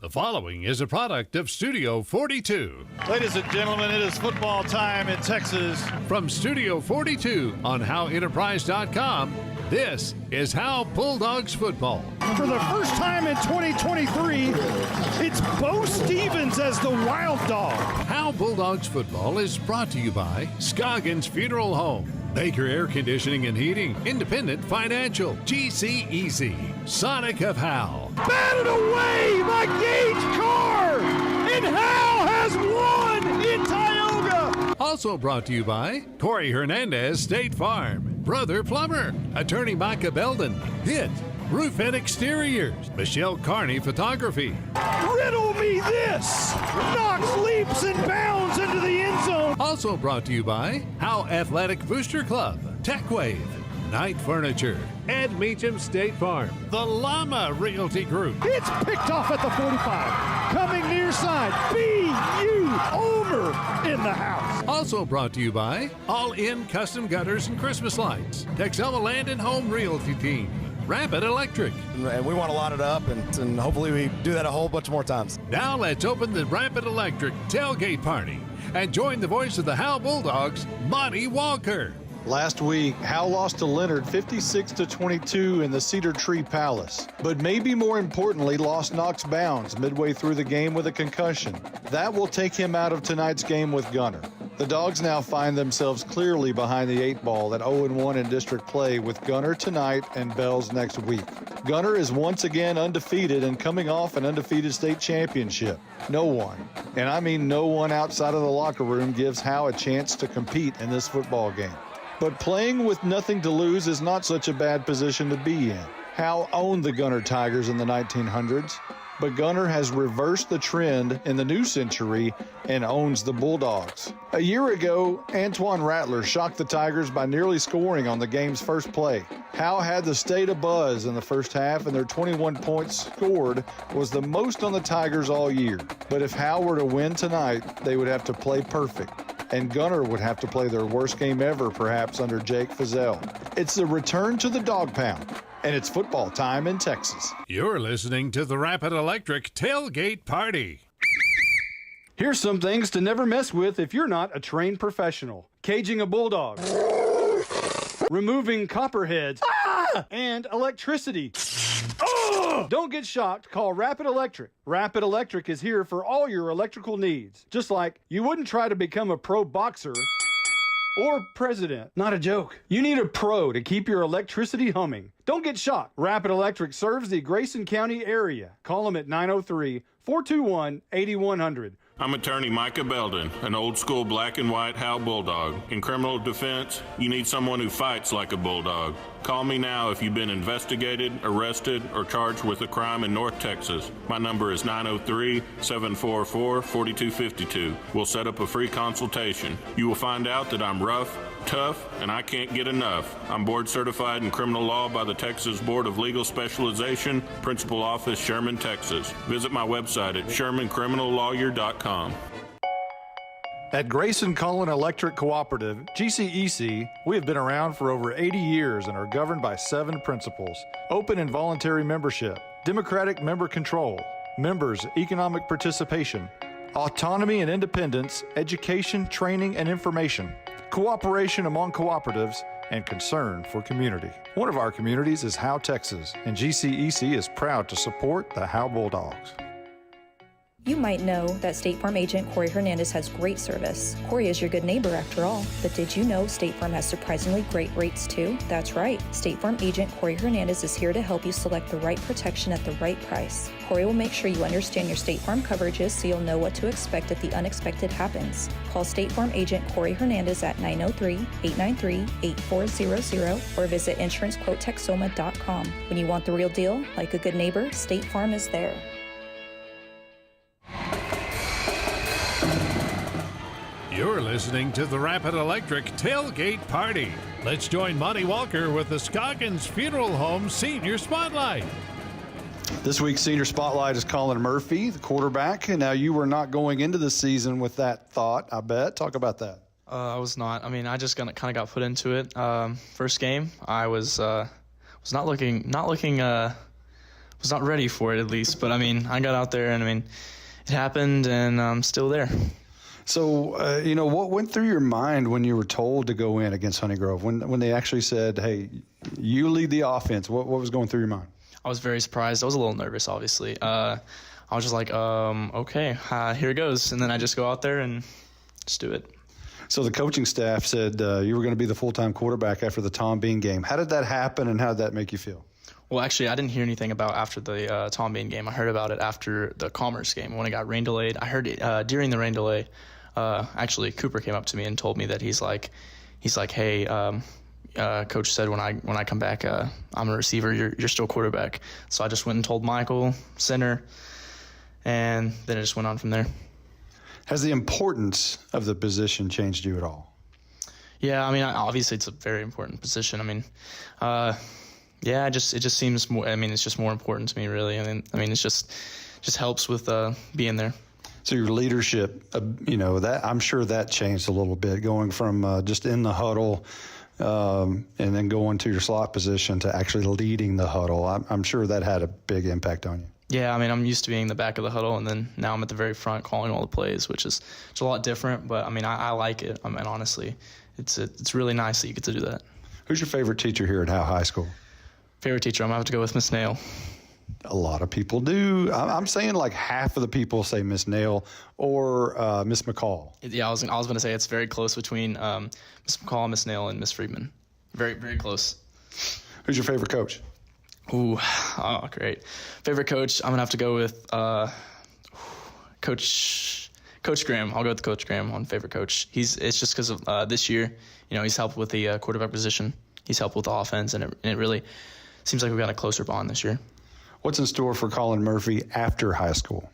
The following is a product of Studio 42. Ladies and gentlemen, it is football time in Texas. From Studio 42 on HoweEnterprise.com, this is Howe Bulldogs football. For the first time in 2023, it's Bo Stevens as the wild dog. Howe Bulldogs football is brought to you by Scoggins Funeral Home, Baker Air Conditioning and Heating, Independent Financial, GCEC, Sonic of Howe. Batted away by Gage Carr, and Howe has won in Tioga. Also brought to you by Corey Hernandez State Farm, Brother Plumber, Attorney Micah Belden, Hit, Roof and Exteriors, Michelle Carney Photography. Riddle me this. Knox leaps and bounds into the end zone. Also brought to you by Howe Athletic Booster Club, TechWave, Knight Furniture, Ed Meacham State Farm, the Llama Realty Group. It's picked off at the 45. Coming near side, B.U. Omer in the house. Also brought to you by All In Custom Gutters and Christmas Lights, Texoma Land and Home Realty Team, Rapid Electric. And we want to line it up, and hopefully we do that a whole bunch more times. Now let's open the Rapid Electric tailgate party and join the voice of the Howe Bulldogs, Monty Walker. Last week, Howe lost to Leonard 56-22 in the Cedar Tree Palace, but maybe more importantly, lost Knox Bounds midway through the game with a concussion. That will take him out of tonight's game with Gunter. The Dogs now find themselves clearly behind the 8 ball at 0-1 in district play with Gunter tonight and Bells next week. Gunter is once again undefeated and coming off an undefeated state championship. No one, and I mean no one outside of the locker room, gives Howe a chance to compete in this football game. But playing with nothing to lose is not such a bad position to be in. Howe owned the Gunter Tigers in the 1900s, but Gunter has reversed the trend in the new century and owns the Bulldogs. A year ago, Antoine Rattler shocked the Tigers by nearly scoring on the game's first play. Howe had the state abuzz in the first half, and their 21 points scored was the most on the Tigers all year. But if Howe were to win tonight, they would have to play perfect, and Gunter would have to play their worst game ever, perhaps under Jake Fizzell. It's the return to the Dog Pound, and it's football time in Texas. You're listening to the Rapid Electric Tailgate Party. Here's some things to never mess with if you're not a trained professional. Caging a bulldog. Removing copperheads. And electricity. Don't get shocked. Call Rapid Electric. Rapid Electric is here for all your electrical needs. Just like you wouldn't try to become a pro boxer or president. Not a joke. You need a pro to keep your electricity humming. Don't get shocked. Rapid Electric serves the Grayson County area. Call them at 903-421-8100. I'm attorney Micah Belden, an old-school black and white Howe Bulldog. In criminal defense, you need someone who fights like a bulldog. Call me now if you've been investigated, arrested, or charged with a crime in North Texas. My number is 903-744-4252. We'll set up a free consultation. You will find out that I'm rough, tough, and I can't get enough. I'm board certified in criminal law by the Texas Board of Legal Specialization, Principal Office, Sherman, Texas. Visit my website at shermancriminallawyer.com. At Grayson Cullen Electric Cooperative, GCEC, we have been around for over 80 years and are governed by 7 principles: open and voluntary membership, democratic member control, members' economic participation, autonomy and independence, education, training, and information, cooperation among cooperatives, and concern for community. One of our communities is Howe, Texas, and GCEC is proud to support the Howe Bulldogs. You might know that State Farm agent Corey Hernandez has great service. Corey is your good neighbor after all. But did you know State Farm has surprisingly great rates too? That's right. State Farm agent Corey Hernandez is here to help you select the right protection at the right price. Corey will make sure you understand your State Farm coverages so you'll know what to expect if the unexpected happens. Call State Farm agent Corey Hernandez at 903-893-8400 or visit insurancequotetexoma.com. When you want the real deal, like a good neighbor, State Farm is there. You're listening to the Rapid Electric Tailgate Party. Let's join Monty Walker with the Scoggins Funeral Home Senior Spotlight. This week's Senior Spotlight is Colin Murphy, the quarterback. And now you were not going into the season with that thought, I bet. Talk about that. I was not. I mean, I just kind of got put into it. First game, I was not looking was not ready for it, at least. But, I mean, I got out there, and, I mean, it happened, and I'm still there. So, what went through your mind when you were told to go in against Honey Grove? When they actually said, hey, you lead the offense, what was going through your mind? I was very surprised. I was a little nervous, obviously. I was just like, okay, here it goes. And then I just go out there and just do it. So the coaching staff said you were going to be the full-time quarterback after the Tom Bean game. How did that happen, and how did that make you feel? Well, actually, I didn't hear anything about after the Tom Bean game. I heard about it after the Commerce game when it got rain delayed. I heard it during the rain delay. Actually, Cooper came up to me and told me that he's like, hey, Coach said when I come back, I'm a receiver. You're still quarterback. So I just went and told Michael, center, and then it just went on from there. Has the importance of the position changed you at all? Yeah, I mean, obviously it's a very important position. I mean, it just seems more. I mean, it's just more important to me, really. I mean, it's just helps with being there. So your leadership, that I'm sure that changed a little bit, going from just in the huddle and then going to your slot position to actually leading the huddle. I'm sure that had a big impact on you. Yeah, I mean, I'm used to being in the back of the huddle, and then now I'm at the very front calling all the plays, which is it's a lot different. But I mean, I like it. I mean, honestly, it's really nice that you get to do that. Who's your favorite teacher here at Howe High School? Favorite teacher, I'm gonna have to go with Miss Nail. A lot of people do. I'm saying like half of the people say Miss Nail or Miss McCall. Yeah, I was going to say it's very close between Miss McCall, Miss Nail, and Miss Friedman. Very, very close. Who's your favorite coach? Ooh, oh, great. Favorite coach, I'm going to have to go with Coach Graham. I'll go with Coach Graham on favorite coach. It's just because of this year, he's helped with the quarterback position. He's helped with the offense, and it really seems like we've got a closer bond this year. What's in store for Colin Murphy after high school?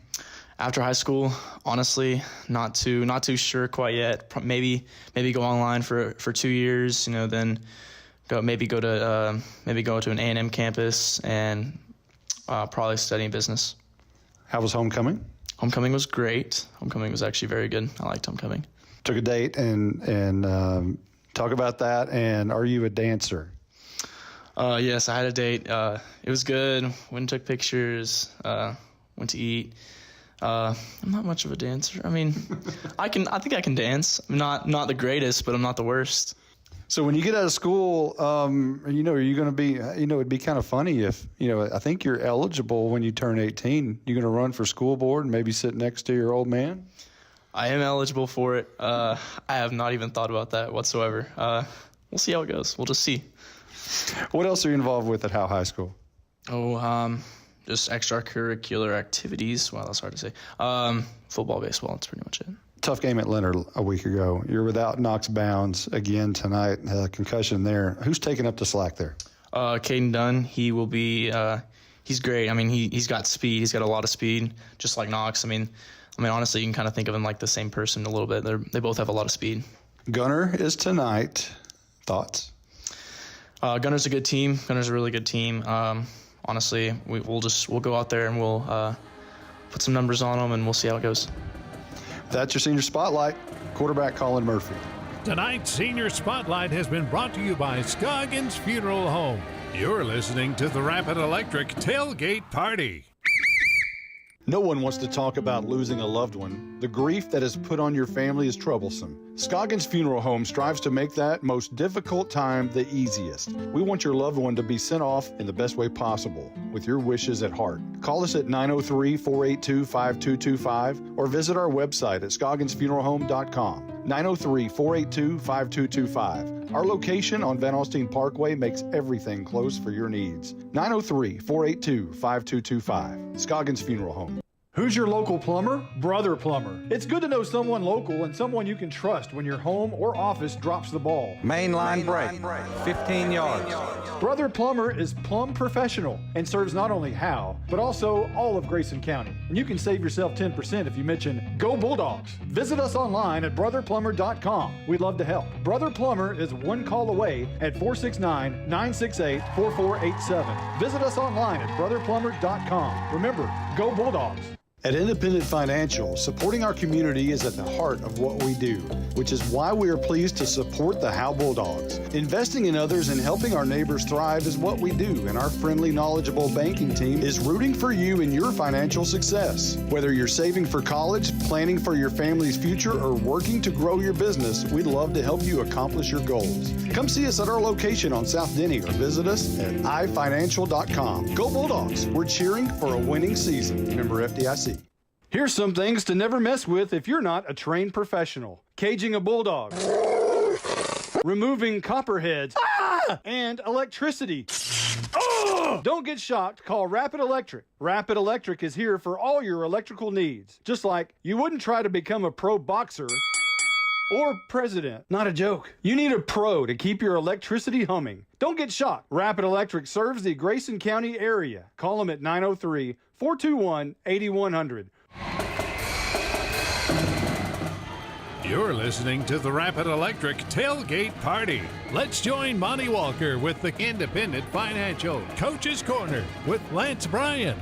After high school, honestly, not too sure quite yet. Maybe go online for 2 years. Then go to an A&M campus and probably studying business. How was homecoming? Homecoming was great. Homecoming was actually very good. I liked homecoming. Took a date and talk about that. And are you a dancer? Yes, I had a date. It was good. Went and took pictures. Went to eat. I'm not much of a dancer. I mean, I think I can dance. I'm not the greatest, but I'm not the worst. So when you get out of school, are you going to be, it'd be kind of funny if, I think you're eligible when you turn 18. You're going to run for school board and maybe sit next to your old man? I am eligible for it. I have not even thought about that whatsoever. We'll see how it goes. We'll just see. What else are you involved with at Howe High School? Just extracurricular activities. Wow, that's hard to say. Football, baseball, that's pretty much it. Tough game at Leonard a week ago. You're without Knox Bounds again tonight. Concussion there. Who's taking up the slack there? Caden Dunn. He will be. He's great. I mean, he's got speed. He's got a lot of speed, just like Knox. I mean, honestly, you can kind of think of him like the same person a little bit. They both have a lot of speed. Gunter is tonight. Thoughts? Gunter's a good team. Gunter's a really good team. Honestly, we'll go out there and we'll put some numbers on them and we'll see how it goes. That's your senior spotlight. Quarterback Colin Murphy. Tonight's Senior Spotlight has been brought to you by Scoggins Funeral Home. You're listening to the Rapid Electric Tailgate Party. No one wants to talk about losing a loved one. The grief that is put on your family is troublesome. Scoggins Funeral Home strives to make that most difficult time the easiest. We want your loved one to be sent off in the best way possible, with your wishes at heart. Call us at 903-482-5225 or visit our website at scogginsfuneralhome.com. 903-482-5225. Our location on Van Alstyne Parkway makes everything close for your needs. 903-482-5225. Scoggins Funeral Home. Who's your local plumber? Brother Plumber. It's good to know someone local and someone you can trust when your home or office drops the ball. Main line break, 15 yards. Brother Plumber is plumb professional and serves not only Howe, but also all of Grayson County. And you can save yourself 10% if you mention Go Bulldogs. Visit us online at brotherplumber.com. We'd love to help. Brother Plumber is one call away at 469-968-4487. Visit us online at brotherplumber.com. Remember, Go Bulldogs. At Independent Financial, supporting our community is at the heart of what we do, which is why we are pleased to support the Howe Bulldogs. Investing in others and helping our neighbors thrive is what we do, and our friendly, knowledgeable banking team is rooting for you in your financial success. Whether you're saving for college, planning for your family's future, or working to grow your business, we'd love to help you accomplish your goals. Come see us at our location on South Denny or visit us at ifinancial.com. Go Bulldogs! We're cheering for a winning season. Member FDIC. Here's some things to never mess with if you're not a trained professional. Caging a bulldog. Removing copperheads. And electricity. Don't get shocked. Call Rapid Electric. Rapid Electric is here for all your electrical needs. Just like you wouldn't try to become a pro boxer or president. Not a joke. You need a pro to keep your electricity humming. Don't get shocked. Rapid Electric serves the Grayson County area. Call them at 903-421-8100. You're listening to the Rapid Electric Tailgate Party. Let's join Monty Walker with the Independent Financial Coach's Corner with Lance Bryan.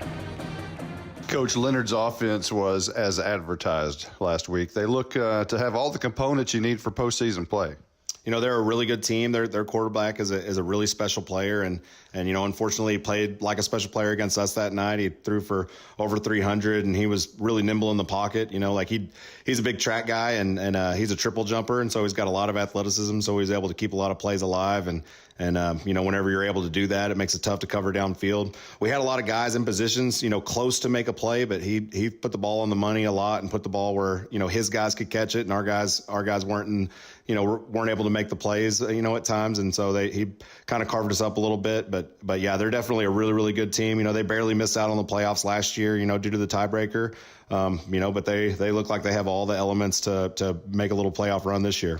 Coach, Leonard's offense was as advertised last week. They look to have all the components you need for postseason play. You know, they're a really good team. Their quarterback is a really special player, and you know, unfortunately, he played like a special player against us that night. He threw for over 300, and he was really nimble in the pocket. You know, like he's a big track guy, and he's a triple jumper, and so he's got a lot of athleticism. So he's able to keep a lot of plays alive, and you know, whenever you're able to do that, it makes it tough to cover downfield. We had a lot of guys in positions, you know, close to make a play, but he put the ball on the money a lot and put the ball where, you know, his guys could catch it, and our guys weren't able to make the plays, you know, at times, and so he kind of carved us up a little bit. But yeah, they're definitely a really, really good team. You know, they barely missed out on the playoffs last year, you know, due to the tiebreaker. You know, but they look like they have all the elements to make a little playoff run this year.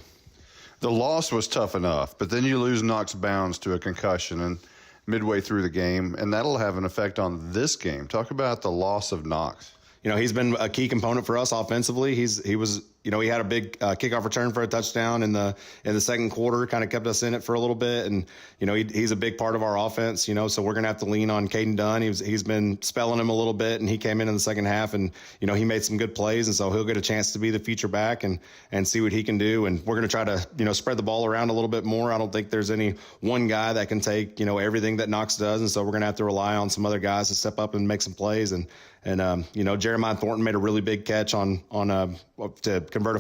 The loss was tough enough, but then you lose Knox Bounds to a concussion and midway through the game, and that'll have an effect on this game. Talk about the loss of Knox. You know, he's been a key component for us offensively. He was, you know, he had a big kickoff return for a touchdown in the second quarter, kind of kept us in it for a little bit. And, you know, he's a big part of our offense, you know, so we're going to have to lean on Caden Dunn. He's been spelling him a little bit, and he came in the second half, and, you know, he made some good plays. And so he'll get a chance to be the feature back and see what he can do. And we're going to try to, you know, spread the ball around a little bit more. I don't think there's any one guy that can take, you know, everything that Knox does. And so we're going to have to rely on some other guys to step up and make some plays. And you know, Jeremiah Thornton made a really big catch to convert a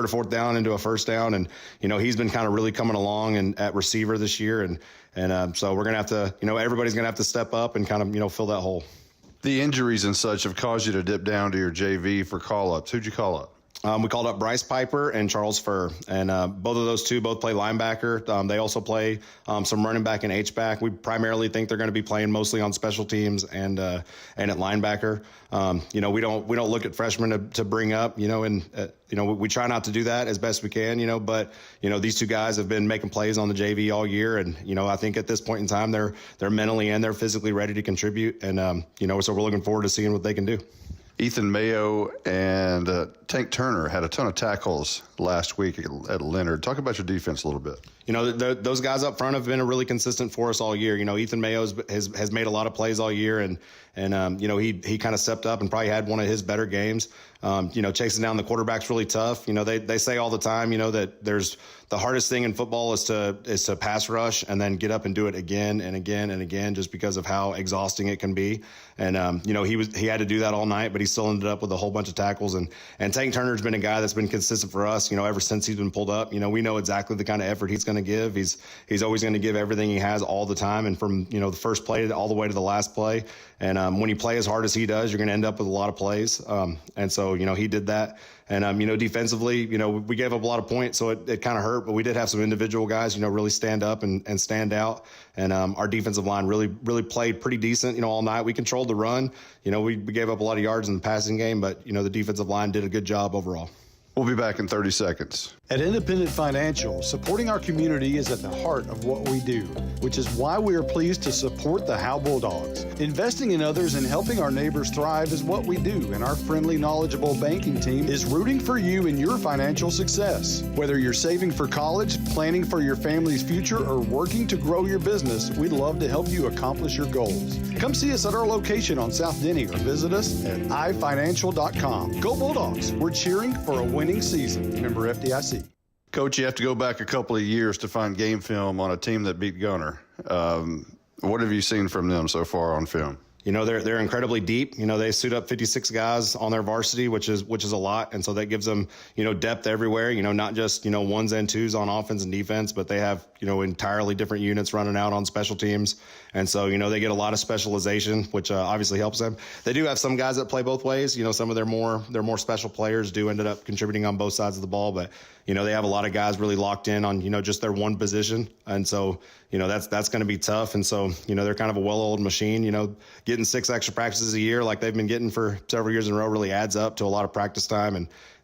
fourth down into a first down, and you know, he's been kind of really coming along and at receiver this year, and so we're gonna have to, you know, everybody's gonna have to step up and kind of, you know, fill that hole. The injuries and such have caused you to dip down to your JV for call-ups. Who'd you call up? We called up Bryce Piper and Charles Furr, and both of those two both play linebacker. They also play some running back and H-back. We primarily think they're going to be playing mostly on special teams and at linebacker. You know, we don't look at freshmen to bring up, you know, and you know, we try not to do that as best we can, you know, but you know, these two guys have been making plays on the JV all year, and you know, I think at this point in time they're mentally and they're physically ready to contribute, and you know, so we're looking forward to seeing what they can do. Ethan Mayo and Tank Turner had a ton of tackles last week at Leonard. Talk about your defense a little bit. You know, those guys up front have been a really consistent for us all year. You know, Ethan Mayo has made a lot of plays all year, and you know, he kind of stepped up and probably had one of his better games. You know, chasing down the quarterback's really tough. You know, they say all the time, you know, that there's the hardest thing in football is to pass rush and then get up and do it again and again and again, just because of how exhausting it can be. And you know, he had to do that all night, but he still ended up with a whole bunch of tackles. And Tank Turner's been a guy that's been consistent for us, you know, ever since he's been pulled up. You know, we know exactly the kind of effort he's going to give. He's always going to give everything he has all the time, and from, you know, the first play all the way to the last play. And when you play as hard as he does, you're going to end up with a lot of plays. And so, you know, he did that. And, you know, defensively, you know, we gave up a lot of points, so it kind of hurt, but we did have some individual guys, you know, really stand up and stand out. And our defensive line really played pretty decent, you know, all night. We controlled the run. You know, we gave up a lot of yards in the passing game, but, you know, the defensive line did a good job overall. We'll be back in 30 seconds. At Independent Financial, supporting our community is at the heart of what we do, which is why we are pleased to support the Howe Bulldogs. Investing in others and helping our neighbors thrive is what we do, and our friendly, knowledgeable banking team is rooting for you in your financial success. Whether you're saving for college, planning for your family's future, or working to grow your business, we'd love to help you accomplish your goals. Come see us at our location on South Denny or visit us at ifinancial.com. Go Bulldogs! We're cheering for a winning season. Member FDIC. Coach, you have to go back a couple of years to find game film on a team that beat Gunter. What have you seen from them so far on film? You know, they're incredibly deep. You know, they suit up 56 guys on their varsity, which is a lot. And so that gives them, you know, depth everywhere, you know, not just, you know, ones and twos on offense and defense, but they have, you know, entirely different units running out on special teams. And so, you know, they get a lot of specialization, which obviously helps them. They do have some guys that play both ways. You know, some of their more special players do ended up contributing on both sides of the ball, but you know, they have a lot of guys really locked in on, you know, just their one position. And so, you know, that's going to be tough. And so, you know, they're kind of a well-oiled machine. You know, getting 6 extra practices a year like they've been getting for several years in a row really adds up to a lot of practice time.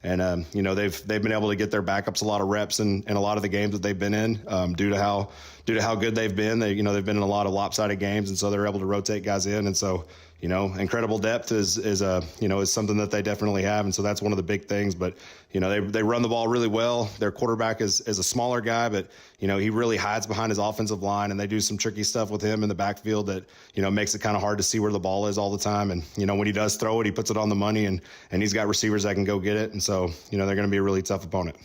And you know, they've been able to get their backups a lot of reps in a lot of the games that they've been in due to how good they've been. They've been in a lot of lopsided games, and so they're able to rotate guys in. And so, you know, incredible depth is something that they definitely have. And so that's one of the big things. But, you know, they run the ball really well. Their quarterback is a smaller guy, but, you know, he really hides behind his offensive line, and they do some tricky stuff with him in the backfield that, you know, makes it kind of hard to see where the ball is all the time. And, you know, when he does throw it, he puts it on the money, and he's got receivers that can go get it. And so, you know, they're going to be a really tough opponent.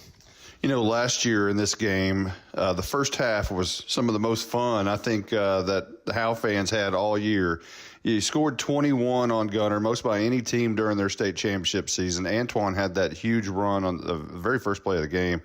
You know, last year in this game, the first half was some of the most fun, I think, that the Howe fans had all year. You scored 21 on Gunter, most by any team during their state championship season. Antoine had that huge run on the very first play of the game.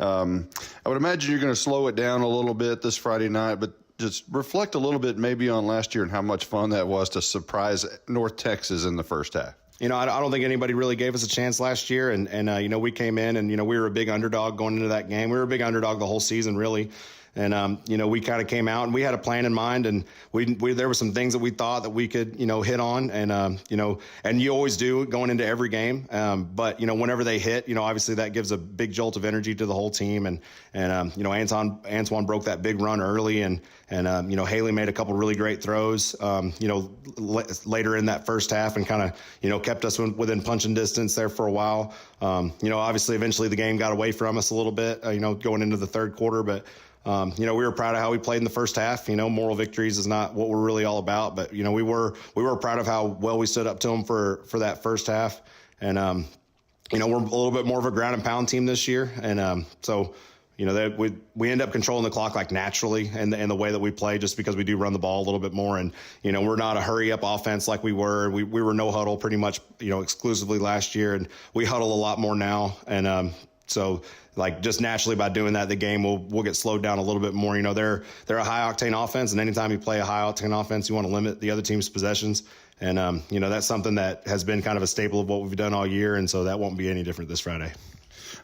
I would imagine you're going to slow it down a little bit this Friday night, but just reflect a little bit maybe on last year and how much fun that was to surprise North Texas in the first half. You know, I don't think anybody really gave us a chance last year. And you know, we came in and, you know, we were a big underdog going into that game. We were a big underdog the whole season, really. And, you know, we kind of came out and we had a plan in mind, and there were some things that we thought that we could, you know, hit on. And, you know, and you always do going into every game. But, you know, whenever they hit, you know, obviously that gives a big jolt of energy to the whole team. And you know, Antoine broke that big run early, and you know, Haley made a couple really great throws, you know, later in that first half, and kind of, you know, kept us within punching distance there for a while. You know, obviously eventually the game got away from us a little bit, you know, going into the third quarter, but you know, we were proud of how we played in the first half. You know, moral victories is not what we're really all about, but, you know, we were proud of how well we stood up to them for that first half. And, you know, we're a little bit more of a ground and pound team this year. And, so, you know, we end up controlling the clock like naturally in the way that we play, just because we do run the ball a little bit more. And, you know, we're not a hurry up offense like we were. We were no huddle pretty much, you know, exclusively last year, and we huddle a lot more now. And, so, like, just naturally by doing that, the game will get slowed down a little bit more. You know, they're a high octane offense, and anytime you play a high octane offense, you want to limit the other team's possessions. And you know, that's something that has been kind of a staple of what we've done all year, and so that won't be any different this Friday.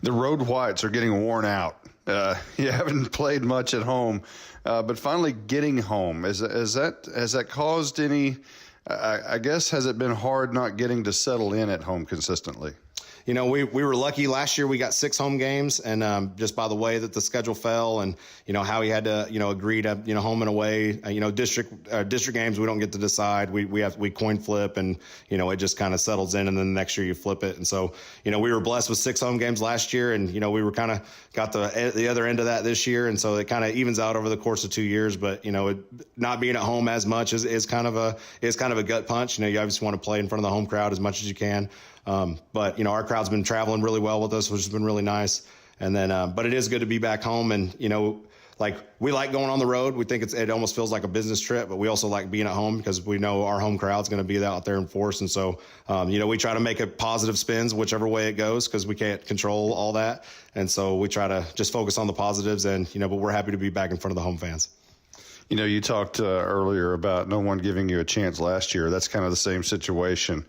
The road whites are getting worn out. You haven't played much at home, but finally getting home, has that caused any? I guess, has it been hard not getting to settle in at home consistently? You know, we were lucky last year. We got 6 home games, and just by the way that the schedule fell, and, you know, how he had to, you know, agree to, you know, home and away, you know, district games we don't get to decide. We coin flip, and, you know, it just kind of settles in, and then the next year you flip it. And so, you know, we were blessed with 6 home games last year, and, you know, we were kind of got the other end of that this year, and so it kind of evens out over the course of 2 years. But, you know, not being at home as much is kind of a gut punch. You know, you obviously want to play in front of the home crowd as much as you can. But, you know, our crowd's been traveling really well with us, which has been really nice. And then, but it is good to be back home. And, you know, like, we like going on the road. We think it almost feels like a business trip, but we also like being at home because we know our home crowd's going to be out there in force. And so, you know, we try to make it positive spins whichever way it goes, because we can't control all that. And so we try to just focus on the positives, and, you know, but we're happy to be back in front of the home fans. You know, you talked earlier about no one giving you a chance last year. That's kind of the same situation.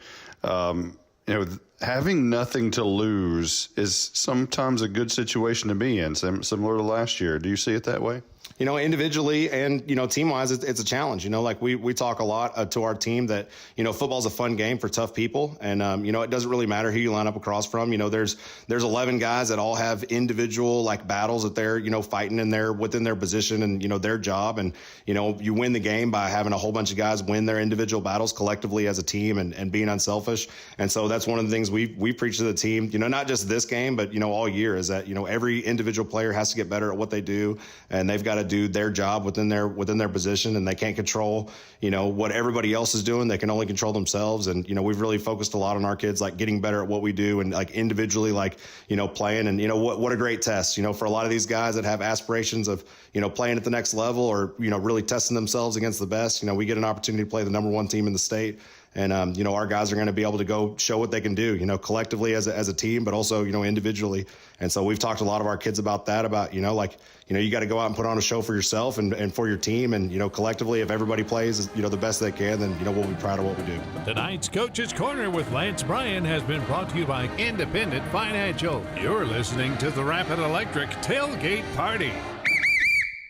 You know, having nothing to lose is sometimes a good situation to be in, similar to last year. Do you see it that way? You know, individually and, you know, team-wise, it's a challenge. You know, like we talk a lot to our team that, you know, football's a fun game for tough people. And, you know, it doesn't really matter who you line up across from. You know, there's 11 guys that all have individual, like, battles that they're, you know, fighting within their position and, you know, their job. And, you know, you win the game by having a whole bunch of guys win their individual battles collectively as a team and being unselfish. And so that's one of the things we preach to the team, you know, not just this game, but, you know, all year, is that, you know, every individual player has to get better at what they do, and they've got to do their job within their position, and they can't control, you know, what everybody else is doing. They can only control themselves. And, you know, we've really focused a lot on our kids, like, getting better at what we do and, like, individually, like, you know, playing. And, you know, what a great test, you know, for a lot of these guys that have aspirations of, you know, playing at the next level or, you know, really testing themselves against the best. You know, we get an opportunity to play the number one team in the state. And, you know, our guys are going to be able to go show what they can do, you know, collectively as a team, but also, you know, individually. And so we've talked to a lot of our kids about that, about, you know, like, you know, you got to go out and put on a show for yourself and for your team. And, you know, collectively, if everybody plays, you know, the best they can, then, you know, we'll be proud of what we do. Tonight's Coach's Corner with Lance Bryan has been brought to you by Independent Financial. You're listening to the Rapid Electric Tailgate Party.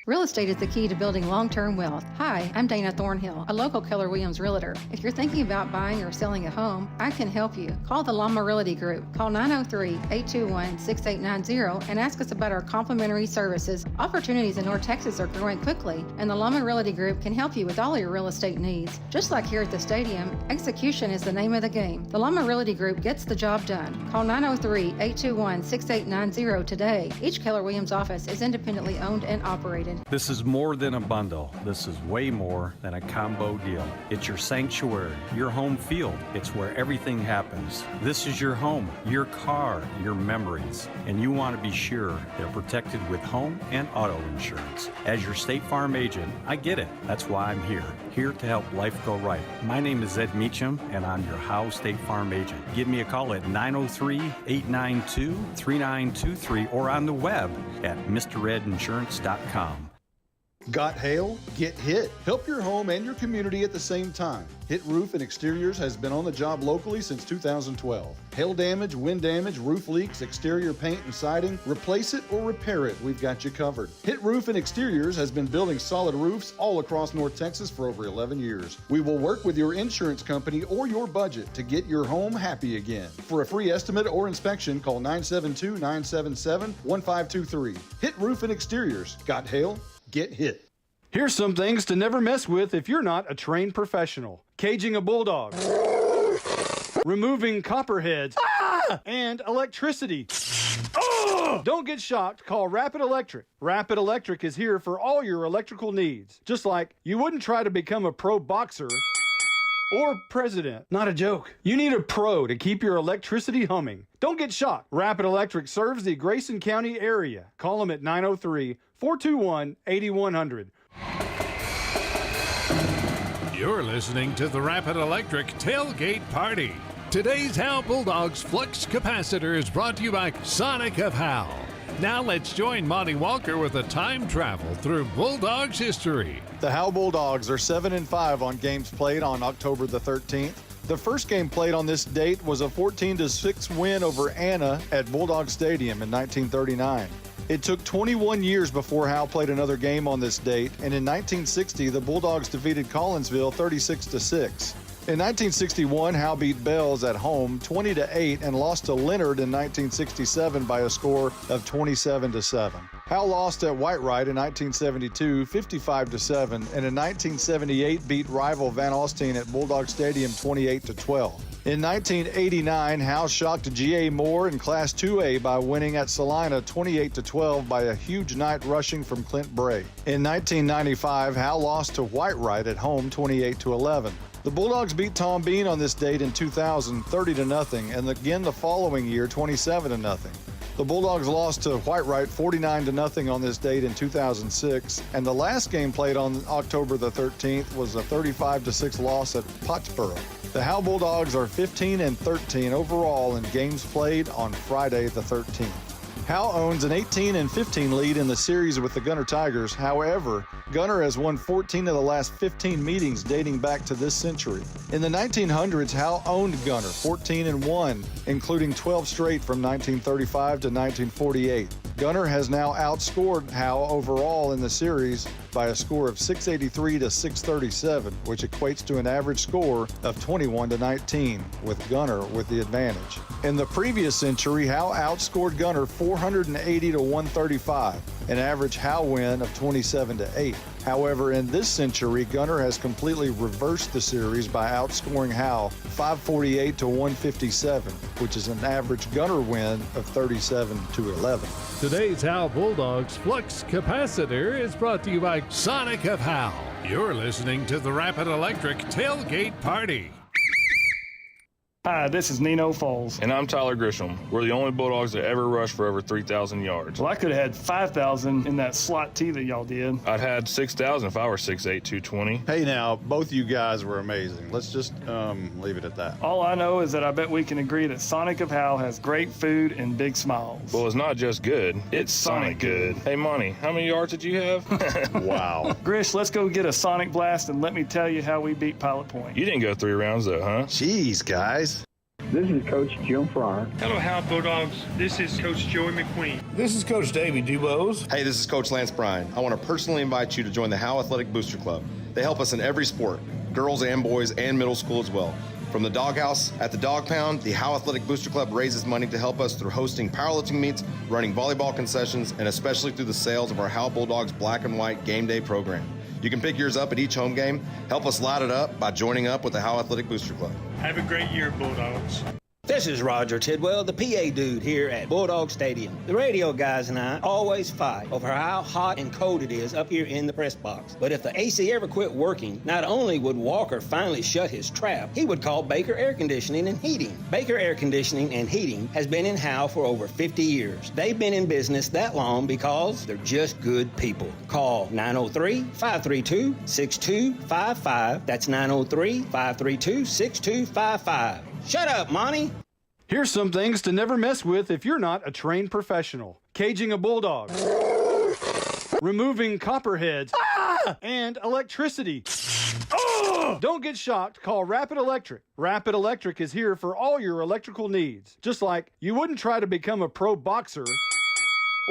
Real estate is the key to building long-term wealth. Hi, I'm Dana Thornhill, a local Keller Williams realtor. If you're thinking about buying or selling a home, I can help you. Call the Llama Realty Group. Call 903-821-6890 and ask us about our complimentary services. Opportunities in North Texas are growing quickly, and the Llama Realty Group can help you with all your real estate needs. Just like here at the stadium, execution is the name of the game. The Llama Realty Group gets the job done. Call 903-821-6890 today. Each Keller Williams office is independently owned and operated. This is more than a bundle. This is way more than a combo deal. It's your sanctuary, your home field. It's where everything happens. This is your home, your car, your memories. And you want to be sure they're protected with home and auto insurance. As your State Farm agent, I get it. That's why I'm here to help life go right. My name is Ed Meacham, and I'm your Howe State Farm agent. Give me a call at 903-892-3923 or on the web at mredinsurance.com. Got hail? Get hit. Help your home and your community at the same time. Hit Roof and Exteriors has been on the job locally since 2012. Hail damage, wind damage, roof leaks, exterior paint and siding, replace it or repair it, we've got you covered. Hit Roof and Exteriors has been building solid roofs all across North Texas for over 11 years. We will work with your insurance company or your budget to get your home happy again. For a free estimate or inspection, call 972-977-1523. Hit Roof and Exteriors. Got hail? Get hit. Here's some things to never mess with if you're not a trained professional. Caging a bulldog. Removing copperheads. And electricity. Don't get shocked. Call Rapid Electric. Rapid Electric is here for all your electrical needs. Just like you wouldn't try to become a pro boxer or president. Not a joke. You need a pro to keep your electricity humming. Don't get shocked. Rapid Electric serves the Grayson County area. Call them at 903-421-8100. You're listening to the Rapid Electric Tailgate Party. Today's Howe Bulldogs Flux Capacitor is brought to you by Sonic of Howe. Now let's join Monty Walker with a time travel through Bulldogs history. The Howe Bulldogs are 7-5 on games played on October the 13th. The first game played on this date was a 14-6 win over Anna at Bulldog Stadium in 1939. It took 21 years before Howe played another game on this date, and in 1960, the Bulldogs defeated Collinsville 36-6. In 1961, Howe beat Bells at home 20-8 and lost to Leonard in 1967 by a score of 27-7. Howe lost at Whitewright in 1972 55-7, and in 1978 beat rival Van Alstyne at Bulldog Stadium 28-12. In 1989, Howe shocked G.A. Moore in Class 2A by winning at Salina 28-12 by a huge night rushing from Clint Bray. In 1995, Howe lost to Whitewright at home 28-11. The Bulldogs beat Tom Bean on this date in 2000 30-0, and again the following year 27-0. The Bulldogs lost to Whitewright 49-0 on this date in 2006, and the last game played on October the 13th was a 35-6 loss at Pottsboro. The Howe Bulldogs are 15-13 overall in games played on Friday the 13th. Howe owns an 18-15 lead in the series with the Gunter Tigers. However, Gunter has won 14 of the last 15 meetings dating back to this century. In the 1900s, Howe owned Gunter, 14-1, including 12 straight from 1935 to 1948. Gunter has now outscored Howe overall in the series by a score of 683 to 637, which equates to an average score of 21-19, with Gunter with the advantage. In the previous century, Howe outscored Gunter 480 to 135, an average Howe win of 27-8. However, in this century, Gunter has completely reversed the series by outscoring Howe 548 to 157, which is an average Gunter win of 37-11. Today's Howe Bulldogs Flux Capacitor is brought to you by Sonic of Howe. You're listening to the Rapid Electric Tailgate Party. Hi, this is Nino Foles. And I'm Tyler Grisham. We're the only Bulldogs that ever rushed for over 3,000 yards. Well, I could have had 5,000 in that slot T that y'all did. I'd had 6,000 if I were 6'8", 220. Hey, now, both you guys were amazing. Let's just leave it at that. All I know is that I bet we can agree that Sonic of Howe has great food and big smiles. Well, it's not just good. It's Sonic good. Hey, Monty, how many yards did you have? Wow. Grish, let's go get a Sonic Blast and let me tell you how we beat Pilot Point. You didn't go 3 rounds, though, huh? Jeez, guys. This is Coach Jim Fryer. Hello, Howe Bulldogs. This is Coach Joey McQueen. This is Coach Davey Dubose. Hey, this is Coach Lance Bryan. I want to personally invite you to join the Howe Athletic Booster Club. They help us in every sport, girls and boys and middle school as well. From the doghouse at the Dog Pound, the Howe Athletic Booster Club raises money to help us through hosting powerlifting meets, running volleyball concessions, and especially through the sales of our Howe Bulldogs Black and White Game Day program. You can pick yours up at each home game. Help us light it up by joining up with the Howe Athletic Booster Club. Have a great year, Bulldogs. This is Roger Tidwell, the PA dude here at Bulldog Stadium. The radio guys and I always fight over how hot and cold it is up here in the press box. But if the AC ever quit working, not only would Walker finally shut his trap, he would call Baker Air Conditioning and Heating. Baker Air Conditioning and Heating has been in Howe for over 50 years. They've been in business that long because they're just good people. Call 903-532-6255. That's 903-532-6255. Shut up, Monty. Here's some things to never mess with if you're not a trained professional. Caging a bulldog. Removing copperheads. And electricity. Don't get shocked. Call Rapid Electric. Rapid Electric is here for all your electrical needs. Just like you wouldn't try to become a pro boxer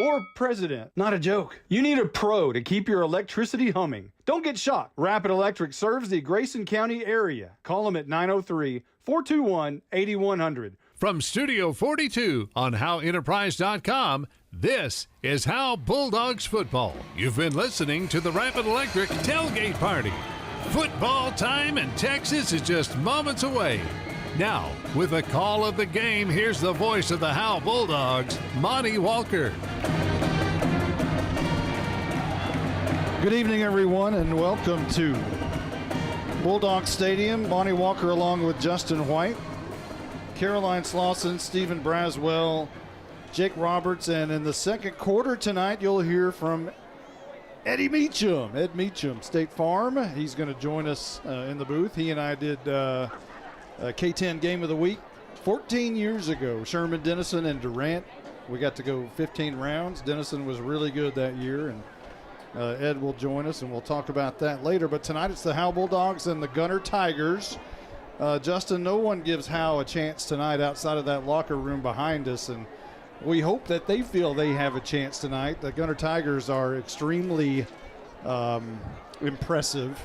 or president. Not a joke. You need a pro to keep your electricity humming. Don't get shocked. Rapid Electric serves the Grayson County area. Call them at 903-421-8100. From Studio 42 on HoweEnterprise.com, this is Howe Bulldogs football. You've been listening to the Rapid Electric Tailgate Party. Football time in Texas is just moments away. Now, with the call of the game, here's the voice of the Howe Bulldogs, Monty Walker. Good evening, everyone, and welcome to Bulldog Stadium. Monty Walker along with Justin White, Caroline Slauson, Stephen Braswell, Jake Roberts, and in the second quarter tonight, you'll hear from Eddie Meacham. Ed Meacham, State Farm. He's going to join us in the booth. He and I did K-10 Game of the Week 14 years ago. Sherman, Dennison, and Durant. We got to go 15 rounds. Dennison was really good that year, and Ed will join us, and we'll talk about that later. But tonight it's the Howe Bulldogs and the Gunter Tigers. Justin, no one gives Howe a chance tonight outside of that locker room behind us, and we hope that they feel they have a chance tonight. The Gunter Tigers are extremely impressive.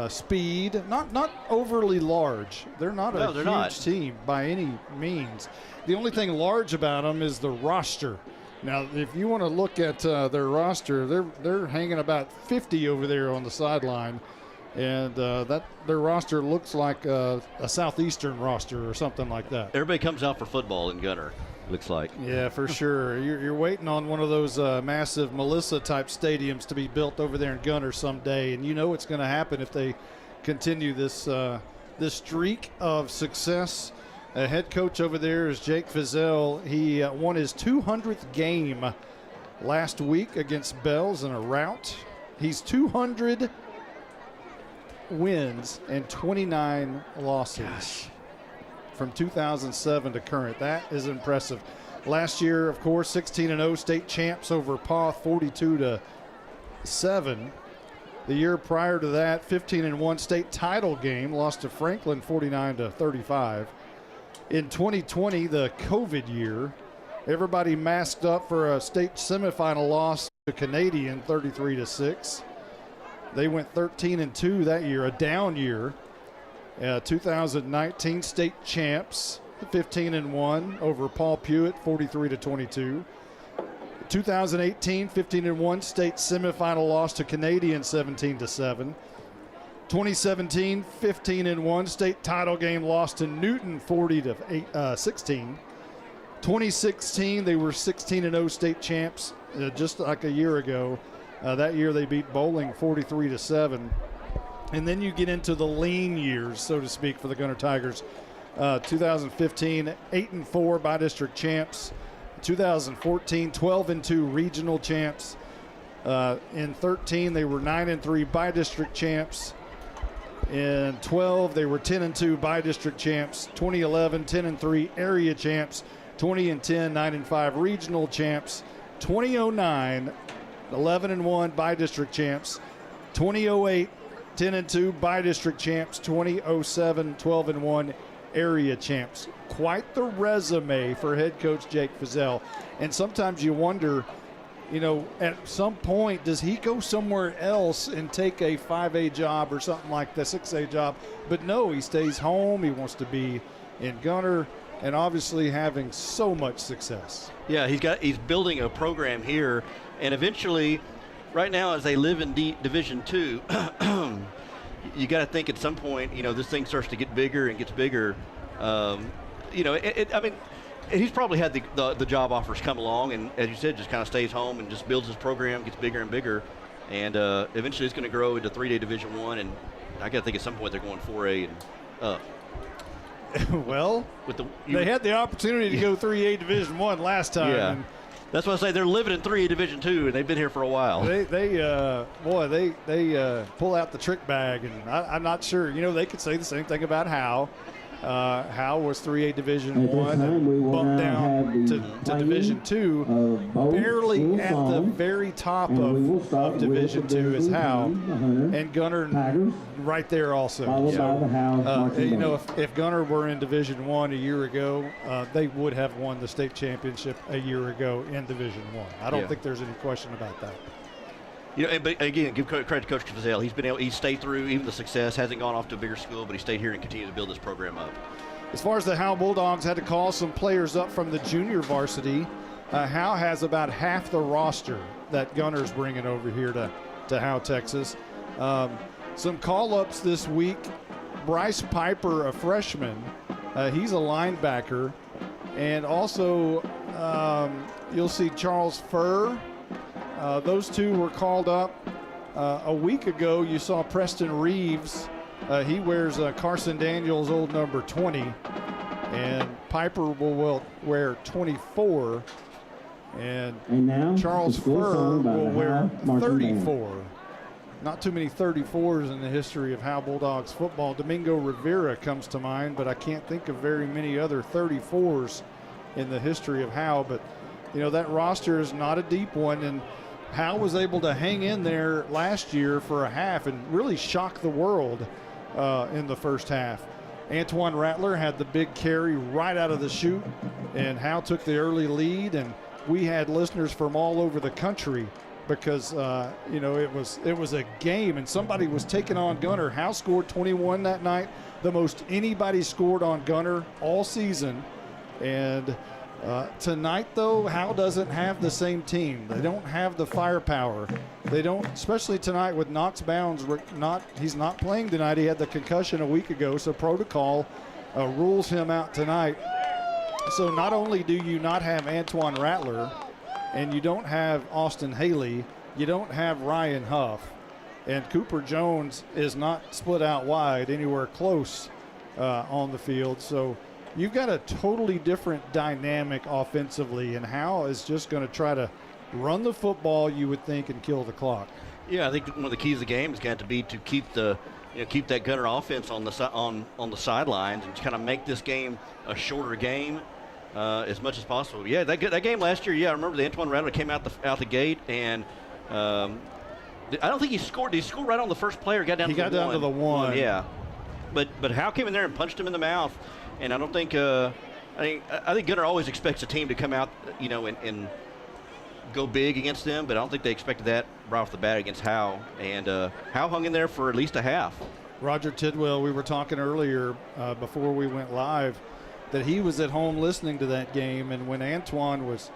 Speed, not overly large. They're not a huge team by any means. The only thing large about them is the roster. Now, if you want to look at their roster, they're hanging about 50 over there on the sideline, and their roster looks like a Southeastern roster or something like that. Everybody comes out for football in Gunter, looks like. Yeah, for sure. You're waiting on one of those massive Melissa-type stadiums to be built over there in Gunter someday, and you know it's going to happen if they continue this streak of success. Head coach over there is Jake Fizel. He won his 200th game last week against Bells in a rout. He's 200 wins and 29 losses from 2007 to current. That is impressive. Last year, of course, 16-0 state champs over Paw, 42-7. The year prior to that, 15-1 state title game, lost to Franklin 49-35. In 2020, the COVID year, everybody masked up for a state semifinal loss to Canadian 33-6. They went 13-2 that year, a down year. 2019 state champs, 15-1 over Paul Pewitt, 43-22. 2018, 15-1 state semifinal loss to Canadian, 17-7. 2017, 15-1 state title game loss to Newton, 40-16. 2016, they were 16-0 state champs, just like a year ago. That year they beat Bowling 43-7. And then you get into the lean years, so to speak, for the Gunter Tigers. 2015, 8-4 by-district champs. 2014, 12-2 regional champs. In 13, they were 9-3 by-district champs. In 12, they were 10-2 by-district champs. 2011, 10-3 area champs. 2010, 9-5 regional champs. 2009, 11-1 by-district champs. 2008, 10-2 by-district champs. 2007, 12-1 area champs. Quite the resume for head coach Jake Fizzell. And sometimes you wonder, you know, at some point, does he go somewhere else and take a 5A job or something like the 6A job? But no, he stays home. He wants to be in Gunter and obviously having so much success. Yeah, he's building a program here, and eventually, right now, as they live in Division II, you got to think at some point, you know, this thing starts to get bigger and gets bigger. You know, I mean, he's probably had the job offers come along, and as you said, just kind of stays home and just builds his program, gets bigger and bigger, and eventually it's going to grow into 3A Division I, and I got to think at some point they're going 4A and up. Well, they had the opportunity to go 3A Division I last time. Yeah. And that's what I say. They're living in 3A Division II, and they've been here for a while. They pull out the trick bag, and I'm not sure. You know, they could say the same thing about Howe. Howe was 3A Division I and bumped down to Division II. Barely at the very top of Division II is Howe, and Gunter right there also. You know, if Gunter were in Division I a year ago, they would have won the state championship a year ago in Division I. I don't think there's any question about that. You know, but again, give credit to Coach Fizzell. He stayed through even the success, hasn't gone off to a bigger school, but he stayed here and continued to build this program up. As far as the Howe Bulldogs, had to call some players up from the junior varsity. Howe has about half the roster that Gunter's bringing over here to Howe, Texas. Some call-ups this week. Bryce Piper, a freshman. He's a linebacker. And also, you'll see Charles Furr. Those two were called up. A week ago, you saw Preston Reeves. He wears Carson Daniels' old number 20. And Piper will wear 24. And now Charles Furr will wear 34. Not too many 34s in the history of Howe Bulldogs football. Domingo Rivera comes to mind, but I can't think of very many other 34s in the history of Howe. But, you know, that roster is not a deep one. And Howe was able to hang in there last year for a half and really shock the world in the first half. Antoine Rattler had the big carry right out of the chute, and Howe took the early lead, and we had listeners from all over the country because, you know, it was a game, and somebody was taking on Gunter. Howe scored 21 that night, the most anybody scored on Gunter all season. And tonight, though, Howe doesn't have the same team. They don't have the firepower. They don't, especially tonight with Knox Bounds. He's not playing tonight. He had the concussion a week ago, so protocol rules him out tonight. So not only do you not have Antoine Rattler, and you don't have Austin Haley, you don't have Ryan Huff, and Cooper Jones is not split out wide anywhere close on the field. So you've got a totally different dynamic offensively, and Howe is just going to try to run the football, you would think, and kill the clock. Yeah, I think one of the keys of the game is going to be to keep that Gunter offense on the sidelines and kind of make this game a shorter game as much as possible. Yeah, that game last year. Yeah, I remember the Antoine Rattler came out the gate and I don't think he scored. Did he score right on the first play or got down to the one? He got down to the one. Yeah. But Howe came in there and punched him in the mouth. And I don't think I think Gunter always expects a team to come out, and go big against them, but I don't think they expected that right off the bat against Howe. And Howe hung in there for at least a half. Roger Tidwell, we were talking earlier before we went live that he was at home listening to that game, and when Antoine was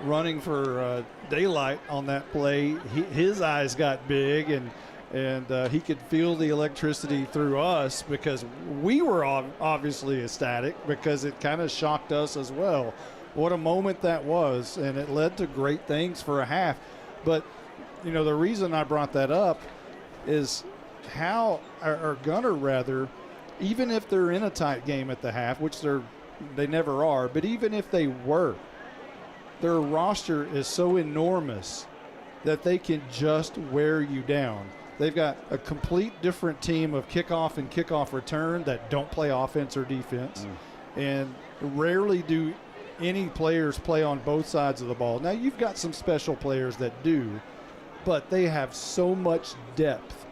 running for daylight on that play, his eyes got big, and he could feel the electricity through us because we were obviously ecstatic because it kind of shocked us as well. What a moment that was, and it led to great things for a half. But, the reason I brought that up is Howe, or Gunter rather, even if they're in a tight game at the half, which they never are, but even if they were, their roster is so enormous that they can just wear you down. They've got a complete different team of kickoff and kickoff return that don't play offense or defense, and rarely do any players play on both sides of the ball. Now, you've got some special players that do, but they have so much depth,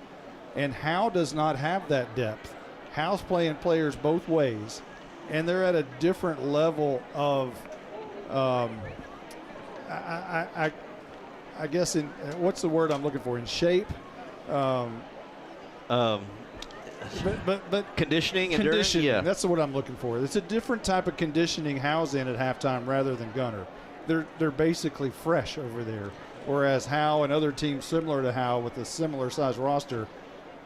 and Howe does not have that depth. Howe's playing players both ways, and they're at a different level of I guess what's the word I'm looking for? In shape. But conditioning, yeah, that's the word I'm looking for. It's a different type of conditioning Howe's in at halftime rather than Gunter. They're basically fresh over there, whereas Howe and other teams similar to Howe with a similar size roster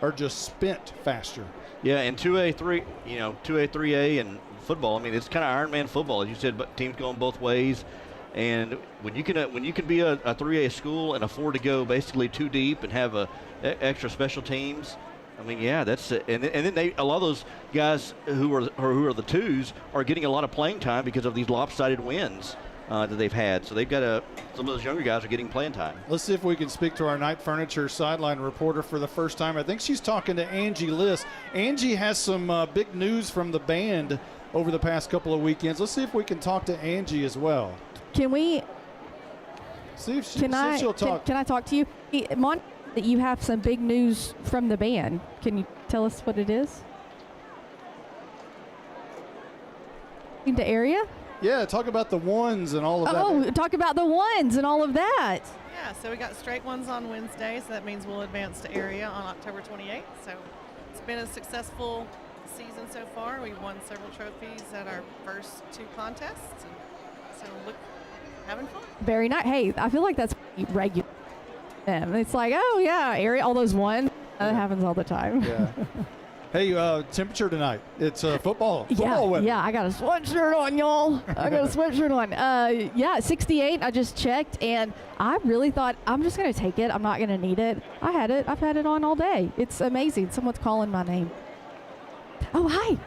are just spent faster. Yeah, and 2A, 3A, and football. I mean, it's kind of Iron Man football, as you said. But teams going both ways, and when you can be a 3A school and afford to go basically too deep and have extra special teams. I mean, yeah, that's it. And then a lot of those guys who are the twos are getting a lot of playing time because of these lopsided wins that they've had. So they've got some of those younger guys are getting playing time. Let's see if we can speak to our Night Furniture sideline reporter for the first time. I think she's talking to Angie Liss. Angie has some big news from the band over the past couple of weekends. Let's see if we can talk to Angie as well. Can we? See if she'll talk. Can I talk to you? That you have some big news from the band. Can you tell us what it is? Into area? Yeah, talk about the ones and all of that. Oh, talk about the ones and all of that. Yeah, so we got straight ones on Wednesday, so that means we'll advance to area on October 28th. So it's been a successful season so far. We've won several trophies at our first two contests. So having fun. Very nice. Hey, I feel like that's regular. It's like, oh yeah, area, all those ones. That happens all the time. Yeah. Hey, temperature tonight. It's football weather. Yeah, I got a sweatshirt on, y'all. I got a sweatshirt on. 68. I just checked, and I really thought I'm just gonna take it. I'm not gonna need it. I've had it on all day. It's amazing. Someone's calling my name. Oh, hi.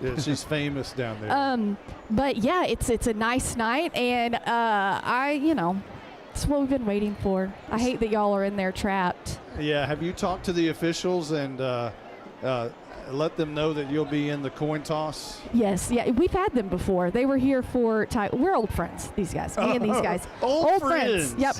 Yeah, she's famous down there. But yeah, it's a nice night, and it's what we've been waiting for. I hate that y'all are in there trapped. Yeah, have you talked to the officials and let them know that you'll be in the coin toss? Yes, yeah, we've had them before. They were here for we're old friends, these guys. Me and these guys. Old friends. Yep.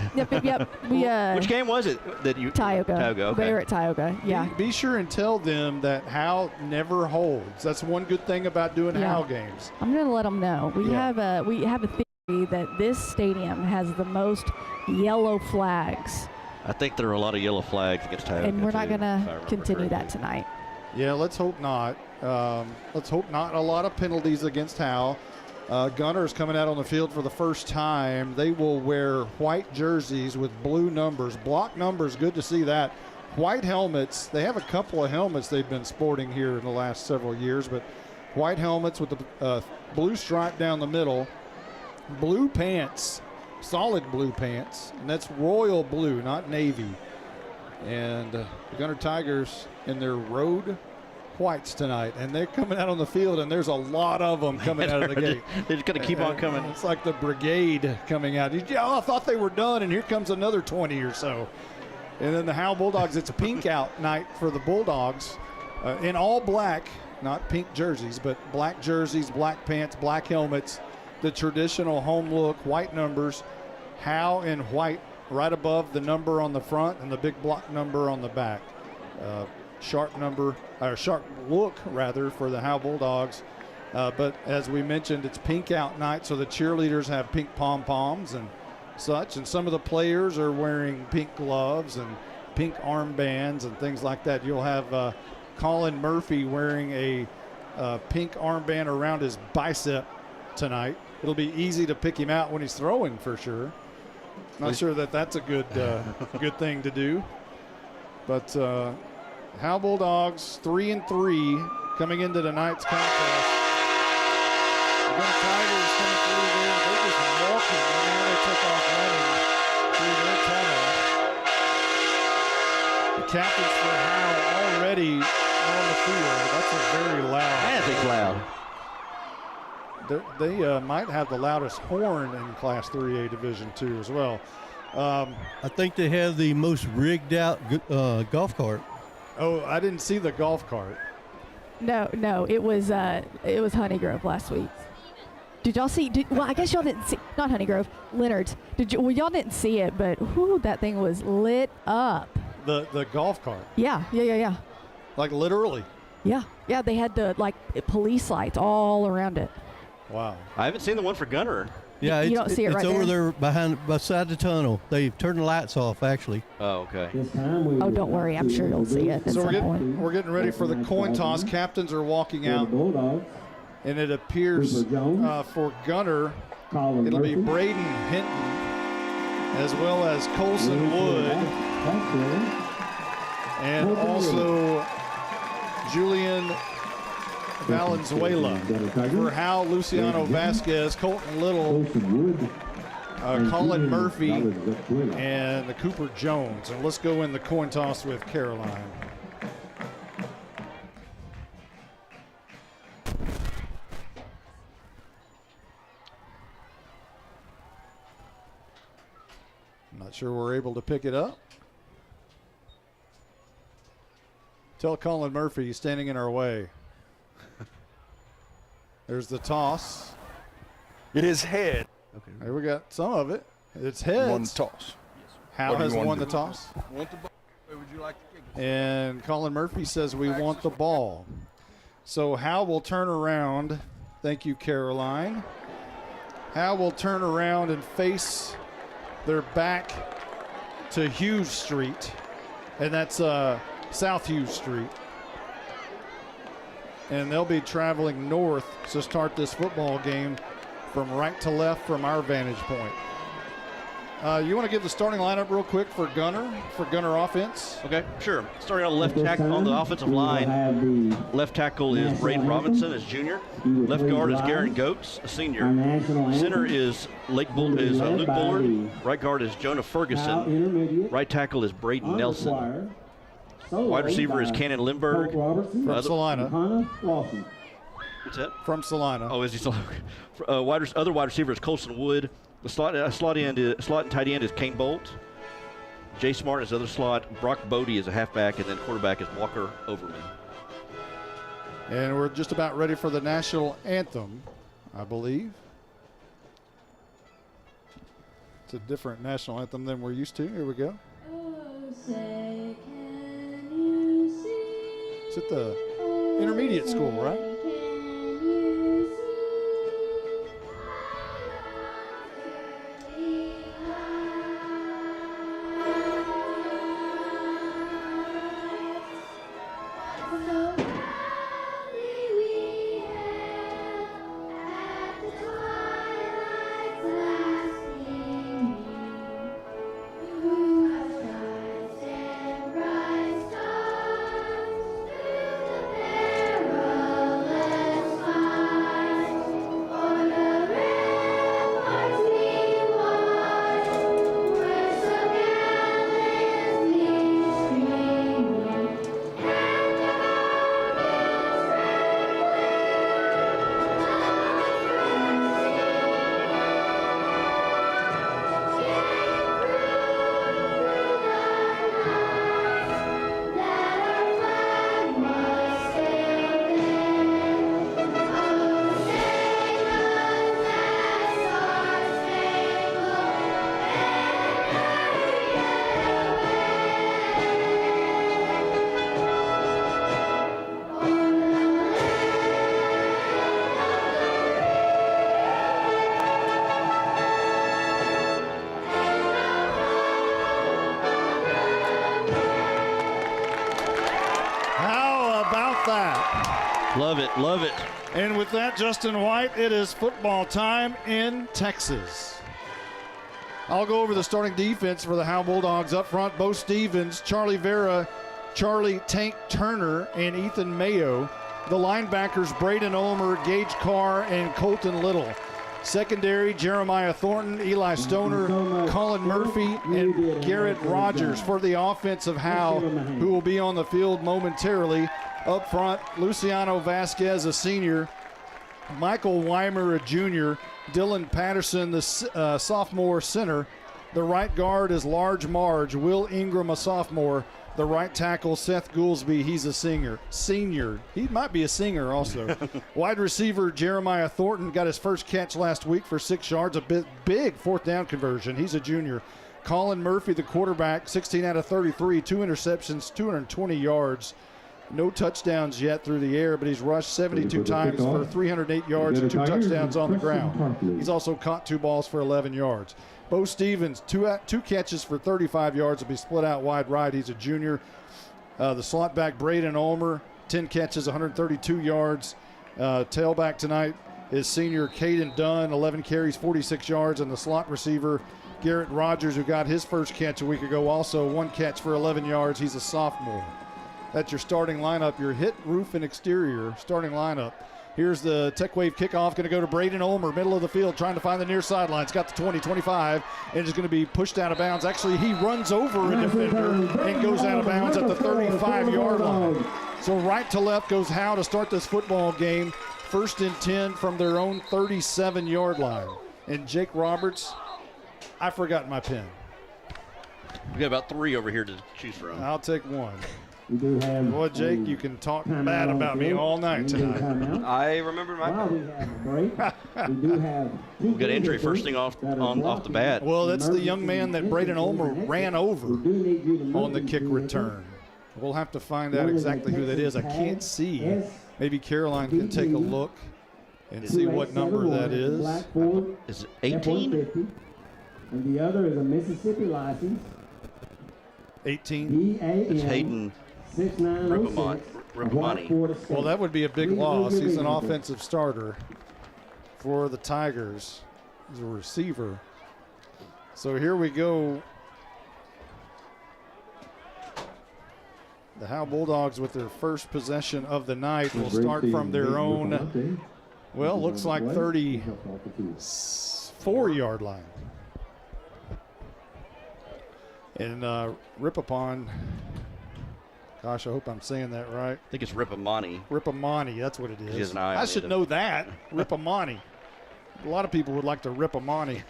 Which game was it that you? Tioga. Okay. They were at Tioga. Yeah. Be sure and tell them that Howe never holds. That's one good thing about doing Howe games. I'm gonna let them know. We have a theory that this stadium has the most yellow flags. I think there are a lot of yellow flags against Tioga. And we're not going to continue that tonight. Yeah, let's hope not. Let's hope not a lot of penalties against Howe. Gunter is coming out on the field for the first time. They will wear white jerseys with blue numbers. Block numbers, good to see that. White helmets. They have a couple of helmets they've been sporting here in the last several years, but white helmets with the blue stripe down the middle. Blue pants. Solid blue pants, and that's royal blue, not navy. And the Gunter Tigers in their road whites tonight, and they're coming out on the field, and there's a lot of them coming out of the gate. They're just going to keep on coming. It's like the brigade coming out. I thought they were done, and here comes another 20 or so. And then the Howe Bulldogs, it's a pink out night for the Bulldogs in all black, not pink jerseys, but black jerseys, black pants, black helmets, the traditional home look, white numbers. Howe in white right above the number on the front and the big block number on the back. Sharp look rather for the Howe Bulldogs. But as we mentioned, it's pink out night, so the cheerleaders have pink pom-poms and such. And some of the players are wearing pink gloves and pink armbands and things like that. You'll have Colin Murphy wearing a pink armband around his bicep tonight. It'll be easy to pick him out when he's throwing for sure. Not sure that that's a good thing to do. But Howe Bulldogs 3-3 coming into tonight's contest. The Gunter Tigers coming through there. They're just walking, and now they took off running through their tunnel. The captains for Howe already on the field. That's a very loud. That is loud. They might have the loudest horn in Class 3A Division II as well. I think they have the most rigged out golf cart. Oh, I didn't see the golf cart. No, it was Honeygrove last week. Did y'all see? Well, I guess y'all didn't see. Not Honeygrove, Leonard's. Well, y'all didn't see it, but that thing was lit up. The golf cart. Yeah. Like literally. Yeah. They had the police lights all around it. Wow. I haven't seen the one for Gunter. Yeah, you don't see it right over there? beside the tunnel. They turned the lights off, actually. Oh, okay. Oh, don't worry. I'm sure you'll see it at some point. We're getting ready for the coin toss. Captains are walking out. And it appears for Gunter, it'll be Braden Hinton as well as Colson Wood. And also Julian Valenzuela. For Howe, Luciano Vasquez, Colton Little, Colin Murphy, and the Cooper Jones. And let's go in the coin toss with Caroline. I'm not sure we're able to pick it up. Tell Colin Murphy he's standing in our way. There's the toss. It is head. Okay. There we got some of it. It's heads. Won the toss. Howe has won the toss. Want the ball? Where would you like to kick it? And Colin Murphy says we want the ball. So Howe will turn around. Thank you, Caroline. Howe will turn around and face their back to Hughes Street. And that's South Hughes Street. And they'll be traveling north to start this football game from right to left from our vantage point. You want to give the starting lineup real quick for Gunter offense? Okay, sure. Starting on the left tackle on the offensive line. Left tackle is Braden Robinson, as junior. Left guard is Garen Goetz, a senior. Center is Luke Bullard. Right guard is Jonah Ferguson. Right tackle is Braden Nelson. Wide receiver is Cannon Lindbergh. From Salina. What's that? From Salina. Oh, is he still? Other wide receiver is Colson Wood. The slot and tight end is Kane Bolt. Jay Smart is other slot. Brock Bodie is a halfback, and then quarterback is Walker Overman. And we're just about ready for the national anthem, I believe. It's a different national anthem than we're used to. Here we go. It's at the intermediate school, right? Love it, love it. And with that, Justin White, it is football time in Texas. I'll go over the starting defense for the Howe Bulldogs. Up front, Bo Stevens, Charlie Vera, Charlie Tank Turner, and Ethan Mayo. The linebackers, Braden Ulmer, Gage Carr, and Colton Little. Secondary, Jeremiah Thornton, Eli Stoner, Colin Murphy, and Garrett Rogers. For the offense of Howe, who will be on the field momentarily. Up front, Luciano Vasquez, a senior, Michael Weimer, a junior, Dylan Patterson, the sophomore center. The right guard is Large Marge, Will Ingram, a sophomore. The right tackle, Seth Goolsby, he's a senior. He might be a singer also. Wide receiver, Jeremiah Thornton, got his first catch last week for 6 yards, a big fourth down conversion. He's a junior. Colin Murphy, the quarterback, 16 out of 33, 2 interceptions, 220 yards. No touchdowns yet through the air, but he's rushed 72 times for 308 yards and 2 touchdowns on the ground. He's also caught 2 balls for 11 yards. Bo Stevens, 2 catches for 35 yards, will be split out wide right. He's a junior. The slot back, Braden Ulmer, 10 catches, 132 yards. Tailback tonight is senior Caden Dunn, 11 carries, 46 yards. And the slot receiver, Garrett Rogers, who got his first catch a week ago, also 1 catch for 11 yards. He's a sophomore. That's your starting lineup, your hit, roof, and exterior starting lineup. Here's the Tech Wave kickoff, going to go to Braden Ulmer, middle of the field, trying to find the near sideline. It's got the 20, 25, and is going to be pushed out of bounds. Actually, he runs over a defender and goes out of bounds at the 35-yard line. So right to left goes Howe to start this football game. 1st and 10 from their own 37-yard line. And Jake Roberts, I forgot my pen. We got about 3 over here to choose from. I'll take 1. Boy, Jake, you can talk bad about me all night tonight. I remember my We've got injury first thing off the bat. Well, that's the young man that Braden Ulmer ran over on the kick return. We'll have to find out exactly who that is. I can't see. Maybe Caroline can take a look and see what number that is. Is it 18? And the other is a Mississippi license. 18. It's Hayden Ripamani. Well, that would be a big loss. He's an offensive starter for the Tigers. He's a receiver. So here we go. The Howe Bulldogs with their first possession of the night will start from their own, well, looks like 34-yard line. And Ripapon, gosh, I hope I'm saying that right. I think it's Ripamani. Ripamani, that's what it is. He has an eye on I should know that. Ripamani. A lot of people would like to Ripamani.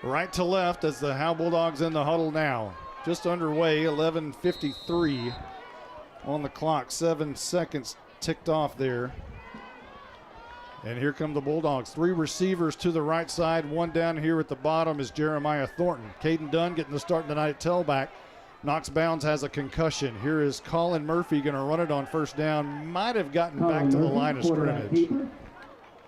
Right to left as the Howe Bulldogs in the huddle now. Just underway, 11:53 on the clock. 7 seconds ticked off there. And here come the Bulldogs. 3 receivers to the right side. 1 down here at the bottom is Jeremiah Thornton. Caden Dunn getting the start tonight at tailback. Knox Bounds has a concussion. Here is Colin Murphy going to run it on first down. Might have gotten back to the line of scrimmage.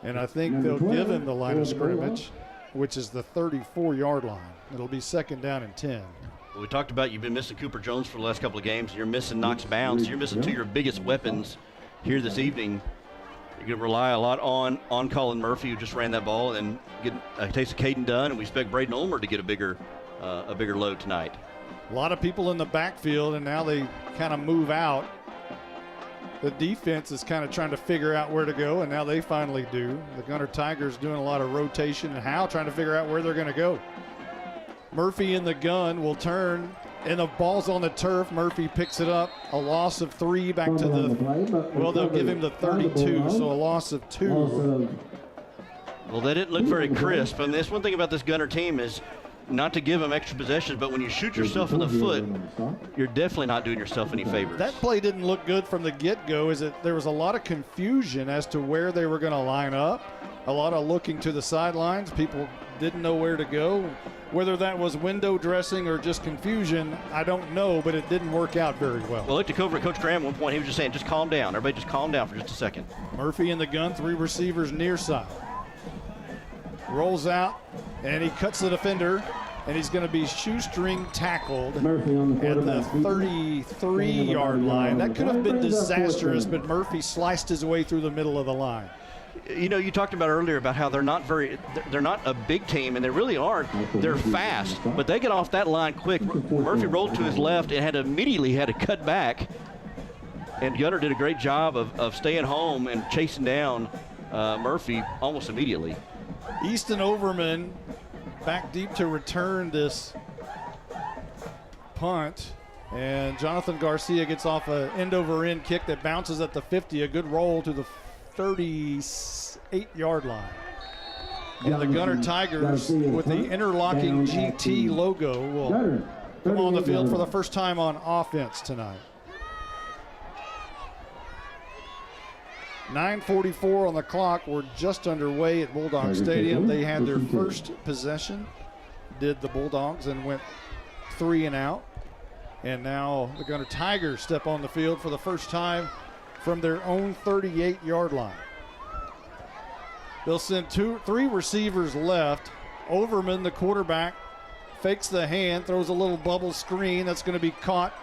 And I think they'll give him the line of scrimmage, which is the 34-yard line. It'll be 2nd down and 10. Well, we talked about you've been missing Cooper Jones for the last couple of games. You're missing Knox Bounds. You're missing 2 of your biggest weapons here this evening. You're going to rely a lot on Colin Murphy, who just ran that ball, and get a taste of Caden Dunn, and we expect Braden Ulmer to get a bigger load tonight. A lot of people in the backfield, and now they kind of move out. The defense is kind of trying to figure out where to go, and now they finally do. The Gunter Tigers doing a lot of rotation, and Howe trying to figure out where they're going to go. Murphy in the gun will turn, and the ball's on the turf. Murphy picks it up. A loss of 3 back to the, well, they'll give him the 32, so a loss of 2. Well, they didn't look very crisp. And this one thing about this Gunter team is not to give them extra possessions, but when you shoot yourself in the foot, you're definitely not doing yourself any favors. That play didn't look good from the get-go. There was a lot of confusion as to where they were going to line up. A lot of looking to the sidelines. People didn't know where to go. Whether that was window dressing or just confusion, I don't know, but it didn't work out very well. Well, I looked over at Coach Graham at one point. He was just saying, just calm down. Everybody just calm down for just a second. Murphy in the gun, 3 receivers near side. Rolls out, and he cuts the defender. and he's going to be shoestring tackled Murphy on the at the quarterback. 33-yard line. That could have been disastrous, but Murphy sliced his way through the middle of the line. You know, you talked about earlier about how they're not a big team, and they really aren't. They're fast, but they get off that line quick. Murphy rolled to his left and immediately had to cut back, and Gunter did a great job of staying home and chasing down Murphy almost immediately. Easton Overman back deep to return this punt, and Jonathan Garcia gets off an end-over-end kick that bounces at the 50, a good roll to the 38-yard line. And the Gunter Tigers with the interlocking GT logo will come on the field for the first time on offense tonight. 9:44 on the clock. We're just underway at Bulldog Stadium. They had their first possession, did the Bulldogs, and went 3 and out. And now the Gunter Tigers step on the field for the first time from their own 38-yard line. They'll send 3 receivers left. Overman, the quarterback, fakes the hand, throws a little bubble screen that's going to be caught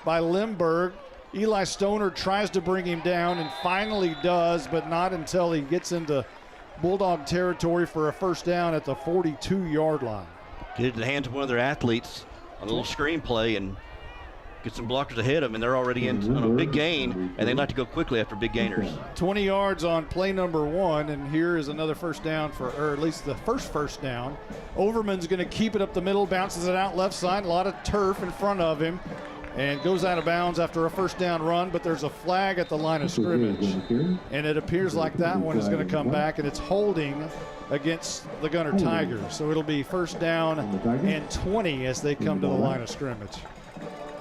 by Limburg. Eli Stoner tries to bring him down and finally does, but not until he gets into Bulldog territory for a first down at the 42-yard line. Get it in the hands of one of their athletes on a little screen play and get some blockers ahead of them, and they're already in on a big gain, and they like to go quickly after big gainers. 20 yards on play number 1, and here is another first down or at least the first down. Overman's going to keep it up the middle, bounces it out left side, a lot of turf in front of him, and goes out of bounds after a first down run, but there's a flag at the line of scrimmage, and it appears like that one is going to come back, and it's holding against the Gunter Tigers. So it'll be first down and 20 as they come to the line of scrimmage.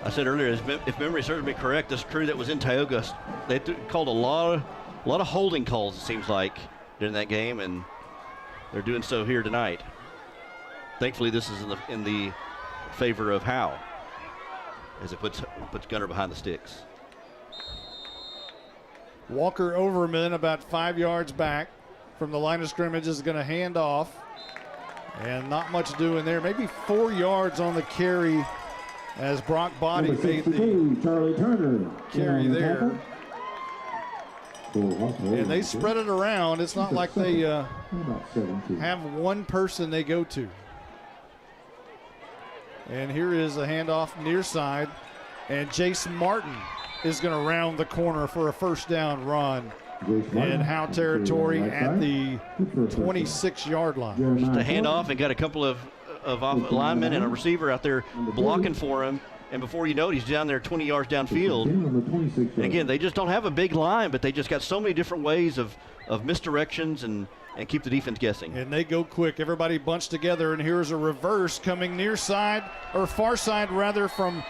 I said earlier, if memory serves me correct, this crew that was in Tioga, they called a lot of holding calls, it seems like, during that game, and they're doing so here tonight. Thankfully, this is in the favor of Howe, as it puts Gunter behind the sticks. Walker Overman about 5 yards back from the line of scrimmage is going to hand off, and not much doing there. Maybe 4 yards on the carry as Brock Body made the Charlie Turner carry there. And they spread it around. It's not like they have one person they go to. And here is a handoff near side, and Jace Martin is going to round the corner for a first down run in Howe territory at the 26-yard line. Just a handoff, and got a couple of linemen and a receiver out there blocking for him, and before you know it, he's down there 20 yards downfield. And again, they just don't have a big line, but they just got so many different ways of misdirections and keep the defense guessing. And they go quick. Everybody bunched together, and here's a reverse coming near side, or far side rather, from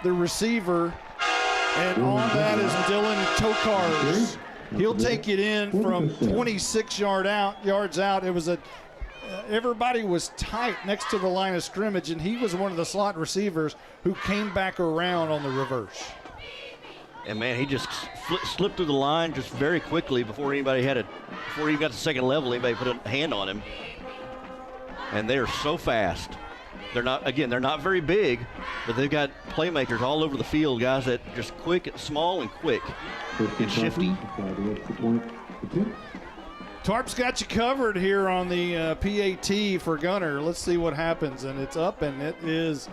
the receiver. And on that is Dylan Tokars. He'll take it in from 26 yards out. It was everybody was tight next to the line of scrimmage, and he was one of the slot receivers who came back around on the reverse. And man, he just slipped through the line just very quickly before he got to the second level. Anybody put a hand on him. And they are so fast. They're not very big, but they've got playmakers all over the field, guys that just small and quick and shifty. Tarp's got you covered here on the PAT for Gunter. Let's see what happens, and it's up, and it is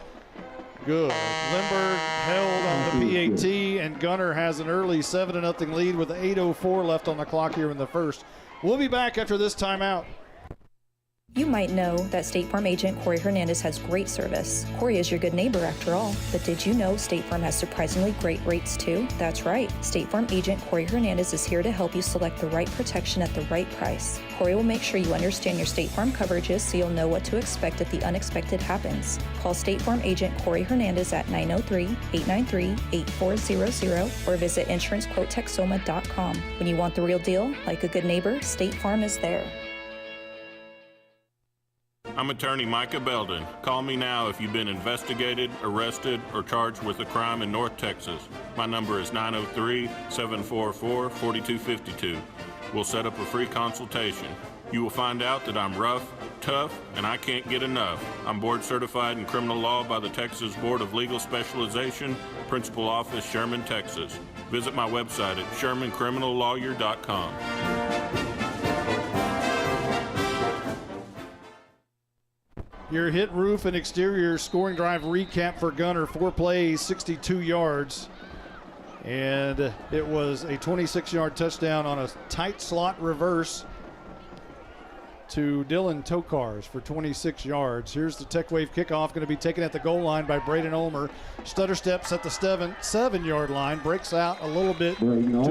good. Limburg held on the PAT, and Gunter has an early 7-0 lead with 8:04 left on the clock here in the first. We'll be back after this timeout. You might know that State Farm agent Corey Hernandez has great service. Corey is your good neighbor after all. But did you know State Farm has surprisingly great rates too? That's right. State Farm agent Corey Hernandez is here to help you select the right protection at the right price. Corey will make sure you understand your State Farm coverages so you'll know what to expect if the unexpected happens. Call State Farm agent Corey Hernandez at 903-893-8400 or visit insurancequotetexoma.com. When you want the real deal, like a good neighbor, State Farm is there. I'm attorney Micah Belden. Call me now if you've been investigated, arrested, or charged with a crime in North Texas. My number is 903-744-4252. We'll set up a free consultation. You will find out that I'm rough, tough, tough, and I can't get enough. I'm board certified in criminal law by the Texas Board of Legal Specialization, Principal Office, Sherman, Texas. Visit my website at shermancriminallawyer.com. Your hit, roof, and exterior scoring drive recap for Gunter. 4 plays, 62 yards. And it was a 26-yard touchdown on a tight slot reverse to Dylan Tokars for 26 yards. Here's the Tech Wave kickoff, going to be taken at the goal line by Braden Ulmer. Stutter steps at the 7-yard line, breaks out a little bit to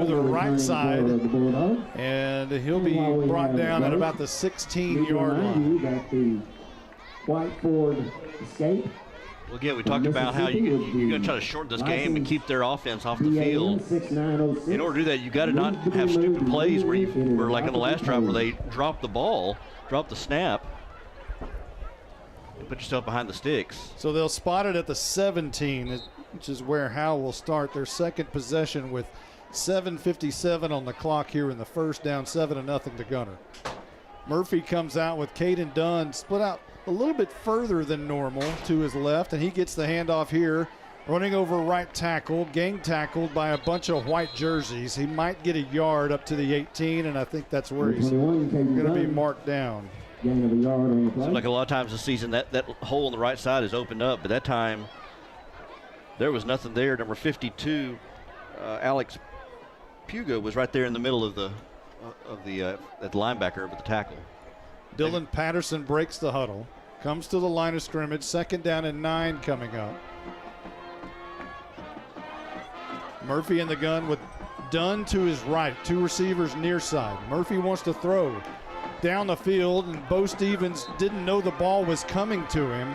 the right side, and he'll be brought down at about the 16-yard line. Whiteboard escape. Well, again, we talked about how you're going to try to shorten this game and keep their offense off the field. In order to do that, you got to not have stupid plays where like on the last drive, where they drop the ball, drop the snap, and put yourself behind the sticks. So they'll spot it at the 17, which is where Howe will start their second possession with 7:57 on the clock here in the first, down 7-0 to Gunter. Murphy comes out with Caden Dunn split out a little bit further than normal to his left, and he gets the handoff here, running over right tackle, gang tackled by a bunch of white jerseys. He might get a yard up to the 18, and I think that's where he's going to be marked down. Seems like a lot of times this season that hole on the right side is opened up, but that time there was nothing there. Number 52, Alex Puga, was right there in the middle of the linebacker with the tackle. Dylan Patterson breaks the huddle, comes to the line of scrimmage, 2nd down and 9 coming up. Murphy in the gun with Dunn to his right, 2 receivers near side. Murphy wants to throw down the field, and Bo Stevens didn't know the ball was coming to him.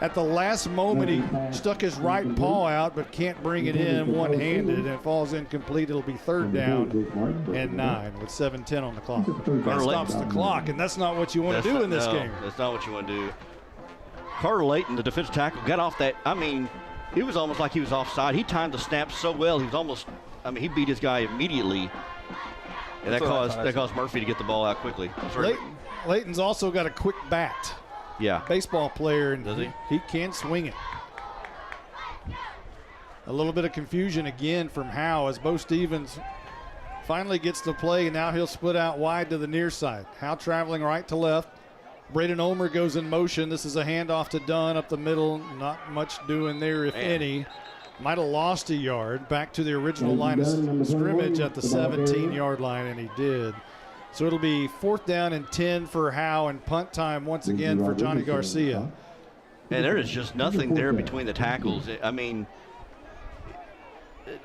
At the last moment, he stuck his right paw out, but can't bring it in one-handed, and it falls incomplete. It'll be 3rd down and 9 with 7:10 on the clock. That stops the clock, and that's not what you want to do in this game. That's not what you want to do. Carter Layton, the defensive tackle, got off that. I mean, it was almost like he was offside. He timed the snap so well. He was almost, he beat his guy immediately, and that caused Murphy to get the ball out quickly. Layton's also got a quick bat. Yeah. Baseball player, and does he can swing it. A little bit of confusion again from Howe as Bo Stevens finally gets to play, and now he'll split out wide to the near side. Howe traveling right to left. Braden Ulmer goes in motion. This is a handoff to Dunn up the middle. Not much doing there, if any. Might have lost a yard. Back to the original line of scrimmage at the 17-yard line, and he did. So it'll be 4th down and 10 for Howe, and punt time once again for Johnny Garcia. And there is just nothing there between the tackles. I mean,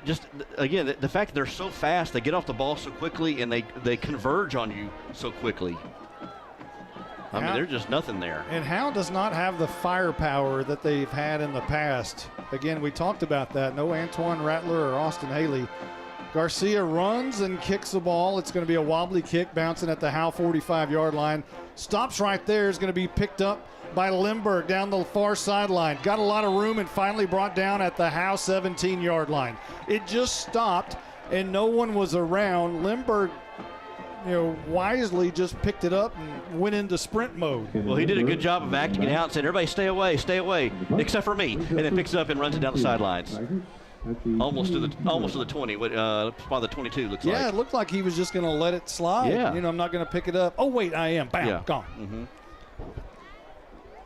just, again, the fact that they're so fast, they get off the ball so quickly, and they converge on you so quickly. I mean, there's just nothing there. And Howe does not have the firepower that they've had in the past. Again, we talked about that. No Antoine Rattler or Austin Haley. Garcia runs and kicks the ball. It's going to be a wobbly kick bouncing at the Howe 45-yard line. Stops right there. Is going to be picked up by Lindbergh down the far sideline. Got a lot of room and finally brought down at the Howe 17-yard line. It just stopped and no one was around. Lindbergh, wisely just picked it up and went into sprint mode. Well, he did a good job of acting it out and saying, everybody stay away, except for me. And then picks it up and runs it down the sidelines. Almost to the 20, by the 22 looks like. Yeah, it looked like he was just going to let it slide. Yeah. I'm not going to pick it up. Oh, wait, I am. Bam, gone. Mm-hmm.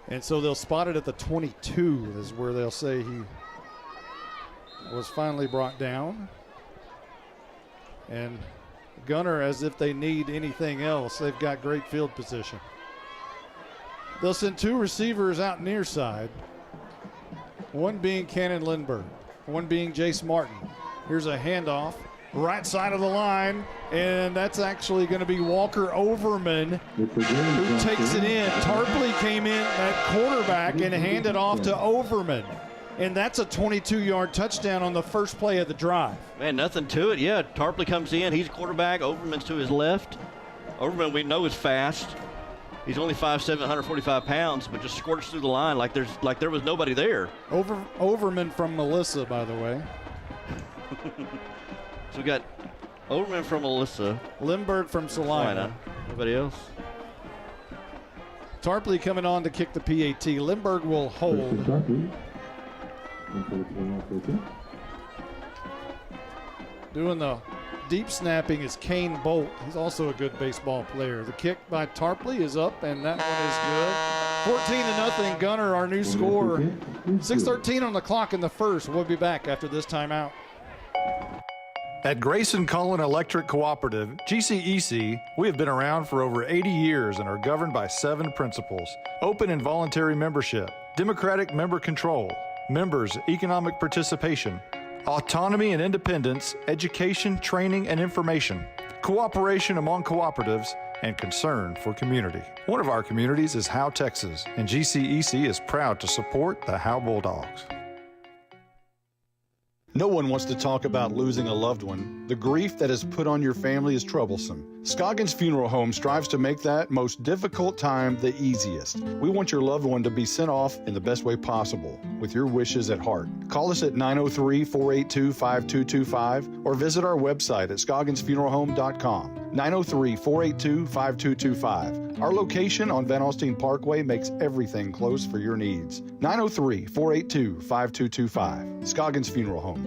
And so they'll spot it at the 22 is where they'll say he was finally brought down. And Gunter, as if they need anything else, they've got great field position. They'll send 2 receivers out near side, one being Cannon Lindbergh, one being Jace Martin. Here's a handoff, right side of the line, and that's actually going to be Walker Overman who takes it in. Tarpley came in at quarterback and handed off to Overman. And that's a 22-yard touchdown on the first play of the drive. Man, nothing to it. Yeah, Tarpley comes in. He's quarterback. Overman's to his left. Overman, we know, is fast. He's only 5'7", 145 pounds, but just squirts through the line like there was nobody there. Overman from Melissa, by the way. So we got Overman from Melissa. Lindbergh from Salina. Anybody else? Tarpley coming on to kick the PAT. Lindbergh will hold. Doing the deep snapping is Kane Bolt. He's also a good baseball player. The kick by Tarpley is up, and that one is good. 14-0, Gunter, our new scorer. 6:13 on the clock in the first. We'll be back after this timeout. At Grayson Cullen Electric Cooperative, GCEC, we have been around for over 80 years and are governed by 7 principles: open and voluntary membership, democratic member control, members' economic participation, autonomy and independence, education, training, and information, cooperation among cooperatives, and concern for community. One of our communities is Howe, Texas, and GCEC is proud to support the Howe Bulldogs. No one wants to talk about losing a loved one. The grief that is put on your family is troublesome. Scoggins Funeral Home strives to make that most difficult time the easiest. We want your loved one to be sent off in the best way possible, with your wishes at heart. Call us at 903-482-5225 or visit our website at scogginsfuneralhome.com. 903-482-5225. Our location on Van Alstyne Parkway makes everything close for your needs. 903-482-5225. Scoggins Funeral Home.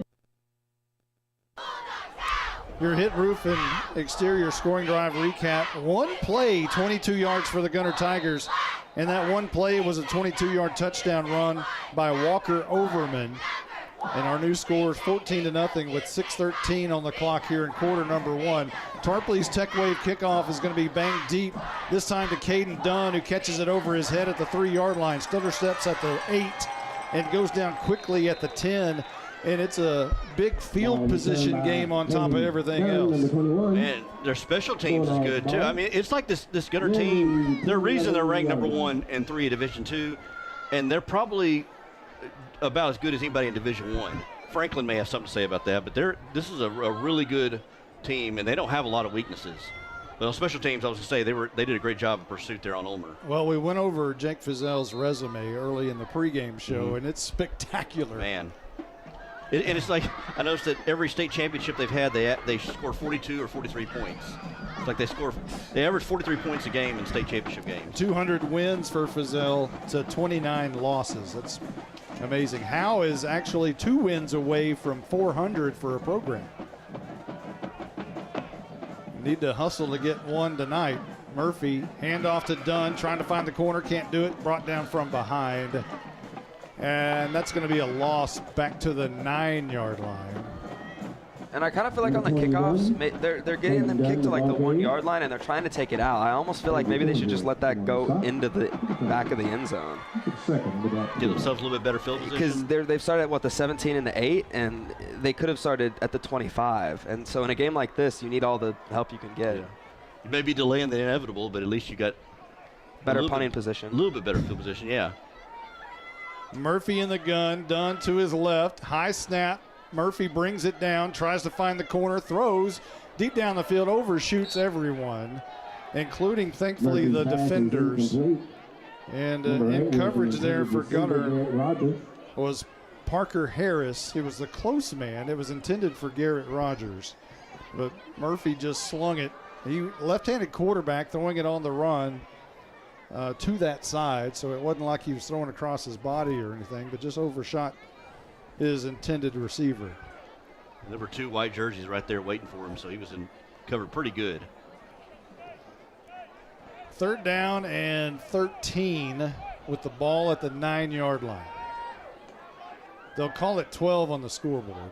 Your hit roof and exterior scoring drive recap. One play, 22 yards for the Gunter Tigers. And that one play was a 22-yard touchdown run by Walker Overman. And our new score is 14-0 with 6:13 on the clock here in quarter number 1. Tarpley's Tech Wave kickoff is going to be banged deep, this time to Caden Dunn, who catches it over his head at the 3-yard line. Stutter steps at the 8 and goes down quickly at the 10. And it's a big field position game on top of everything else. And their special teams is good, too. I mean, it's like this Gunter team, the reason they're ranked number 1 and 3 in Division II, and they're probably about as good as anybody in Division I. Franklin may have something to say about that, but this is a really good team, and they don't have a lot of weaknesses. But on special teams, I was going to say, they did a great job of pursuit there on Ulmer. Well, we went over Jake Fizel's resume early in the pregame show, and it's spectacular. Man. And it's like, I noticed that every state championship they've had, they score 42 or 43 points. It's like they average 43 points a game in state championship games. 200 wins for Fizel to 29 losses. That's amazing. Howe is actually 2 wins away from 400 for a program. Need to hustle to get one tonight. Murphy, handoff to Dunn, trying to find the corner, can't do it, brought down from behind. And that's going to be a loss back to the 9-yard line. And I kind of feel like on the kickoffs, they're getting them kicked to like the 1-yard line, and they're trying to take it out. I almost feel like maybe they should just let that go into the back of the end zone. Give themselves a little bit better field position. Because they've started at, what, the 17 and the 8, and they could have started at the 25. And so in a game like this, you need all the help you can get. Yeah. You may be delaying the inevitable, but at least you got better punting position. A little bit better field position, yeah. Murphy in the gun, Dunn to his left, high snap. Murphy brings it down, tries to find the corner, throws deep down the field, overshoots everyone, including, thankfully, the defenders. And in coverage there for Gunter was Parker Harris. He was the close man. It was intended for Garrett Rogers, but Murphy just slung it. He left-handed quarterback throwing it on the run to that side, so it wasn't like he was throwing across his body or anything, but just overshot his intended receiver. Number 2 white jerseys right there waiting for him, so he was covered pretty good. 3rd down and 13 with the ball at the 9-yard line. They'll call it 12 on the scoreboard.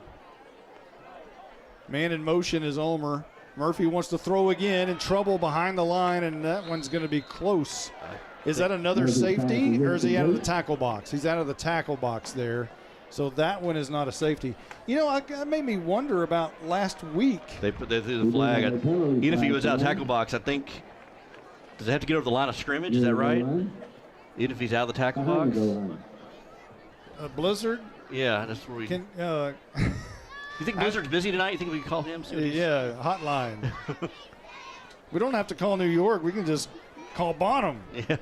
Man in motion is Ulmer. Murphy wants to throw again, in trouble behind the line, and that one's going to be close. Is that another safety, or is he out of the tackle box? He's out of the tackle box there. So that one is not a safety. You know, that made me wonder about last week. They threw the flag. Even if he was out of tackle box, I think, does it have to get over the line of scrimmage? Is that right? Even if he's out of the tackle box? A Blizzard? Yeah, that's where we can. You think Blizzard's busy tonight? You think we can call him? Yeah, hotline. We don't have to call New York. We can just call Bonham. Yeah.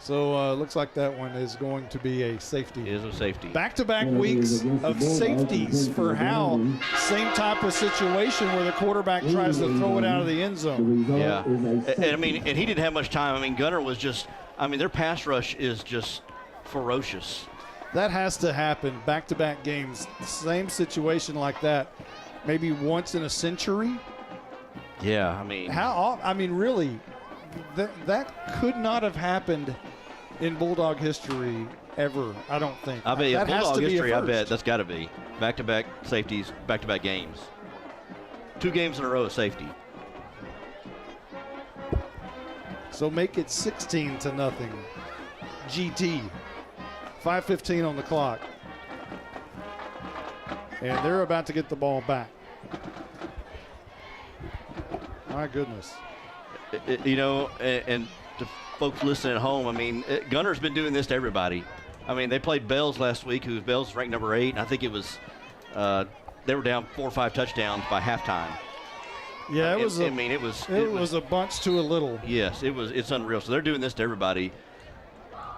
So looks like that one is going to be a safety. It is a safety. Back-to-back weeks of safeties for Howe. Same type of situation where the quarterback tries to throw it out of the end zone. Yeah, and I mean, and he didn't have much time. I mean, Gunter was just, I mean, their pass rush is just ferocious. That has to happen. Back-to-back games, same situation like that, maybe once in a century. Yeah, I mean. Really, that could not have happened in Bulldog history ever, I don't think. I bet that Bulldog history, I first. bet that's got to be. Back-to-back safeties, back-to-back games. 2 games in a row of safety. So make it 16-0. GT. 5:15 on the clock. And they're about to get the ball back. My goodness. And to folks listening at home, I mean, Gunter's been doing this to everybody. I mean, they played Bells last week, Bells ranked number 8. And I think it was, they were down 4 or 5 touchdowns by halftime. Yeah, it was a bunch to a little. Yes, it's unreal. So they're doing this to everybody.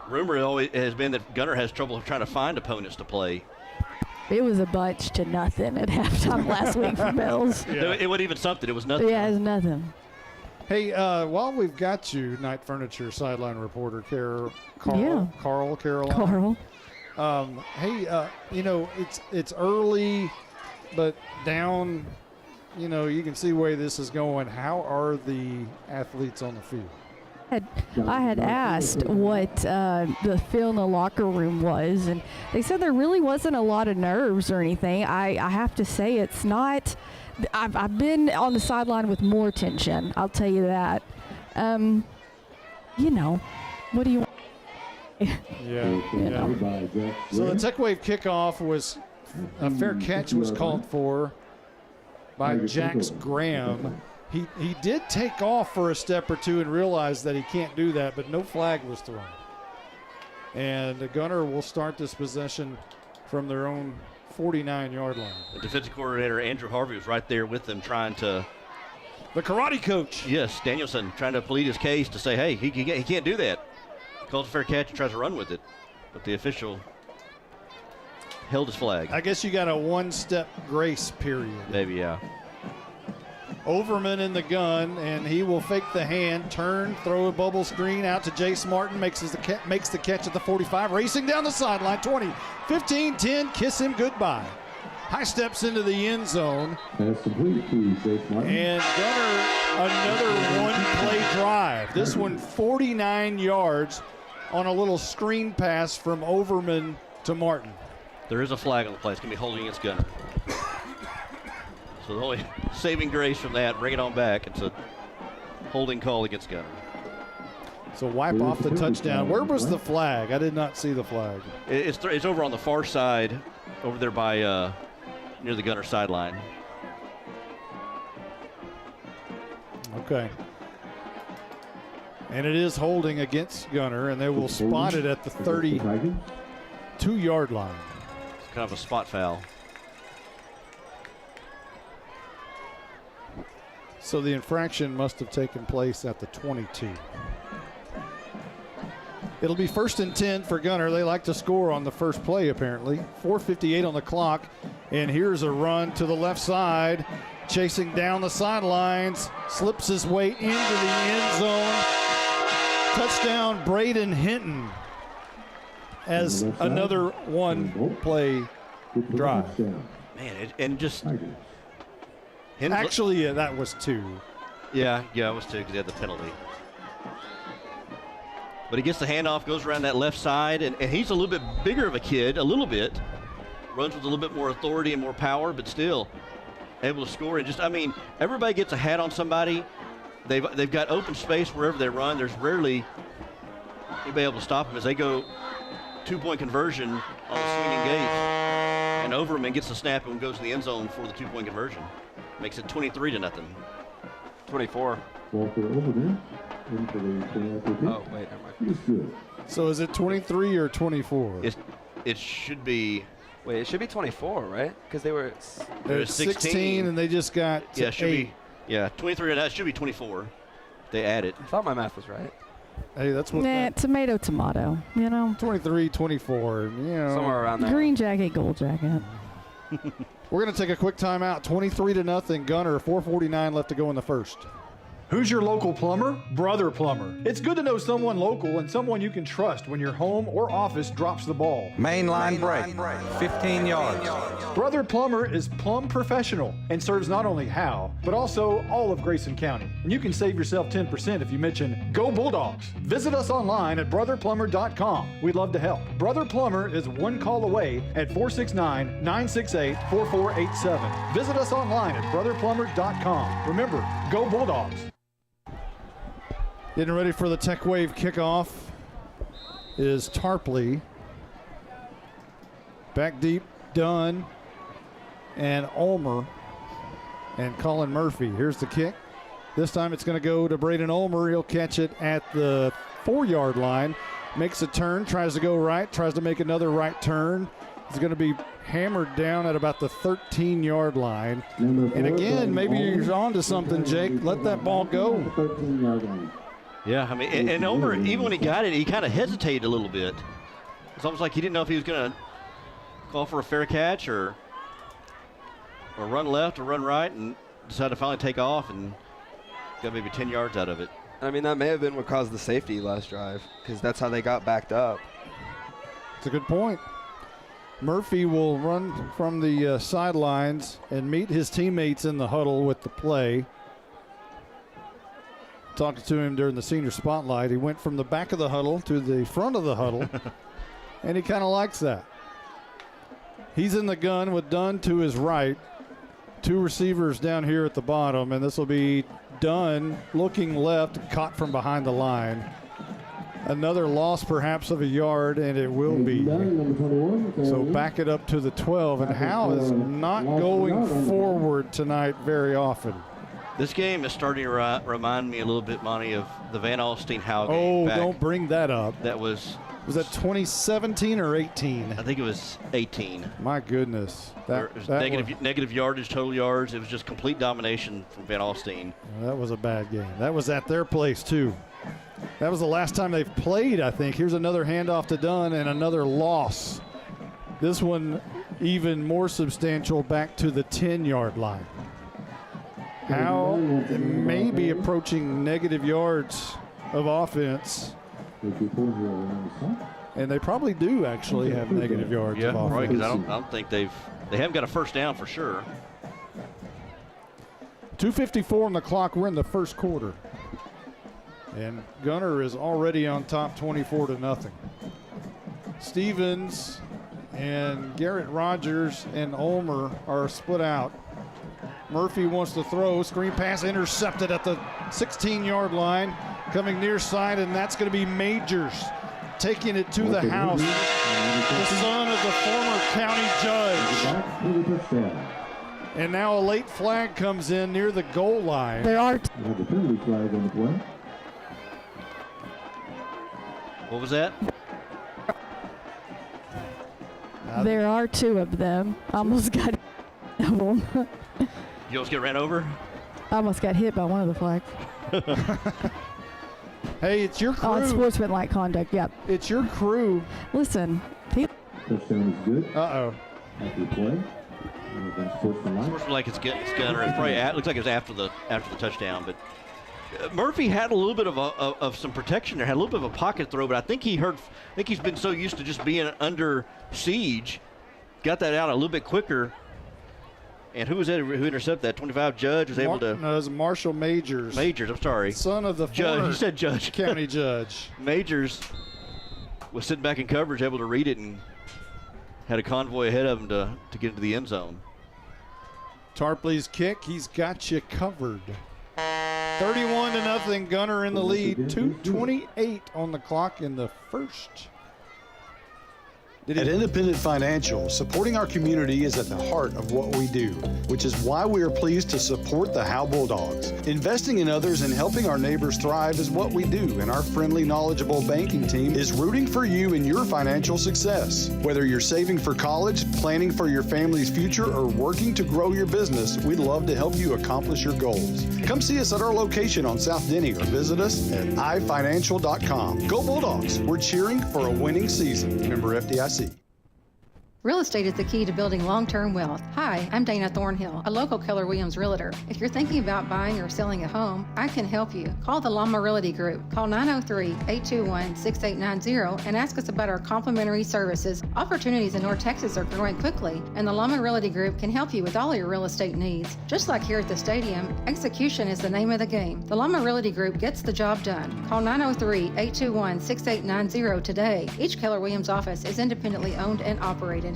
Rumor always has been that Gunter has trouble trying to find opponents to play. It was a bunch to nothing at halftime last week for Bills. Yeah. It wasn't even something. It was nothing. Yeah, it was nothing. Hey, while we've got you, Night Furniture sideline reporter Carl. Hey, it's early, but down. You can see where this is going. How are the athletes on the field? I had asked what the feel in the locker room was, and they said there really wasn't a lot of nerves or anything. I have to say it's not. I've been on the sideline with more tension, I'll tell you that. What do you want? Yeah. So the Tech Wave kickoff was a fair catch was called for by Jax Graham. He did take off for a step or two and realized that he can't do that, but no flag was thrown. And the Gunter will start this possession from their own 49-yard line. The defensive coordinator, Andrew Harvey, was right there with them trying to. The karate coach. Yes, Danielson trying to plead his case to say, hey, he can't do that. Calls a fair catch and tries to run with it. But the official held his flag. I guess you got a one-step grace period. Maybe, yeah. Overman in the gun, and he will fake the hand, turn, throw a bubble screen out to Jace Martin, makes the catch at the 45, racing down the sideline, 20, 15, 10, kiss him goodbye. High steps into the end zone. And Gunter, another one-play drive. This one 49 yards on a little screen pass from Overman to Martin. There is a flag on the play. It's going to be holding against Gunter. So the only saving grace from that, bring it on back. It's a holding call against Gunter. So wipe off the touchdown. Where was the flag? I did not see the flag. It's over on the far side, over there by near the Gunter sideline. Okay. And it is holding against Gunter, and they will spot it at the 32-yard line. It's kind of a spot foul. So the infraction must have taken place at the 22. It'll be 1st and 10 for Gunter. They like to score on the first play, apparently. 4:58 on the clock. And here's a run to the left side. Chasing down the sidelines. Slips his way into the end zone. Touchdown, Braden Hinton. As another one-play drive. Man, and just... Actually, that was 2. Yeah, it was 2 because he had the penalty. But he gets the handoff, goes around that left side, and he's a little bit bigger of a kid, a little bit. Runs with a little bit more authority and more power, but still able to score. And just, I mean, everybody gets a hat on somebody. They've got open space wherever they run. There's rarely anybody able to stop them as they go 2-point conversion on the swinging gate. And Overman gets the snap and goes to the end zone for the 2-point conversion. Makes it 23-0. 24. Oh, wait, never mind. So is it 23 or 24? It should be. Wait, it should be 24, right? Because they were. They're 16 and they just got. Yeah, it should 8. be. Yeah, 23. That should be 24. They added. I thought my math was right. Hey, that's what. Tomato, tomato. 23-24. Somewhere around there. Green jacket, gold jacket. We're going to take a quick timeout. 23-0 Gunter. 4:49 left to go in the first. Who's your local plumber? Brother Plumber. It's good to know someone local and someone you can trust when your home or office drops the ball. Main line break, 15 yards. Brother Plumber is plumb professional and serves not only Howe, but also all of Grayson County. And you can save yourself 10% if you mention Go Bulldogs. Visit us online at brotherplumber.com. We'd love to help. Brother Plumber is one call away at 469-968-4487. Visit us online at brotherplumber.com. Remember, Go Bulldogs. Getting ready for the Tech Wave kickoff is Tarpley. Back deep, Dunn and Ulmer and Colin Murphy. Here's the kick. This time it's going to go to Braden Ulmer. He'll catch it at the 4-yard line. Makes a turn, tries to go right, tries to make another right turn. He's going to be hammered down at about the 13-yard line. And again, maybe you're on to something, Jake. Let that ball go. Yeah, I mean, and Ulmer, even when he got it, he kind of hesitated a little bit. It's almost like he didn't know if he was going to call for a fair catch or run left or run right, and decided to finally take off and got maybe 10 yards out of it. I mean, that may have been what caused the safety last drive, because that's how they got backed up. It's a good point. Murphy will run from the sidelines and meet his teammates in the huddle with the play. Talking to him during the senior spotlight, he went from the back of the huddle to the front of the huddle, and he kind of likes that. He's in the gun with Dunn to his right. 2 receivers down here at the bottom, and this will be Dunn looking left, caught from behind the line. Another loss perhaps of a yard, and it will be. So back it up to the 12, and Howe is not going forward tonight very often. This game is starting to remind me a little bit, Monty, of the Van Alstyne-Howe game. Oh, don't bring that up. That was that 2017 or 18? I think it was 18. My goodness. It was negative yardage, total yards. It was just complete domination from Van Alstyne. That was a bad game. That was at their place, too. That was the last time they've played, I think. Here's another handoff to Dunn and another loss. This one even more substantial, back to the 10-yard line. Howe may be approaching negative yards of offense. And they probably do actually have negative yards of offense. Right, because I don't think they haven't got a first down for sure. 2:54 on the clock. We're in the first quarter. And Gunter is already on top 24-0. Stevens and Garrett Rogers and Ulmer are split out. Murphy wants to throw. Screen pass intercepted at the 16-yard line. Coming near side, and that's going to be Majors taking it to the house. The son of the former county judge. And now a late flag comes in near the goal line. There are. What was that? There are 2 of them. Almost got them. You almost get ran over? I almost got hit by one of the flags. Hey, it's your crew. Oh, it's sportsmanlike conduct, yep. It's your crew. Listen. Touchdown is good. Uh-oh. After play. Sportsmanlike, it's Gunter. It probably looks like it was after the touchdown, but Murphy had a little bit of some protection there, had a little bit of a pocket throw, but I think he's been so used to just being under siege, got that out a little bit quicker. And who was that who intercepted that? 25 Judge was able to. No, it was Marshall Majors. Majors, I'm sorry. Son of the judge. You said Judge. County judge. Majors was sitting back in coverage, able to read it, and had a convoy ahead of him to get into the end zone. Tarpley's kick, he's got you covered. 31-0, Gunter in the lead. 2:28 on the clock in the first. At Independent Financial, supporting our community is at the heart of what we do, which is why we are pleased to support the Howe Bulldogs. Investing in others and helping our neighbors thrive is what we do, and our friendly, knowledgeable banking team is rooting for you in your financial success. Whether you're saving for college, planning for your family's future, or working to grow your business, we'd love to help you accomplish your goals. Come see us at our location on South Denny or visit us at ifinancial.com. Go Bulldogs! We're cheering for a winning season. Member FDIC. Real estate is the key to building long-term wealth. Hi, I'm Dana Thornhill, a local Keller Williams realtor. If you're thinking about buying or selling a home, I can help you. Call the Llama Realty Group. Call 903-821-6890 and ask us about our complimentary services. Opportunities in North Texas are growing quickly, and the Llama Realty Group can help you with all your real estate needs. Just like here at the stadium, execution is the name of the game. The Llama Realty Group gets the job done. Call 903-821-6890 today. Each Keller Williams office is independently owned and operated.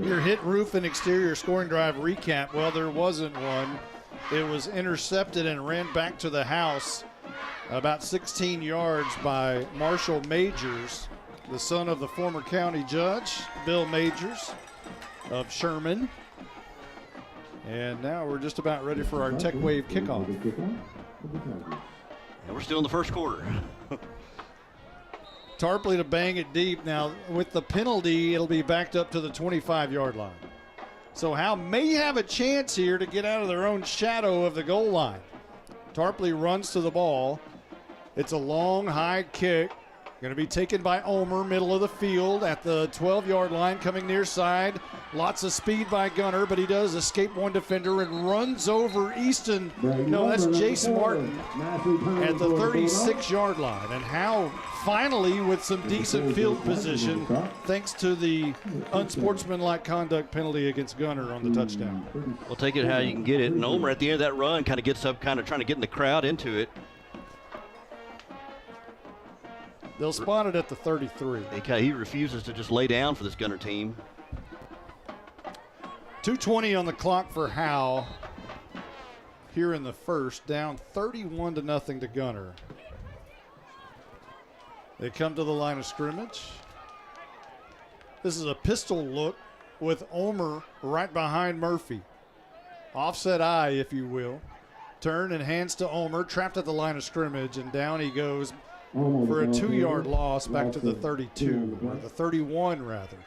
Your hit, roof, and exterior scoring drive recap. Well, there wasn't one. It was intercepted and ran back to the house about 16 yards by Marshall Majors, the son of the former county judge, Bill Majors of Sherman. And now we're just about ready for our Tech Wave kickoff. And we're still in the first quarter. Tarpley to bang it deep. Now, with the penalty, it'll be backed up to the 25-yard line. So Howe may have a chance here to get out of their own shadow of the goal line. Tarpley runs to the ball. It's a long, high kick. Going to be taken by Ulmer, middle of the field at the 12-yard line, coming near side. Lots of speed by Gunter, but he does escape one defender and runs over Easton. No, that's Jace Martin at the 36-yard line. And Howe finally with some decent field position thanks to the unsportsmanlike conduct penalty against Gunter on the touchdown. We'll take it how you can get it. And Ulmer at the end of that run kind of gets up, kind of trying to get in the crowd into it. They'll spot it at the 33. He refuses to just lay down for this Gunter team. 2:20 on the clock for Howe here in the first, down 31-0 to Gunter. They come to the line of scrimmage. This is a pistol look with Ulmer right behind Murphy. Offset eye, if you will. Turn and hands to Ulmer, trapped at the line of scrimmage, and down he goes for a 2-yard loss back to the 32, or the 31 rather.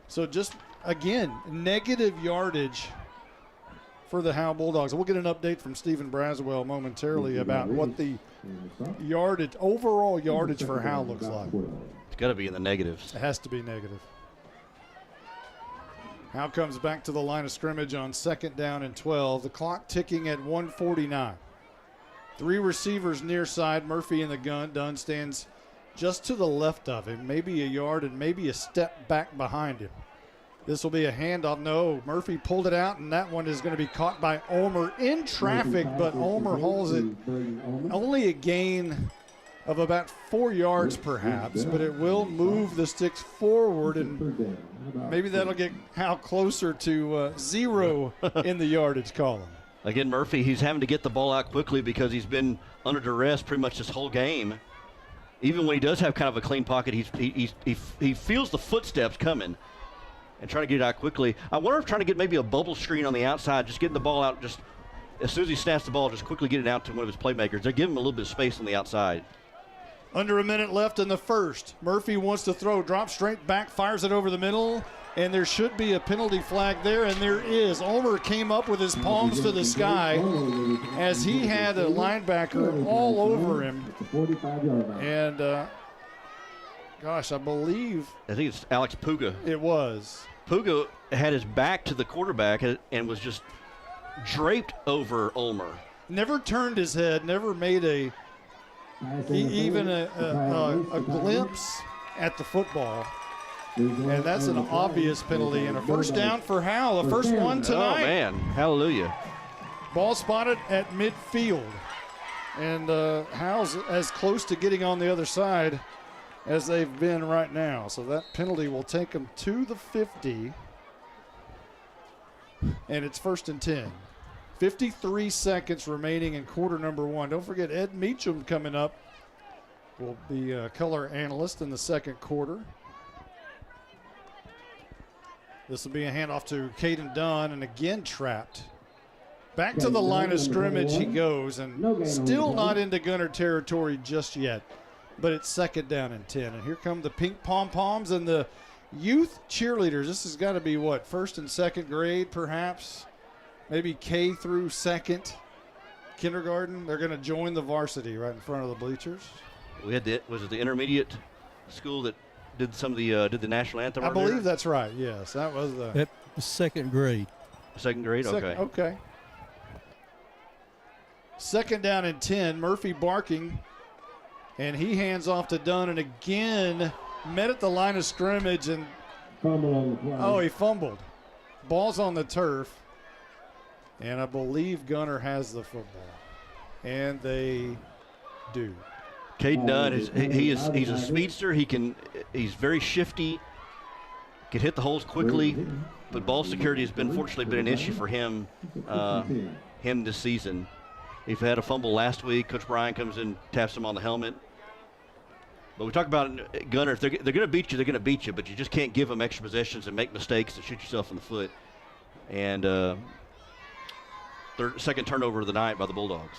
So just, again, negative yardage for the Howe Bulldogs. We'll get an update from Stephen Braswell momentarily about what the yardage, overall yardage for Howe looks like. It's got to be in the negatives. It has to be negative. Howe comes back to the line of scrimmage on 2nd down and 12. The clock ticking at 1:49. 3 receivers near side. Murphy in the gun. Dunn stands just to the left of him, maybe a yard and maybe a step back behind him. This will be a handoff. No, Murphy pulled it out, and that one is going to be caught by Ulmer in traffic, but Ulmer hauls it only a gain of about 4 yards perhaps, but it will move the sticks forward, and maybe that'll get Howe closer to 0 in the yardage column. Again, Murphy, he's having to get the ball out quickly because he's been under duress pretty much this whole game. Even when he does have kind of a clean pocket, he feels the footsteps coming and trying to get it out quickly. I wonder if trying to get maybe a bubble screen on the outside, just getting the ball out, just as soon as he snaps the ball, just quickly get it out to one of his playmakers. They're giving him a little bit of space on the outside. Under a minute left in the first. Murphy wants to throw, drops straight back, fires it over the middle, and there should be a penalty flag there, and there is. Ulmer came up with his palms to the sky as he had a linebacker all over him. And, gosh, I think it's Alex Puga. It was. Puga had his back to the quarterback and was just draped over Ulmer. Never turned his head, never made even a glimpse at the football. And that's an obvious penalty and a first down for Howe, the first one tonight. Oh, man. Hallelujah. Ball spotted at midfield. And Howe's as close to getting on the other side as they've been right now. So that penalty will take them to the 50. And it's 1st and 10. 53 seconds remaining in quarter number 1. Don't forget Ed Meacham coming up will be a color analyst in the second quarter. This will be a handoff to Caden Dunn, and again trapped. Back to the line of scrimmage he goes, and still not into Gunter territory just yet. But it's 2nd down and 10. And here come the pink pom-poms and the youth cheerleaders. This has got to be, what, 1st and 2nd grade perhaps? Maybe K through 2nd kindergarten. They're going to join the varsity right in front of the bleachers. We had was it the intermediate school that did some of the did the national anthem? I believe that's right. Yes, that was the At 2nd grade. 2nd grade. Okay. Okay. 2nd down and 10. Murphy barking, and he hands off to Dunn, and again met at the line of scrimmage, and he fumbled. Ball's on the turf, and I believe Gunter has the football, and they do. Caden Dunn he's a speedster. He's very shifty. Can hit the holes quickly, but ball security has fortunately been an issue for him this season. He had a fumble last week. Coach Bryan comes in, taps him on the helmet. But we talk about Gunter. If they're going to beat you, they're going to beat you. But you just can't give them extra possessions and make mistakes and shoot yourself in the foot. And 2nd turnover of the night by the Bulldogs.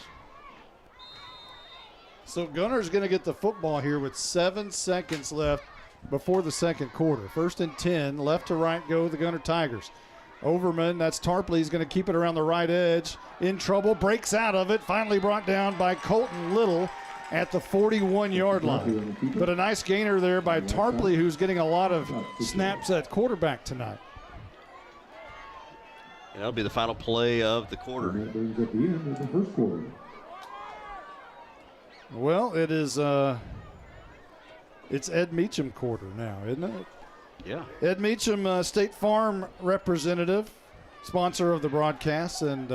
So Gunter's going to get the football here with 7 seconds left before the 2nd quarter. 1st and 10, left to right go the Gunter Tigers. Overman, that's Tarpley, is going to keep it around the right edge. In trouble, breaks out of it, finally brought down by Colton Little at the 41-yard line. But a nice gainer there by Tarpley, who's getting a lot of snaps at quarterback tonight. And that'll be the final play of the quarter. Well, it is it's Ed Meacham quarter now, isn't it? Yeah. Ed Meacham, State Farm representative, sponsor of the broadcast, and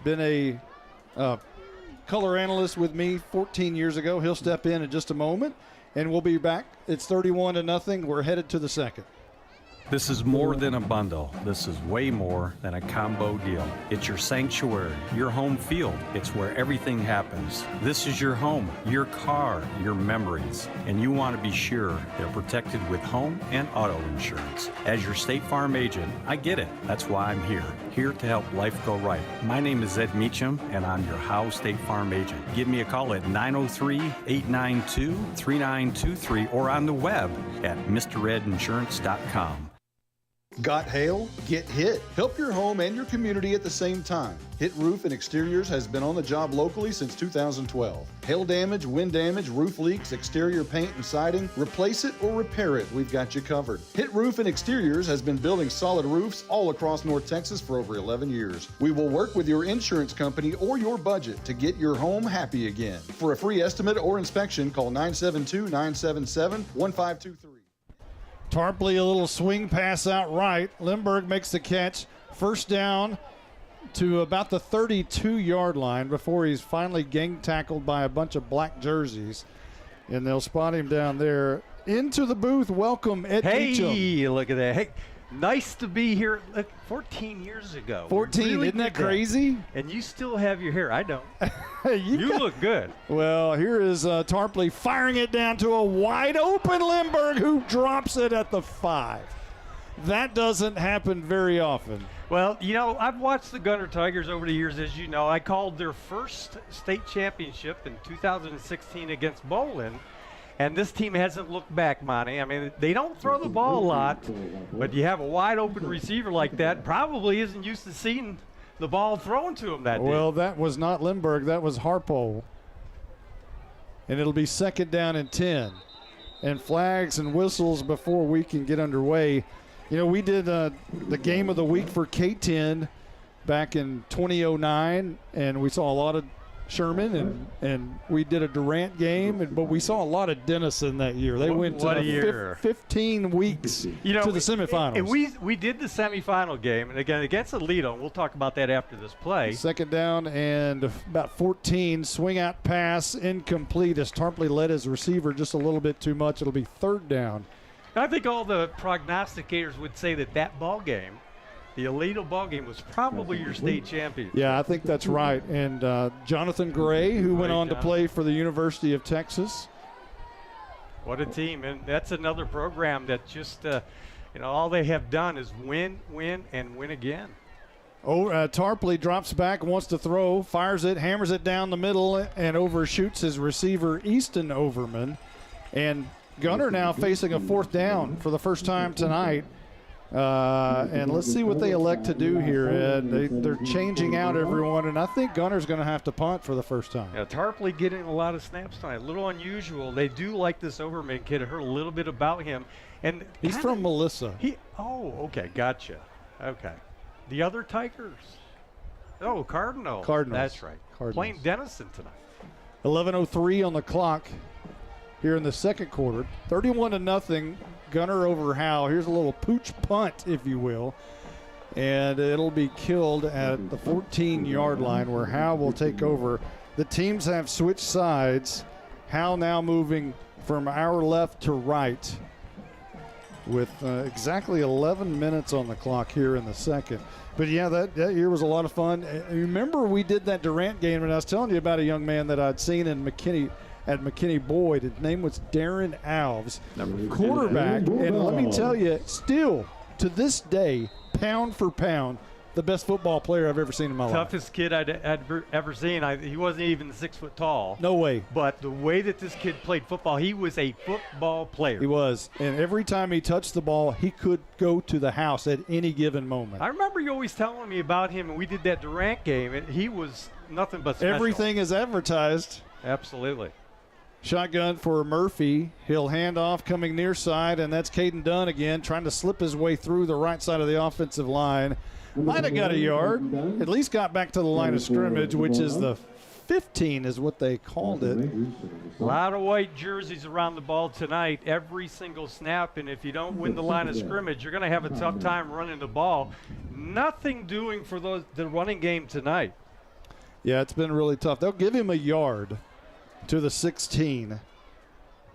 been a color analyst with me 14 years ago. He'll step in just a moment, and we'll be back. It's 31-0. We're headed to the 2nd. This is more than a bundle. This is way more than a combo deal. It's your sanctuary, your home field. It's where everything happens. This is your home, your car, your memories. And you want to be sure they're protected with home and auto insurance. As your State Farm agent, I get it. That's why I'm here to help life go right. My name is Ed Meacham, and I'm your Howe State Farm agent. Give me a call at 903-892-3923 or on the web at mredinsurance.com. Got hail? Get Hit. Help your home and your community at the same time. Hit Roof and Exteriors has been on the job locally since 2012. Hail damage, wind damage, roof leaks, exterior paint and siding, replace it or repair it, we've got you covered. Hit Roof and Exteriors has been building solid roofs all across North Texas for over 11 years. We will work with your insurance company or your budget to get your home happy again. For a free estimate or inspection, call 972-977-1523. Tarpley, a little swing pass out right. Lindbergh makes the catch. 1st down to about the 32-yard line before he's finally gang tackled by a bunch of black jerseys. And they'll spot him down there. Into the booth, welcome Ed Meacham. Hey, look at that. Hey, nice to be here. Look, 14 years ago. 14, really, isn't that crazy? And you still have your hair. I don't. you look good. Well, here is Tarpley firing it down to a wide open Lindbergh, who drops it at the 5. That doesn't happen very often. Well, you know, I've watched the Gunter Tigers over the years, as you know. I called their first state championship in 2016 against Bolin. And this team hasn't looked back, Monty. I mean, they don't throw the ball a lot, but you have a wide open receiver like that, probably isn't used to seeing the ball thrown to him that day. Well, that was not Lindbergh. That was Harpo. And it'll be 2nd down and 10. And flags and whistles before we can get underway. You know, we did the game of the week for K-10 back in 2009, and we saw a lot of Sherman, and we did a Durant game, but we saw a lot of Denison that year. They went to 15 weeks to the semifinals. And we did the semifinal game, and again, against Alito. We'll talk about that after this play. 2nd down and about 14. Swing out pass, incomplete as Tarpley led his receiver just a little bit too much. It'll be 3rd down. I think all the prognosticators would say that ball game, the Alito ball game, was probably your state champion. Yeah, I think that's right. And Jonathan Gray, who went on to play for the University of Texas. What a team. And that's another program that just all they have done is win, and win again. Tarpley drops back, wants to throw, fires it, hammers it down the middle, and overshoots his receiver, Easton Overman. And Gunter now facing a 4th down for the first time tonight. And let's see what they elect to do here, Ed. They're changing out everyone, and I think Gunter's going to have to punt for the first time. Yeah, Tarpley getting a lot of snaps tonight. A little unusual. They do like this Overman kid. I heard a little bit about him. And he's from Melissa. Okay, gotcha. Okay. The other Tigers. Oh, Cardinals. That's right. Cardinals. Playing Denison tonight. 11:03 on the clock here in the second quarter. 31-0. Gunter over Howe. Here's a little pooch punt, if you will. And it'll be killed at the 14-yard line where Howe will take over. The teams have switched sides. Howe now moving from our left to right with exactly 11 minutes on the clock here in the second. But, yeah, that year was a lot of fun. Remember we did that Durant game, and I was telling you about a young man that I'd seen in McKinney Boyd. His name was Darren Alves, quarterback. And let me tell you, still to this day, pound for pound, the best football player I've ever seen in my life. Toughest kid I'd ever seen. He wasn't even 6 foot tall. No way. But the way that this kid played football, he was a football player. He was. And every time he touched the ball, he could go to the house at any given moment. I remember you always telling me about him, and we did that Durant game, and he was nothing but special. Everything is advertised. Absolutely. Shotgun for Murphy. He'll hand off coming near side, and that's Caden Dunn again, trying to slip his way through the right side of the offensive line. Might have got a yard. At least got back to the line of scrimmage, which is the 15 is what they called it. A lot of white jerseys around the ball tonight, every single snap, and if you don't win the line of scrimmage, you're going to have a tough time running the ball. Nothing doing for the running game tonight. Yeah, it's been really tough. They'll give him a yard to the 16.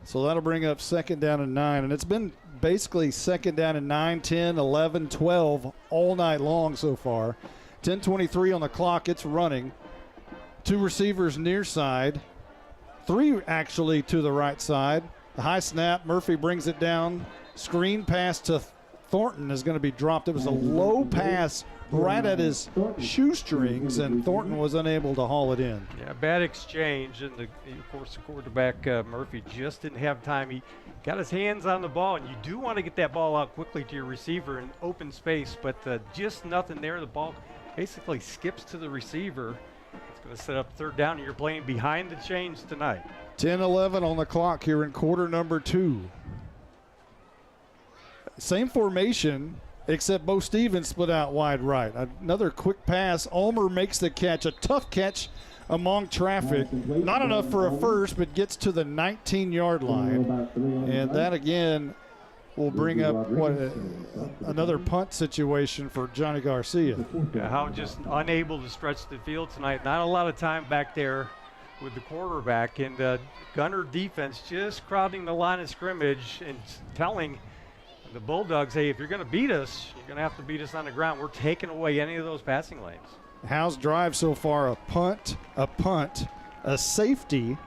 So that'll bring up 2nd down and 9. And it's been basically 2nd down and 9, 10, 11, 12 all night long so far. 10:23 on the clock. It's running. 2 receivers near side. 3 actually to the right side. The high snap. Murphy brings it down. Screen pass to Thornton is going to be dropped. It was a low pass right at his shoestrings, and Thornton was unable to haul it in. Yeah, bad exchange, and of course the quarterback Murphy just didn't have time. He got his hands on the ball, and you do want to get that ball out quickly to your receiver in open space, but just nothing there. The ball basically skips to the receiver. It's going to set up 3rd down, and you're playing behind the chains tonight. 10-11 on the clock here in quarter number 2. Same formation, except Bo Stevens split out wide right. Another quick pass. Ulmer makes the catch. A tough catch among traffic. Not enough for a first, but gets to the 19-yard line. And that, again, will bring up another punt situation for Johnny Garcia. Yeah, Howe just unable to stretch the field tonight. Not a lot of time back there with the quarterback. And Gunter defense just crowding the line of scrimmage and telling the Bulldogs, hey, if you're going to beat us, you're going to have to beat us on the ground. We're taking away any of those passing lanes. Howe's drive so far, a punt, a safety,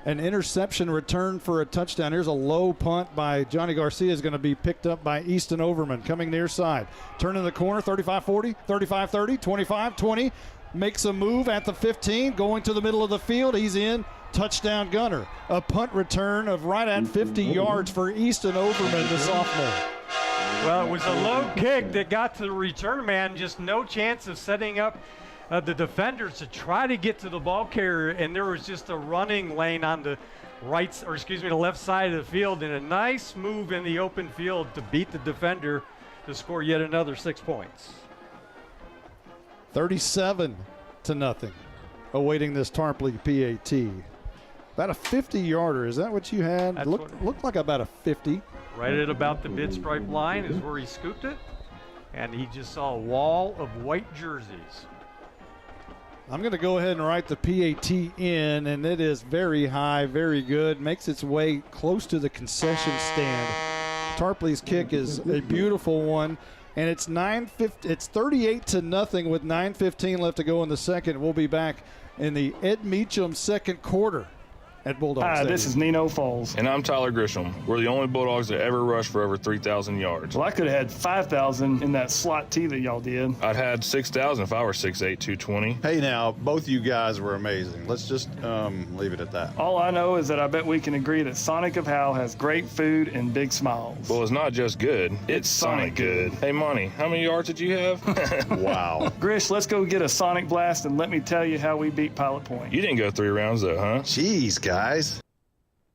an interception return for a touchdown. Here's a low punt by Johnny Garcia is going to be picked up by Easton Overman coming near side. Turning the corner, 35-40, 35-30, 25-20. Makes a move at the 15, going to the middle of the field. He's in. Touchdown Gunter. A punt return of right at 50 yards for Easton Overman, the sophomore. Well, it was a low kick that got to the return man. Just no chance of setting up the defenders to try to get to the ball carrier, and there was just a running lane on the the left side of the field, and a nice move in the open field to beat the defender to score yet another 6 points. 37-0 awaiting this Tarpley PAT. About a 50-yarder. Is that what you had? Looked like about a 50. Right at about the mid-stripe line is where he scooped it, and he just saw a wall of white jerseys. I'm going to go ahead and write the PAT in, and it is very high, very good. Makes its way close to the concession stand. Tarpley's kick is a beautiful one, and it's 38-0 with 9:15 left to go in the second. We'll be back in the Ed Meacham second quarter at Bulldog Hi, Stadium. this is Nino Foles. And I'm Tyler Grisham. We're the only Bulldogs that ever rushed for over 3,000 yards. Well, I could have had 5,000 in that slot T that y'all did. I'd had 6,000 if I were 6'8", 220. Hey now, both you guys were amazing. Let's just leave it at that. All I know is that I bet we can agree that Sonic of Howe has great food and big smiles. Well, it's not just good. It's Sonic good. Hey, Monty, how many yards did you have? Wow. Grish, let's go get a Sonic Blast and let me tell you how we beat Pilot Point. You didn't go 3 rounds though, huh? Jeez, guys.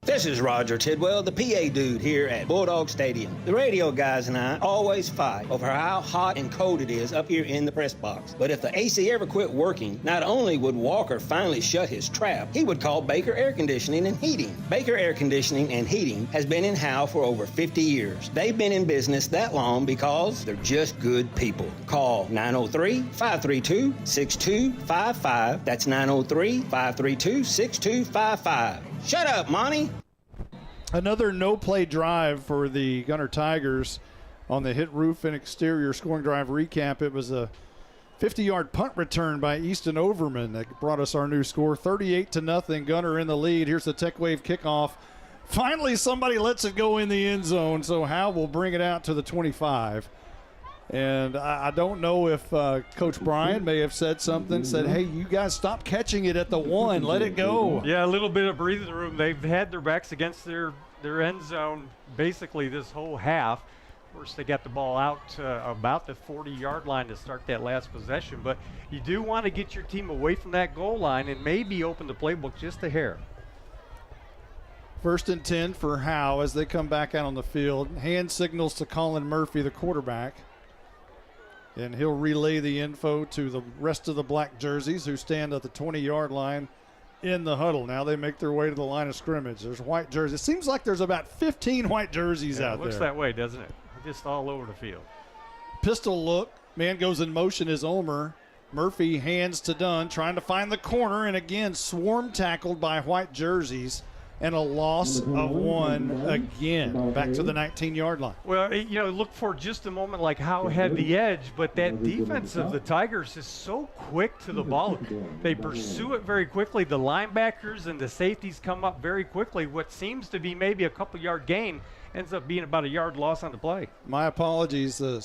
This is Roger Tidwell, the PA dude here at Bulldog Stadium. The radio guys and I always fight over how hot and cold it is up here in the press box. But if the AC ever quit working, not only would Walker finally shut his trap, he would call Baker Air Conditioning and Heating. Baker Air Conditioning and Heating has been in Howe for over 50 years. They've been in business that long because they're just good people. Call 903-532-6255. That's 903-532-6255. Shut up, Monty. Another no-play drive for the Gunter Tigers on the hit roof and exterior scoring drive recap. It was a 50-yard punt return by Easton Overman that brought us our new score, 38-0. Gunter in the lead. Here's the Tech Wave kickoff. Finally, somebody lets it go in the end zone, so Howe will bring it out to the 25. And I don't know if Coach Bryan may have said something, said, hey, you guys stop catching it at the 1. Let it go. Yeah, a little bit of breathing room. They've had their backs against their end zone basically this whole half. Of course, they got the ball out about the 40-yard line to start that last possession. But you do want to get your team away from that goal line and maybe open the playbook just a hair. 1st and 10 for Howe as they come back out on the field. Hand signals to Colin Murphy, the quarterback. And he'll relay the info to the rest of the black jerseys who stand at the 20-yard line in the huddle. Now they make their way to the line of scrimmage. There's white jerseys. It seems like there's about 15 white jerseys out there. It looks that way, doesn't it? Just all over the field. Pistol look. Man goes in motion as Omer. Murphy hands to Dunn, trying to find the corner, and again swarm tackled by white jerseys. And a loss of 1 again, back to the 19-yard line. Well, look for just a moment like Howe had the edge, but that defense of the Tigers is so quick to the ball. They pursue it very quickly. The linebackers and the safeties come up very quickly. What seems to be maybe a couple-yard gain ends up being about a yard loss on the play. My apologies. The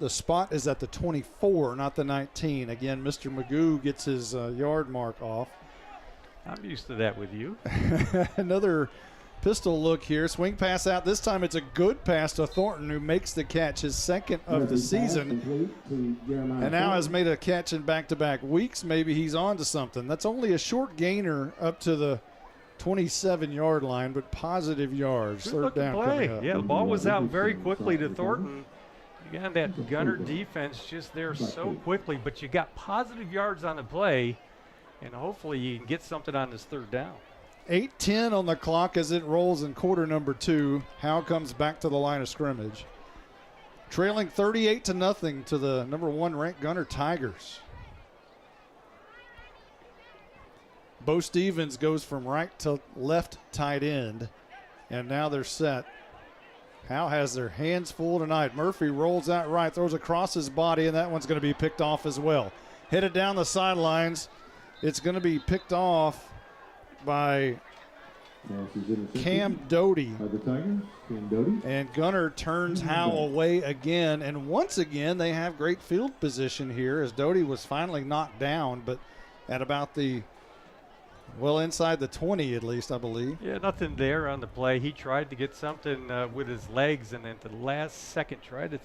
spot is at the 24, not the 19. Again, Mr. Magoo gets his yard mark off. I'm used to that with you. Another pistol look here. Swing pass out. This time it's a good pass to Thornton, who makes the catch, his second of the season. And now has made a catch in back-to-back weeks. Maybe he's on to something. That's only a short gainer up to the 27-yard line, but positive yards. Good 3rd down play. coming up. Yeah, the ball was out very quickly to Thornton. Again, that Gunter defense just there so quickly, but you got positive yards on the play. And hopefully you can get something on this 3rd down. 8:10 on the clock as it rolls in quarter number 2. Howe comes back to the line of scrimmage. Trailing 38-0 to the number 1 ranked Gunter Tigers. Bo Stevens goes from right to left tight end. And now they're set. Howe has their hands full tonight. Murphy rolls out right, throws across his body, and that one's going to be picked off as well. Headed down the sidelines. It's going to be picked off by Cam Doty. And Gunter turns Howe away again. And once again, they have great field position here as Doty was finally knocked down, but at about the, inside the 20 at least, I believe. Yeah, nothing there on the play. He tried to get something with his legs, and at the last second tried to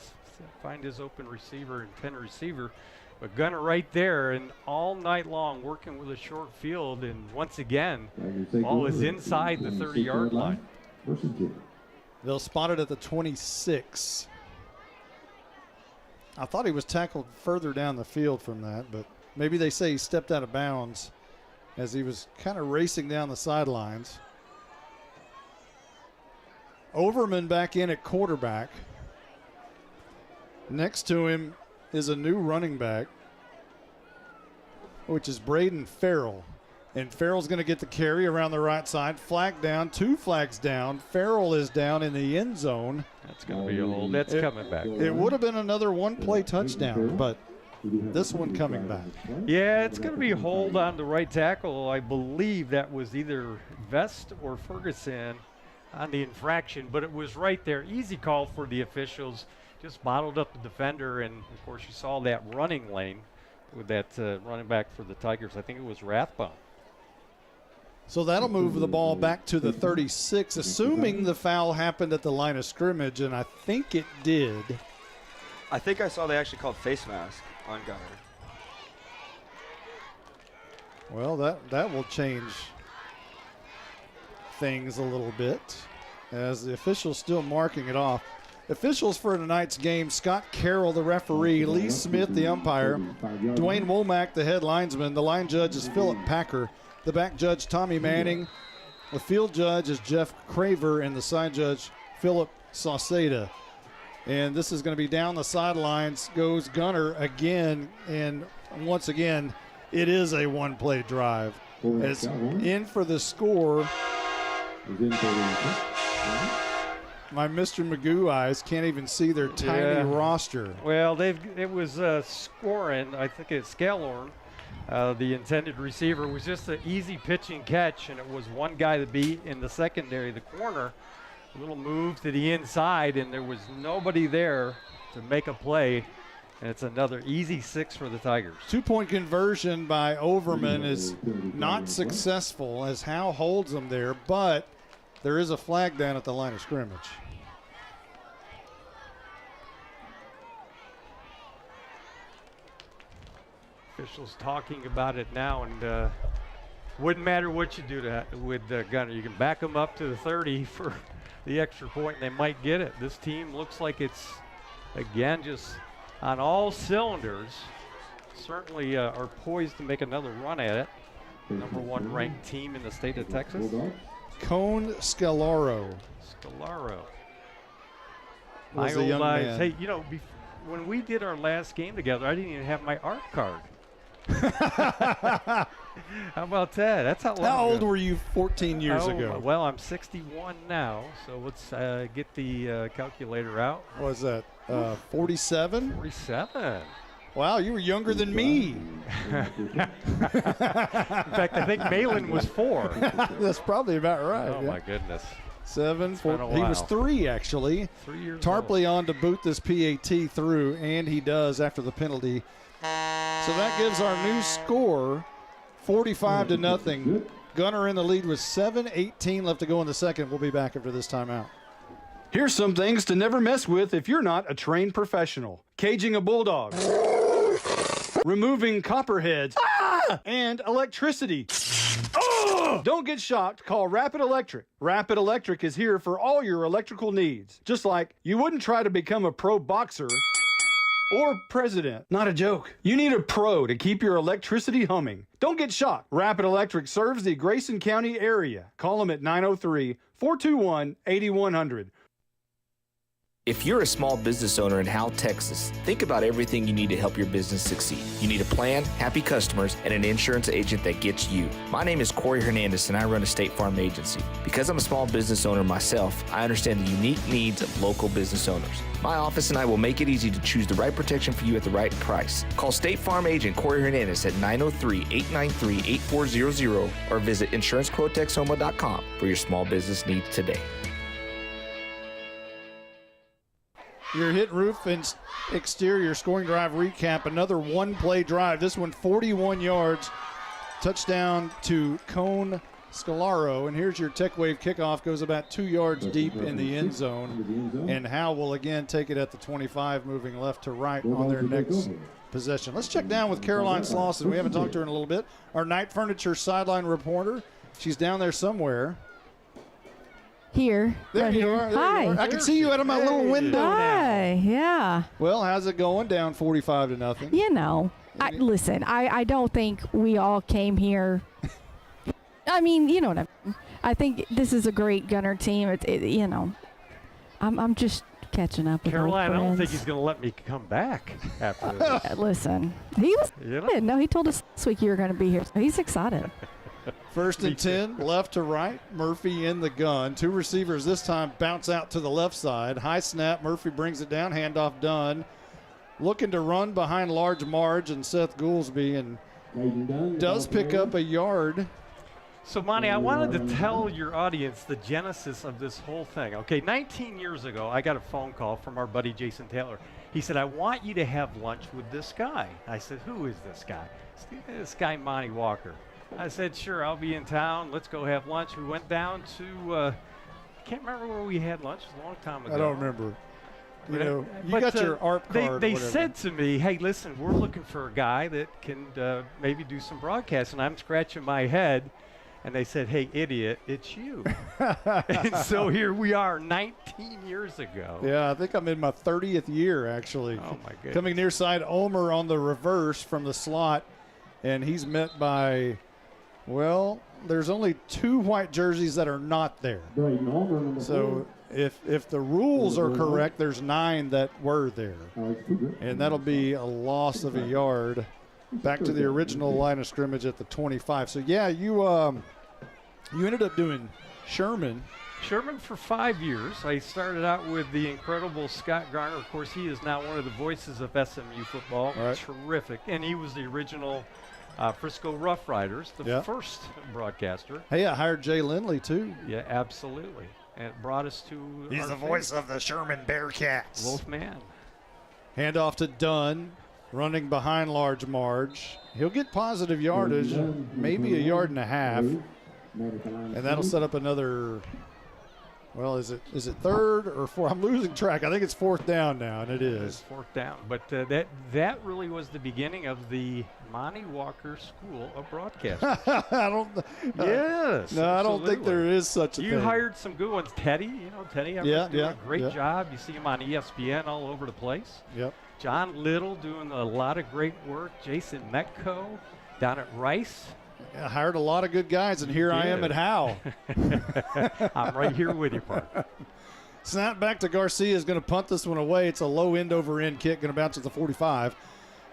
find his open receiver and pin receiver. But Gunter right there, and all night long working with a short field, and once again, ball is inside the 30-yard line. They'll spot it at the 26. I thought he was tackled further down the field from that, but maybe they say he stepped out of bounds as he was kind of racing down the sidelines. Overman back in at quarterback. Next to him is a new running back, which is Braden Farrell. And Farrell's going to get the carry around the right side. Flag down, 2 flags down. Farrell is down in the end zone. That's going to be a hold. That's coming back. It would have been another 1-play touchdown, but This one coming back. Yeah, it's going to be hold on the right tackle. I believe that was either Vest or Ferguson on the infraction, but it was right there. Easy call for the officials. Just bottled up the defender, and of course you saw that running lane with that running back for the Tigers. I think it was Rathbone. So that'll move the ball back to the 36, assuming the foul happened at the line of scrimmage, and I think it did. I think I saw they actually called face mask on Gunter. Well, that will change things a little bit as the officials still marking it off. Officials for tonight's game: Scott Carroll, the referee; Lee Smith, the umpire; Dwayne Womack, the head linesman. The line judge is Philip Packer. The back judge, Tommy Manning. The field judge is Jeff Craver, and the side judge, Philip Sauceda. And this is going to be down the sidelines goes Gunter again, and once again, it is a one-play drive. As in for the score. My Mr. Magoo eyes can't even see their tiny roster. Well, it was scoring. I think it's Scalorn, the intended receiver. It was just an easy pitch and catch, and it was one guy to beat in the secondary, the corner. A little move to the inside, and there was nobody there to make a play. And it's another easy 6 for the Tigers. 2-point conversion by Overman is not successful as Howe holds them there, but there is a flag down at the line of scrimmage. Officials talking about it now, and wouldn't matter what you do with Gunter. You can back them up to the 30 for the extra point, and they might get it. This team looks like it's, again, just on all cylinders. Certainly are poised to make another run at it. Number 1 ranked team in the state of Texas. Cone Scalaro. My old eyes. Hey, you know, when we did our last game together, I didn't even have my art card. How about that? That's how long How old ago. were you 14 years ago? Well, I'm 61 now, so let's get the calculator out. What was that, 47? 47. Wow, you were younger than me. In fact, I think Malin was 4. That's probably about right. Oh, my goodness. 7, 4. He was 3, actually. 3 years Tarpley on to boot this PAT through, and he does after the penalty. So that gives our new score 45-0. Gunter in the lead with 7:18 left to go in the second. We'll be back after this timeout. Here's some things to never mess with if you're not a trained professional. Caging a bulldog. Removing copperheads. And electricity. Don't get shocked. Call Rapid Electric. Rapid Electric is here for all your electrical needs. Just like you wouldn't try to become a pro boxer or president. Not a joke. You need a pro to keep your electricity humming. Don't get shocked. Rapid Electric serves the Grayson County area. Call them at 903-421-8100. If you're a small business owner in Howe, Texas, think about everything you need to help your business succeed. You need a plan, happy customers, and an insurance agent that gets you. My name is Corey Hernandez, and I run a State Farm agency. Because I'm a small business owner myself, I understand the unique needs of local business owners. My office and I will make it easy to choose the right protection for you at the right price. Call State Farm agent Corey Hernandez at 903-893-8400 or visit InsuranceQuoteXHoma.com for your small business needs today. Your hit roof and exterior scoring drive recap. Another one-play drive. This one 41 yards. Touchdown to Cone Scalaro. And here's your Tech Wave kickoff. Goes about 2 yards deep in the end zone. And Howe will again take it at the 25, moving left to right on their next possession. Let's check down with Caroline Slauson. We haven't talked to her in a little bit. Our Night Furniture sideline reporter. She's down there somewhere. Here. There you are. There Hi. you are. I can see you out of my little window Hi. Yeah. Well, how's it going? Down 45-0. You know, listen, I don't think we all came here. I mean, you know what I mean. I think this is a great Gunter team. You know, I'm just catching up with Caroline, I don't friends. think he's going to let me come back after this. Listen, he was. No, he told us this week you were going to be here. So he's excited. First and 10, left to right. Murphy in the gun. 2 receivers this time bounce out to the left side. High snap. Murphy brings it down. Handoff done. looking to run behind Large Marge and Seth Goolsby, and does pick up a yard. So, Monty, I wanted to tell your audience the genesis of this whole thing. Okay, 19 years ago, I got a phone call from our buddy Jason Taylor. He said, I want you to have lunch with this guy. I said, who is this guy? This guy, Monty Walker. I said, sure, I'll be in town. Let's go have lunch. We went down to, I can't remember where we had lunch. It was a long time ago. I don't remember. You got your ARP card. They said to me, hey, listen, we're looking for a guy that can maybe do some broadcast. And I'm scratching my head. And they said, hey, idiot, it's you. And so here we are 19 years ago. Yeah, I think I'm in my 30th year, actually. Oh, my goodness. Coming near side, Omer on the reverse from the slot. And he's met by, well, there's only 2 white jerseys that are not there. So if the rules are correct, there's 9 that were there. And that'll be a loss of a yard back to the original line of scrimmage at the 25. So, yeah, you ended up doing Sherman. Sherman for 5 years. I started out with the incredible Scott Garner. Of course, he is now one of the voices of SMU football. Right. Terrific. And he was the original Frisco Rough Riders, the first broadcaster. Hey, I hired Jay Lindley, too. Yeah, absolutely. And it brought us to He's the voice of the Sherman Bearcats. Wolfman. Handoff to Dunn, running behind Large Marge. He'll get positive yardage, maybe a yard and a half. And that'll set up another, well, is it 3rd or 4th? I'm losing track. I think it's 4th down now, and it is. It's 4th down. But that really was the beginning of the Monty Walker School of Broadcasting. I don't. Yes. No, I don't think there is such a thing. You hired some good ones. Teddy, Teddy Everett doing a great job. You see him on ESPN all over the place. Yep. John Little doing a lot of great work. Jason Metco down at Rice. I hired a lot of good guys, and here I am at Howe. I'm right here with you, Park. Snap back to Garcia is going to punt this one away. It's a low end over end kick, going to bounce at the 45.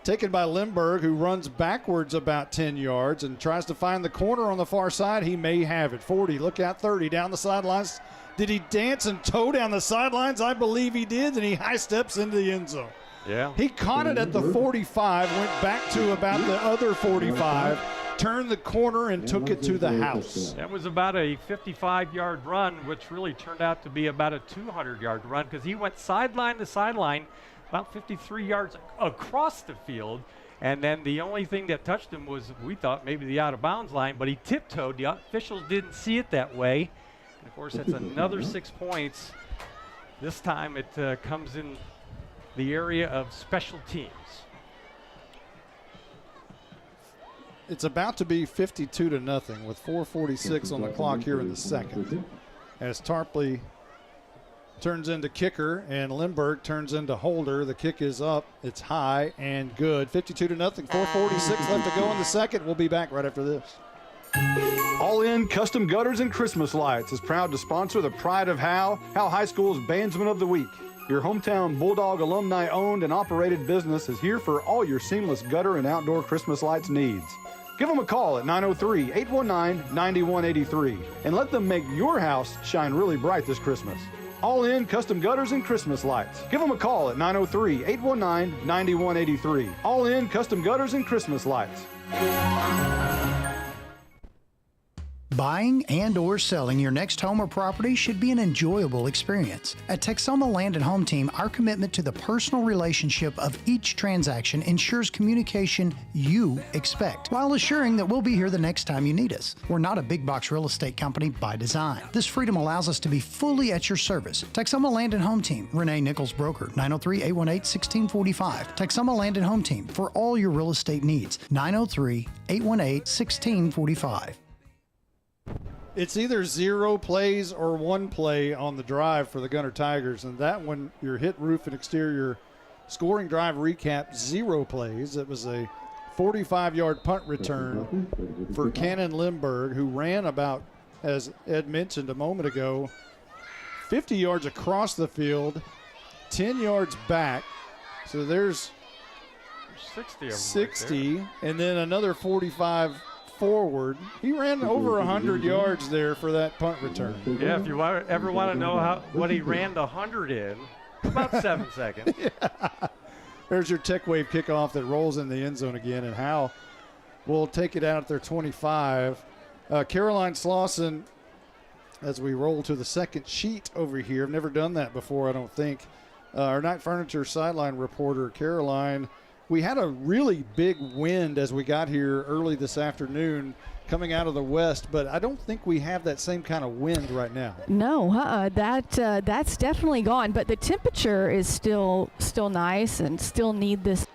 Taken by Lindbergh, who runs backwards about 10 yards and tries to find the corner on the far side. He may have it. 40, look out, 30, down the sidelines. Did he dance and toe down the sidelines? I believe he did, and he high steps into the end zone. Yeah. He caught it at the 45, went back to about the other 45, turned the corner, and took it to the house. That was about a 55-yard run, which really turned out to be about a 200-yard run because he went sideline to sideline about 53 yards across the field. And then the only thing that touched him was, we thought, maybe the out-of-bounds line, but he tiptoed. The officials didn't see it that way. And, of course, that's another 6 points. This time it comes in the area of special teams. It's about to be 52-0 with 4:46 on the clock here in the second. As Tarpley turns into kicker and Lindbergh turns into holder. The kick is up. It's high and good. 52-0. 4:46 left to go in the second. We'll be back right after this. All In Custom Gutters and Christmas Lights is proud to sponsor the pride of Howe High School's Bandsman of the Week. Your hometown Bulldog alumni-owned and operated business is here for all your seamless gutter and outdoor Christmas lights needs. Give them a call at 903-819-9183 and let them make your house shine really bright this Christmas. All In Custom Gutters and Christmas Lights. Give them a call at 903-819-9183. All In Custom Gutters and Christmas Lights. Buying and or selling your next home or property should be an enjoyable experience. At Texoma Land and Home Team, our commitment to the personal relationship of each transaction ensures communication you expect, while assuring that we'll be here the next time you need us. We're not a big box real estate company by design. This freedom allows us to be fully at your service. Texoma Land and Home Team, Renee Nichols Broker, 903-818-1645. Texoma Land and Home Team, for all your real estate needs, 903-818-1645. It's either 0 plays or 1 play on the drive for the Gunter Tigers, and that one, your hit, roof, and exterior scoring drive recap, 0 plays. It was a 45-yard punt return for Cannon Lindbergh, who ran about, as Ed mentioned a moment ago, 50 yards across the field, 10 yards back. So there's 60 of them 60, right and then another 45 forward. He ran over 100 yards there for that punt return. Yeah, if you ever want to know what he ran the 100 in, about 7 seconds. Yeah. There's your Tech Wave kickoff that rolls in the end zone again, and Howe will take it out at their 25. Caroline Slauson, as we roll to the second sheet over here. I've never done that before, I don't think. Our Night Furniture sideline reporter, Caroline. We had a really big wind as we got here early this afternoon coming out of the west, but I don't think we have that same kind of wind right now. No, that's definitely gone, but the temperature is still nice and still need this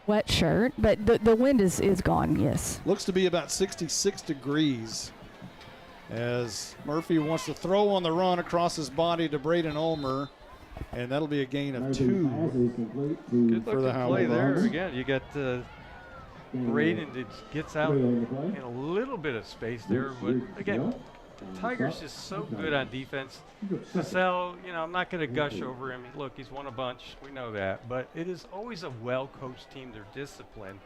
wet shirt, but the wind is gone, yes. Looks to be about 66 degrees as Murphy wants to throw on the run across his body to Braden Ulmer. And that'll be a gain of 2 Good for the Howe play there. Bulldogs. Again, you got Braden that gets out in a little bit of space there. But again, the Tigers just so good on defense. Cassell, I'm not going to gush over him. Look, he's won a bunch. We know that. But it is always a well-coached team. They're disciplined,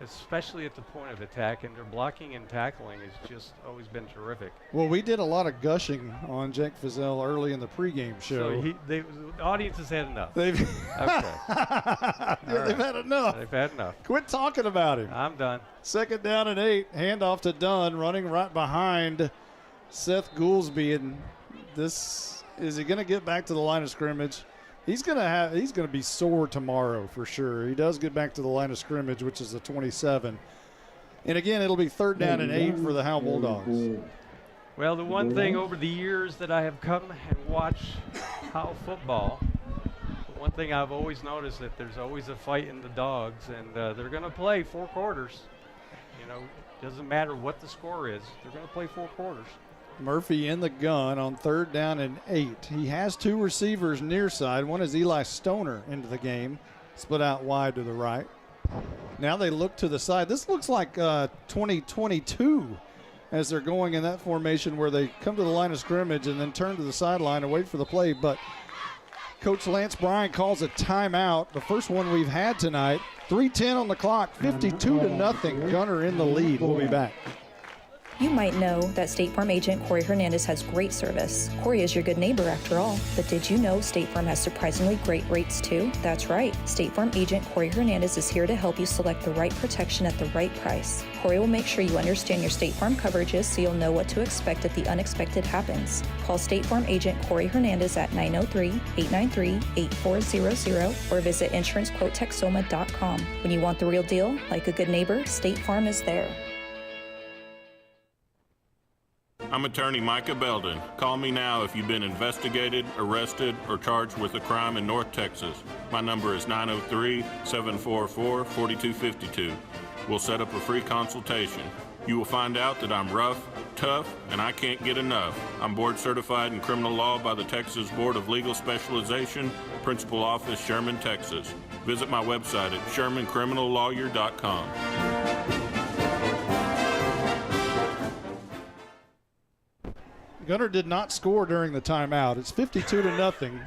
especially at the point of attack, and their blocking and tackling has just always been terrific. Well, we did a lot of gushing on Jake Fizzell early in the pregame show. So the audience has had enough. They've Okay. They've had enough. They've had enough. Quit talking about him. I'm done. 2nd down and 8. Handoff to Dunn, running right behind Seth Goolsby. And is he going to get back to the line of scrimmage? He's going to be sore tomorrow for sure. He does get back to the line of scrimmage, which is the 27. And again, it'll be 3rd down and 8 for the Howe Bulldogs. Well, the one thing over the years that I have come and watched Howe football, the one thing I've always noticed that there's always a fight in the Dogs, and they're going to play 4 quarters. Doesn't matter what the score is. They're going to play 4 quarters. Murphy in the gun on 3rd down and 8. He has 2 receivers near side. One is Eli Stoner into the game, split out wide to the right. Now they look to the side. This looks like 2022 as they're going in that formation where they come to the line of scrimmage and then turn to the sideline and wait for the play. But Coach Lance Bryant calls a timeout, the first one we've had tonight. 3:10 on the clock, 52-0. Gunter in the lead. We'll be back. You might know that State Farm agent Corey Hernandez has great service. Corey is your good neighbor after all. But did you know State Farm has surprisingly great rates too? That's right. State Farm agent Corey Hernandez is here to help you select the right protection at the right price. Corey will make sure you understand your State Farm coverages so you'll know what to expect if the unexpected happens. Call State Farm agent Corey Hernandez at 903-893-8400 or visit insurancequotetexoma.com. When you want the real deal, like a good neighbor, State Farm is there. I'm attorney Micah Belden. Call me now if you've been investigated, arrested, or charged with a crime in North Texas. My number is 903-744-4252. We'll set up a free consultation. You will find out that I'm rough, tough, and I can't get enough. I'm board certified in criminal law by the Texas Board of Legal Specialization, Principal Office, Sherman, Texas. Visit my website at shermancriminallawyer.com. Gunter did not score during the timeout. It's 52-0.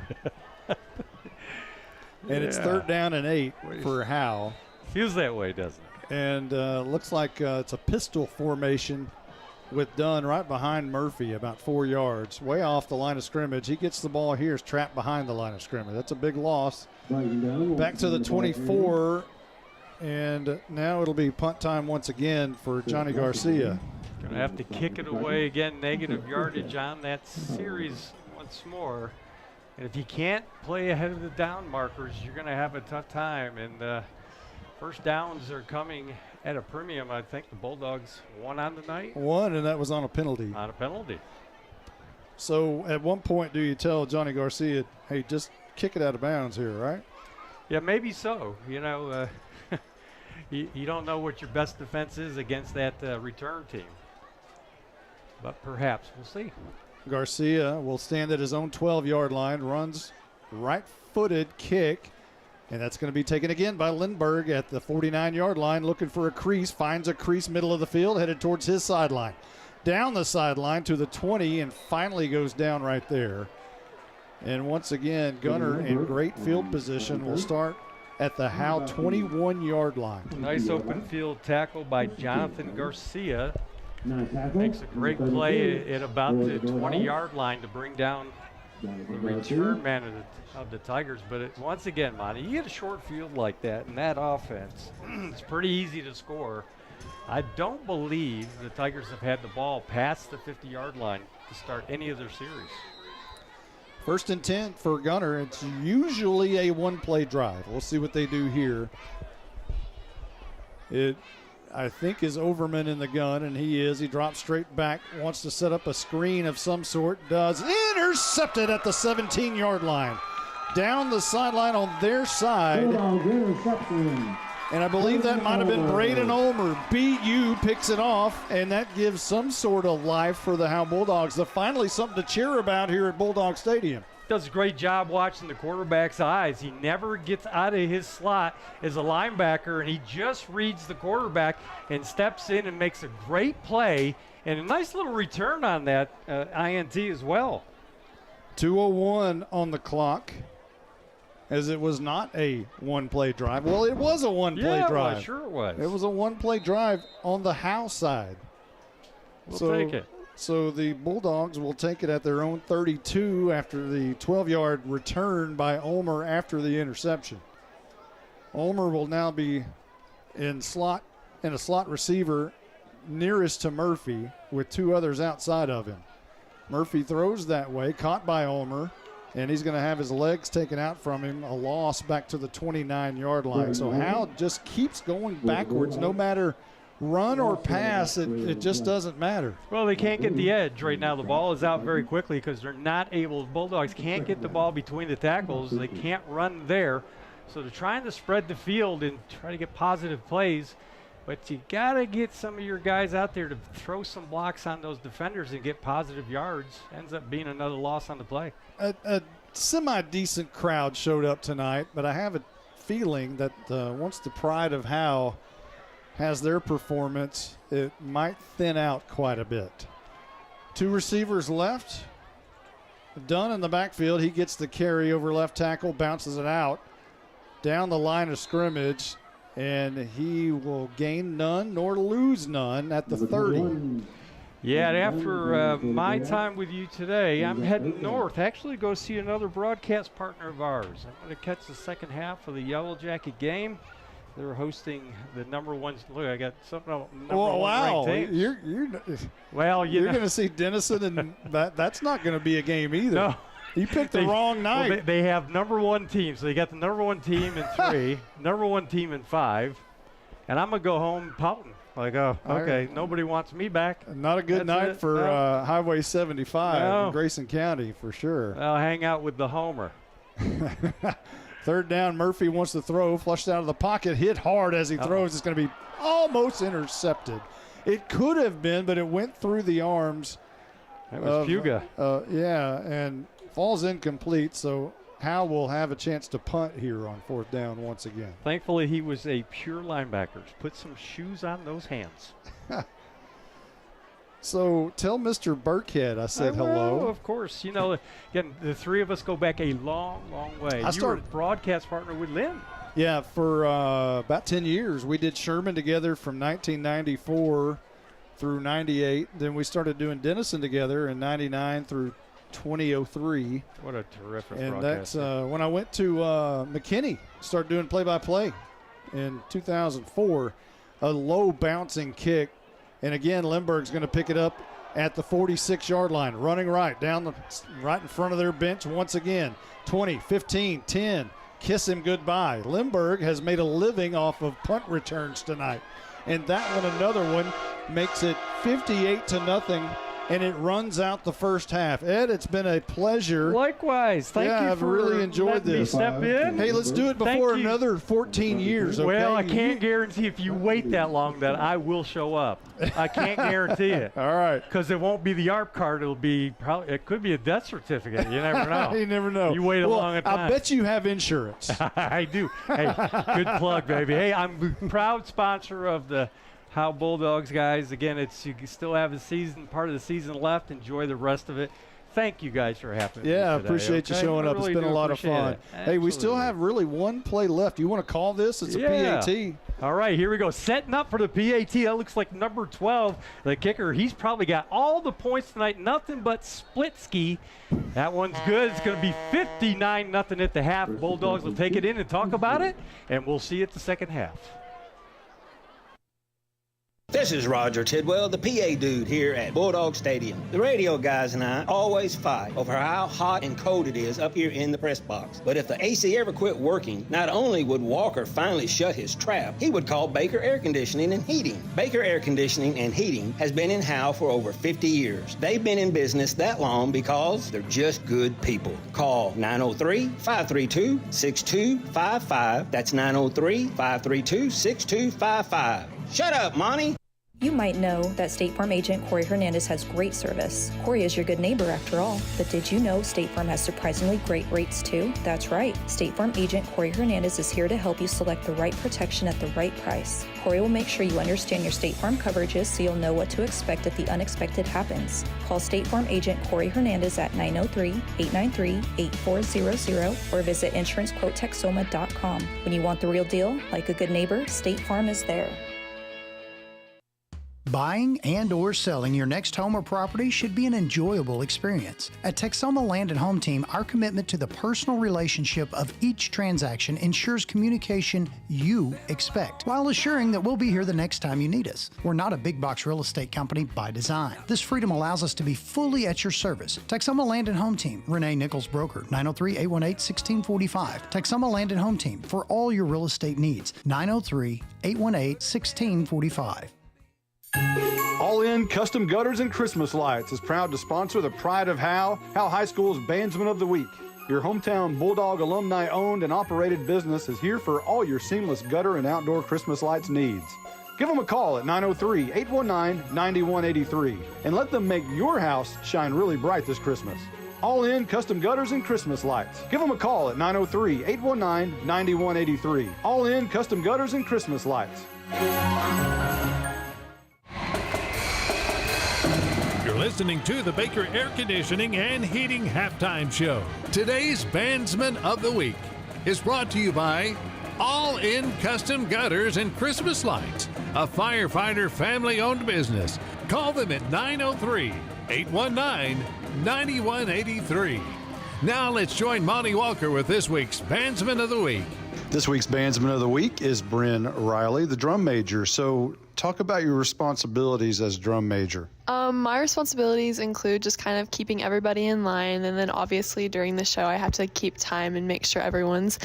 And it's 3rd down and 8 for Howe. Feels that way, doesn't it? And looks like it's a pistol formation with Dunn right behind Murphy, about 4 yards, way off the line of scrimmage. He gets the ball here, is trapped behind the line of scrimmage. That's a big loss. Back to the 24, and now it'll be punt time once again for Johnny Garcia. Going to have to kick it away again, negative yardage on that series once more. And if you can't play ahead of the down markers, you're going to have a tough time. And first downs are coming at a premium. I think the Bulldogs won on the night. One, and that was on a penalty. On a penalty. So at one point, do you tell Johnny Garcia, hey, just kick it out of bounds here, right? Yeah, maybe so. You don't know what your best defense is against that return team. But perhaps we'll see. Garcia will stand at his own 12-yard line, runs right-footed kick, and that's going to be taken again by Lindbergh at the 49-yard line, looking for a crease, finds a crease middle of the field, headed towards his sideline. Down the sideline to the 20, and finally goes down right there. And once again, Gunter in great field position will start at the Howe 21-yard line. Nice open field tackle by Jonathan Garcia. Makes a great play at about the 20-yard line to bring down the return man of the Tigers. But once again, Monty, you get a short field like that in that offense, it's pretty easy to score. I don't believe the Tigers have had the ball past the 50-yard line to start any of their series. 1st and 10 for Gunter. It's usually a one-play drive. We'll see what they do here. It, I think, is Overman in the gun, and he is. He drops straight back, wants to set up a screen of some sort, does. Intercepted at the 17-yard line. Down the sideline on their side. And I believe that might have been Braden Ulmer. BU picks it off, and that gives some sort of life for the Howe Bulldogs. They're finally something to cheer about here at Bulldog Stadium. Does a great job watching the quarterback's eyes. He never gets out of his slot as a linebacker, and he just reads the quarterback and steps in and makes a great play and a nice little return on that INT as well. 2:01 on the clock, as it was not a one-play drive. Well, it was a one-play drive. Yeah, sure it was. It was a one-play drive on the Howe side. We'll take it. So the Bulldogs will take it at their own 32 after the 12-yard return by Ulmer after the interception. Ulmer will now be in a slot receiver nearest to Murphy with two others outside of him. Murphy throws that way, caught by Ulmer, and he's going to have his legs taken out from him, a loss back to the 29-yard line. So Howe just keeps going backwards no matter run or pass, it just doesn't matter. Well, they can't get the edge right now. The ball is out very quickly because they're not able. Bulldogs can't get the ball between the tackles. They can't run there. So they're trying to spread the field and try to get positive plays. But you got to get some of your guys out there to throw some blocks on those defenders and get positive yards. Ends up being another loss on the play. A semi-decent crowd showed up tonight, but I have a feeling that once the pride of Howe has their performance, it might thin out quite a bit. Two receivers left. Dunn in the backfield. He gets the carry over left tackle, bounces it out down the line of scrimmage, and he will gain none nor lose none at the 30. Yeah, and after my time with you today, I'm heading north, actually to go see another broadcast partner of ours. I'm going to catch the second half of the Yellow Jacket game. They're hosting the number one. Look, I got something about number one ranked teams. You're going to see Denison, and that's not going to be a game either. No. You picked the wrong night. Well, they have number one team, so they got the number one team in 3, number one team in 5, and I'm going to go home pouting. Like, oh, okay, nobody wants me back. Not a good night for Highway 75 in Grayson County for sure. I'll hang out with the homer. Third down, Murphy wants to throw, flushed out of the pocket, hit hard as he throws. It's going to be almost intercepted. It could have been, but it went through the arms. That was Puga. And falls incomplete, so Howe will have a chance to punt here on 4th down once again. Thankfully, he was a pure linebacker. Put some shoes on those hands. So tell Mr. Burkhead I said hello. Of course. You know, again, the three of us go back a long, long way. You were a broadcast partner with Lynn. Yeah, for about 10 years. We did Sherman together from 1994 through 98. Then we started doing Denison together in 99 through 2003. What a terrific and broadcast. That's when I went to McKinney, started doing play-by-play in 2004. A low bouncing kick. And again, Lindbergh's going to pick it up at the 46-yard line, running right in front of their bench once again. 20, 15, 10, kiss him goodbye. Lindbergh has made a living off of punt returns tonight. And that one, another one, makes it 58-0. And it runs out the first half. Ed, it's been a pleasure. Likewise. Thank you I've for really enjoyed letting me this. step in. Hey, let's do it before another 14 years, okay? Well, I can't guarantee if you wait that long that I will show up. I can't guarantee it. All right. Because it won't be the ARP card. It could be a death certificate. You never know. You never know. You wait a long time. I bet you have insurance. I do. Hey, good plug, baby. Hey, I'm a proud sponsor of the Howe Bulldogs, guys. Again, you still have part of the season left. Enjoy the rest of it. Thank you guys for having me today. Appreciate you showing up. It's been a lot of fun. Hey, we still have really one play left. You want to call this? It's a PAT. All right, here we go. Setting up for the PAT. That looks like number 12, the kicker. He's probably got all the points tonight. Nothing but split ski. That one's good. It's going to be 59-0 at the half. Bulldogs will take it in and talk about it, and we'll see it the second half. This is Roger Tidwell, the PA dude here at Bulldog Stadium. The radio guys and I always fight over how hot and cold it is up here in the press box. But if the AC ever quit working, not only would Walker finally shut his trap, he would call Baker Air Conditioning and Heating. Baker Air Conditioning and Heating has been in Howe for over 50 years. They've been in business that long because they're just good people. Call 903-532-6255. That's 903-532-6255. Shut up, Monty. You might know that State Farm agent Corey Hernandez has great service. Corey is your good neighbor after all. But did you know State Farm has surprisingly great rates too? That's right. State Farm agent Corey Hernandez is here to help you select the right protection at the right price. Corey will make sure you understand your State Farm coverages so you'll know what to expect if the unexpected happens. Call State Farm agent Corey Hernandez at 903-893-8400 or visit insurancequotetexoma.com. When you want the real deal, like a good neighbor, State Farm is there. Buying and or selling your next home or property should be an enjoyable experience. At Texoma Land and Home Team, our commitment to the personal relationship of each transaction ensures communication you expect, while assuring that we'll be here the next time you need us. We're not a big box real estate company by design. This freedom allows us to be fully at your service. Texoma Land and Home Team, Renee Nichols Broker, 903-818-1645. Texoma Land and Home Team for all your real estate needs, 903-818-1645. All In Custom Gutters and Christmas Lights is proud to sponsor the Pride of Howe High School's Bandsman of the Week. Your hometown Bulldog alumni owned and operated business is here for all your seamless gutter and outdoor Christmas lights needs. Give them a call at 903-819-9183 and let them make your house shine really bright this Christmas. All In Custom Gutters and Christmas Lights. Give them a call at 903-819-9183. All In Custom Gutters and Christmas Lights. Listening to the Baker Air Conditioning and Heating Halftime Show. Today's Bandsman of the Week is brought to you by All In Custom Gutters and Christmas Lights, a firefighter family-owned business. Call them at 903-819-9183. Now let's join Monty Walker with this week's Bandsman of the Week. This week's Bandsman of the Week is Bryn Riley, the drum major. So talk about your responsibilities as drum major. My responsibilities include just kind of keeping everybody in line, and then obviously during the show I have to keep time and make sure everyone's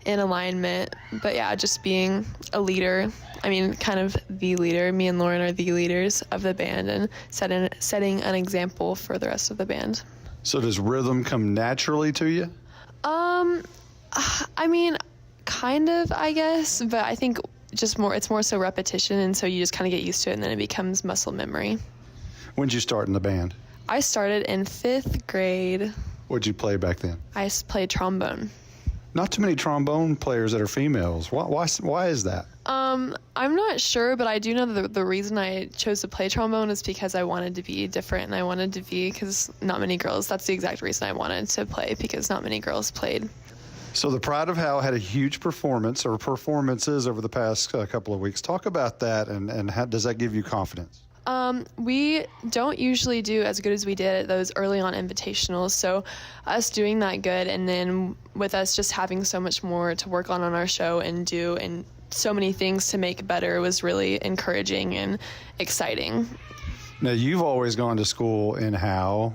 in alignment. But yeah, just being a leader. I mean, kind of the leader. Me and Lauren are the leaders of the band and setting an example for the rest of the band. So does rhythm come naturally to you? I mean, kind of, I guess, but I think it's more so repetition, and so you just kind of get used to it, and then it becomes muscle memory. When did you start in the band? I started in 5th grade. What did you play back then? I played trombone. Not too many trombone players that are females. Why is that? I'm not sure, but I do know that the reason I chose to play trombone is because I wanted to be different, and I wanted to be, because not many girls, that's the exact reason I wanted to play, because not many girls played. So the Pride of Howe had a huge performance, or performances, over the past couple of weeks. Talk about that, and how does that give you confidence? We don't usually do as good as we did at those early on invitationals, so us doing that good, and then with us just having so much more to work on our show and do, and so many things to make better, was really encouraging and exciting. Now, you've always gone to school in Howe.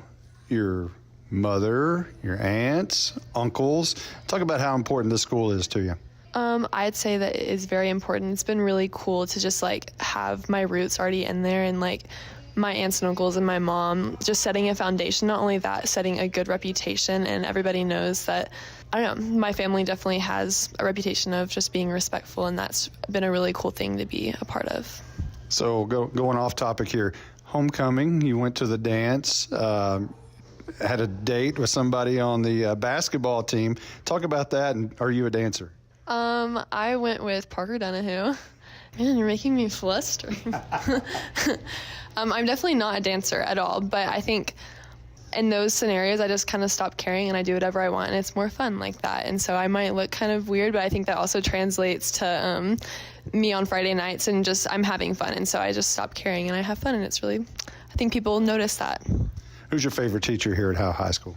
Your mother, your aunts, uncles. Talk about how important this school is to you. I'd say that it is very important. It's been really cool to just have my roots already in there, and my aunts and uncles and my mom just setting a foundation. Not only that, setting a good reputation, and everybody knows that, I don't know, my family definitely has a reputation of just being respectful, and that's been a really cool thing to be a part of. So going off topic here, homecoming, you went to the dance, had a date with somebody on the basketball team. Talk about that, and are you a dancer? I went with Parker Donahue. Man, you're making me flustered. I'm definitely not a dancer at all, but I think in those scenarios, I just kind of stop caring and I do whatever I want, and it's more fun like that. And so I might look kind of weird, but I think that also translates to me on Friday nights and just I'm having fun. And so I just stop caring and I have fun. And it's really, I think people notice that. Who's your favorite teacher here at Howe High School?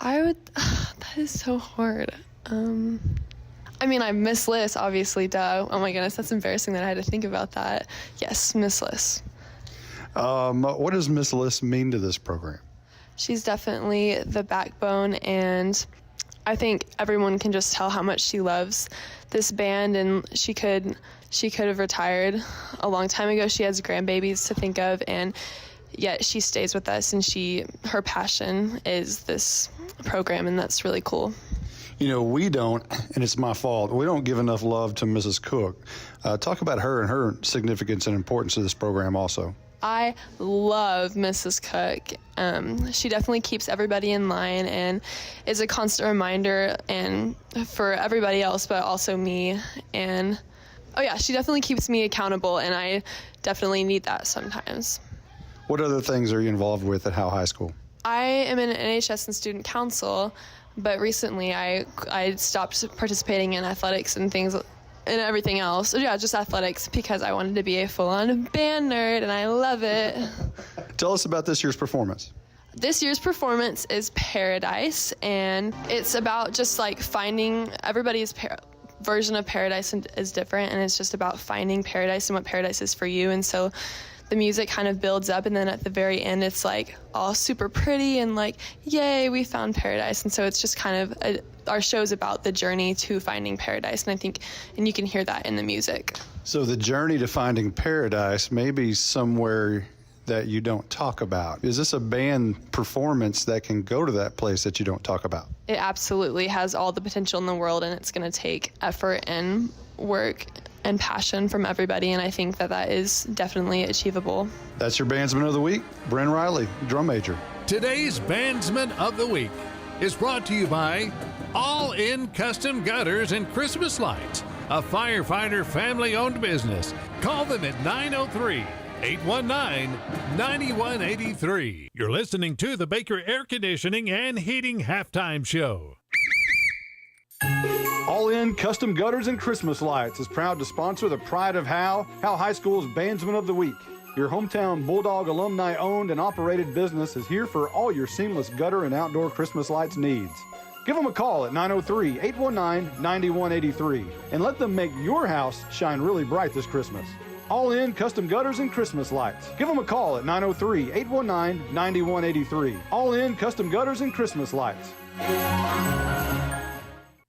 I would, that is so hard. I mean, I Miss Liz, obviously, duh. Oh my goodness, that's embarrassing that I had to think about that. Yes, Miss Liz. What does Miss Liz mean to this program? She's definitely the backbone, and I think everyone can just tell how much she loves this band, and she could have retired a long time ago. She has grandbabies to think of, and yet she stays with us, and her passion is this program, and that's really cool. You know, we don't, and it's my fault, we don't give enough love to Mrs. Cook. Talk about her and her significance and importance to this program also. I love Mrs. Cook. She definitely keeps everybody in line and is a constant reminder and for everybody else, but also me. And, oh yeah, she definitely keeps me accountable, and I definitely need that sometimes. What other things are you involved with at Howe High School? I am in NHS and student council, but recently I stopped participating in athletics and things and everything else. So yeah, just athletics because I wanted to be a full-on band nerd, and I love it. Tell us about this year's performance. This year's performance is Paradise, and it's about just like finding everybody's version of paradise is different, and it's just about finding paradise and what paradise is for you. And so the music kind of builds up, and then at the very end it's like all super pretty and like, yay, we found paradise. And so it's just kind of our show's about the journey to finding paradise, and I think, and you can hear that in the music. So the journey to finding paradise may be somewhere that you don't talk about. Is this a band performance that can go to that place that you don't talk about? It absolutely has all the potential in the world, and it's going to take effort and work and passion from everybody, and I think that is definitely achievable. That's your Bandsman of the Week, Bryn Riley, drum major. Today's Bandsman of the Week is brought to you by All In Custom Gutters and Christmas Lights, a firefighter family-owned business. Call them at 903-819-9183. You're listening to the Baker Air Conditioning and Heating Halftime Show. All In Custom Gutters and Christmas Lights is proud to sponsor the Pride of Howe High School's Bandsman of the Week. Your hometown Bulldog alumni-owned and operated business is here for all your seamless gutter and outdoor Christmas lights needs. Give them a call at 903-819-9183 and let them make your house shine really bright this Christmas. All In Custom Gutters and Christmas Lights. Give them a call at 903-819-9183. All In Custom Gutters and Christmas Lights.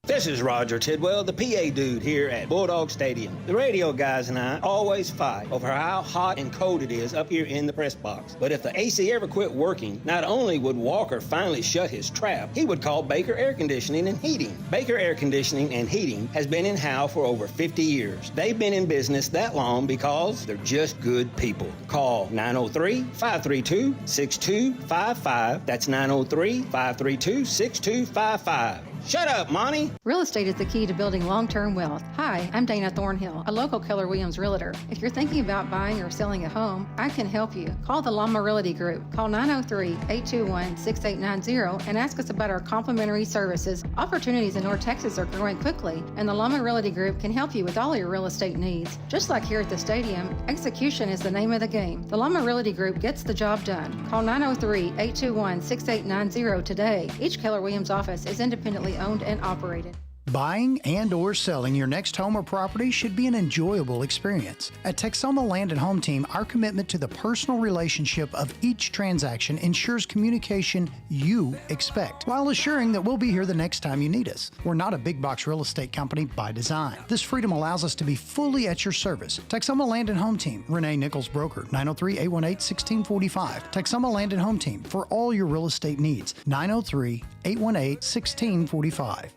This is Roger Tidwell, the PA dude here at Bulldog Stadium. The radio guys and I always fight over how hot and cold it is up here in the press box. But if the AC ever quit working, not only would Walker finally shut his trap, he would call Baker Air Conditioning and Heating. Baker Air Conditioning and Heating has been in Howe for over 50 years. They've been in business that long because they're just good people. Call 903-532-6255. That's 903-532-6255. Shut up, Monty. Real estate is the key to building long-term wealth. Hi, I'm Dana Thornhill, a local Keller Williams realtor. If you're thinking about buying or selling a home, I can help you. Call the Llama Realty Group. Call 903-821-6890 and ask us about our complimentary services. Opportunities in North Texas are growing quickly, and the Llama Realty Group can help you with all your real estate needs. Just like here at the stadium, execution is the name of the game. The Llama Realty Group gets the job done. Call 903-821-6890 today. Each Keller Williams office is independently owned and operated. Buying and or selling your next home or property should be an enjoyable experience. At Texoma Land and Home Team, our commitment to the personal relationship of each transaction ensures communication you expect, while assuring that we'll be here the next time you need us. We're not a big box real estate company by design. This freedom allows us to be fully at your service. Texoma Land and Home Team, Renee Nichols Broker, 903-818-1645. Texoma Land and Home Team for all your real estate needs, 903-818-1645.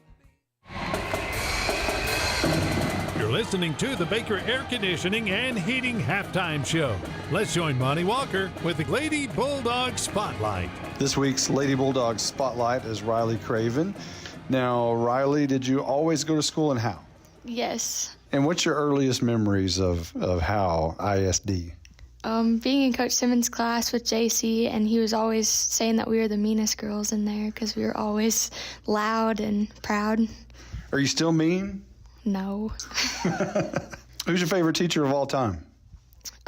You're listening to the Baker Air Conditioning and Heating Halftime Show. Let's join Monty Walker with the Lady Bulldog Spotlight. This week's Lady Bulldog Spotlight is Riley Craven. Now, Riley, did you always go to school in Howe? Yes. And what's your earliest memories of Howe ISD? Being in Coach Simmons' class with JC, and he was always saying that we were the meanest girls in there because we were always loud and proud. Are you still mean? No. Who's your favorite teacher of all time?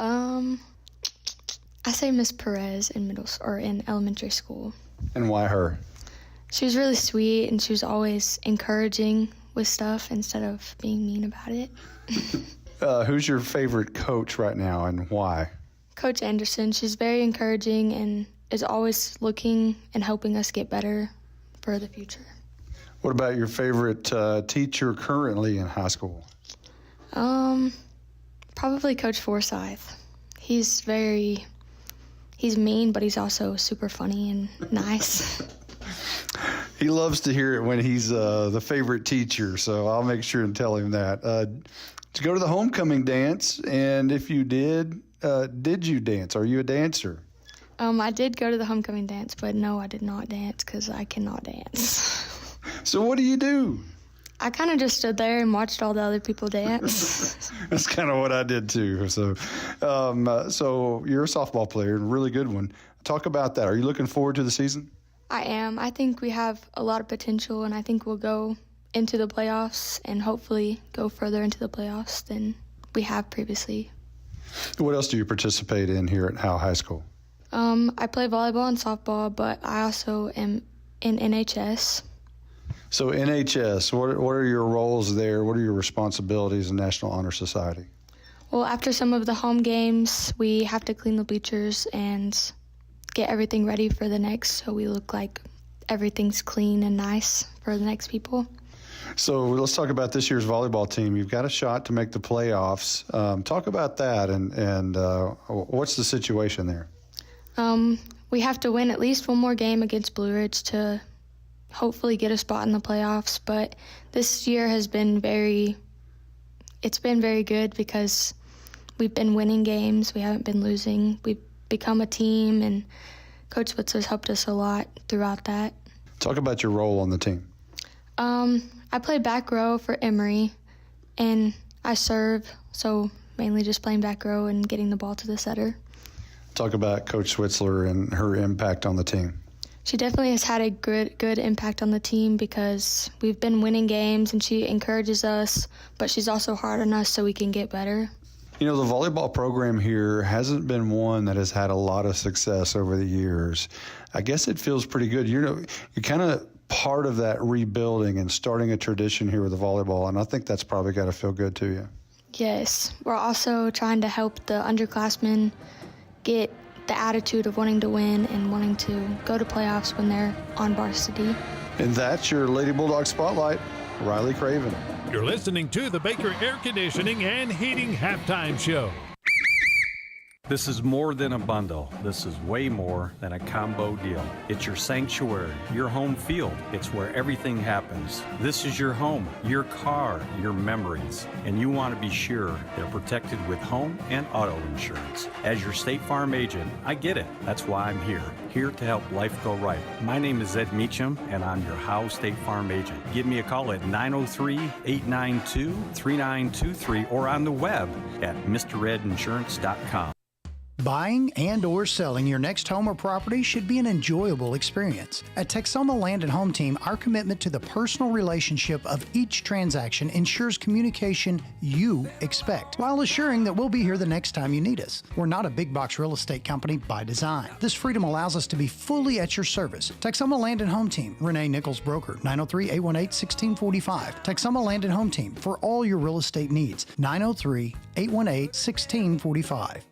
I say Miss Perez in elementary school. And why her? She was really sweet, and she was always encouraging with stuff instead of being mean about it. Who's your favorite coach right now, and why? Coach Anderson. She's very encouraging and is always looking and helping us get better for the future. What about your favorite teacher currently in high school? Probably Coach Forsyth. He's mean, but he's also super funny and nice. He loves to hear it when he's the favorite teacher, so I'll make sure and tell him that. To go to the homecoming dance, and if you did you dance? Are you a dancer? I did go to the homecoming dance, but no, I did not dance because I cannot dance. So what do you do? I kind of just stood there and watched all the other people dance. That's kind of what I did too. So you're a softball player, and a really good one. Talk about that. Are you looking forward to the season? I am. I think we have a lot of potential, and I think we'll go into the playoffs and hopefully go further into the playoffs than we have previously. What else do you participate in here at Howe High School? I play volleyball and softball, but I also am in NHS. So NHS, what are your roles there? What are your responsibilities in National Honor Society? Well, after some of the home games, we have to clean the bleachers and get everything ready for the next, so we look like everything's clean and nice for the next people. So let's talk about this year's volleyball team. You've got a shot to make the playoffs. Talk about that, and what's the situation there? We have to win at least one more game against Blue Ridge to hopefully get a spot in the playoffs, but this year has been very good because we've been winning games. We haven't been losing. We've become a team, and Coach Witzler's helped us a lot throughout that. Talk about your role on the team. I play back row for Emory, and I serve, so mainly just playing back row and getting the ball to the setter. Talk about Coach Witzler and her impact on the team. She definitely has had a good impact on the team because we've been winning games, and she encourages us, but she's also hard on us so we can get better. You know, the volleyball program here hasn't been one that has had a lot of success over the years. I guess it feels pretty good. You're kind of part of that rebuilding and starting a tradition here with the volleyball, and I think that's probably got to feel good to you. Yes. We're also trying to help the underclassmen get the attitude of wanting to win and wanting to go to playoffs when they're on varsity. And that's your Lady Bulldog Spotlight, Riley Craven. You're listening to the Baker Air Conditioning and Heating Halftime Show. This is more than a bundle. This is way more than a combo deal. It's your sanctuary, your home field. It's where everything happens. This is your home, your car, your memories. And you want to be sure they're protected with home and auto insurance. As your State Farm agent, I get it. That's why I'm here to help life go right. My name is Ed Meacham, and I'm your Howe State Farm agent. Give me a call at 903-892-3923 or on the web at MrEdInsurance.com. Buying and or selling your next home or property should be an enjoyable experience. At Texoma Land and Home Team, our commitment to the personal relationship of each transaction ensures communication you expect, while assuring that we'll be here the next time you need us. We're not a big box real estate company by design. This freedom allows us to be fully at your service. Texoma Land and Home Team, Renee Nichols Broker, 903-818-1645. Texoma Land and Home Team, for all your real estate needs, 903-818-1645.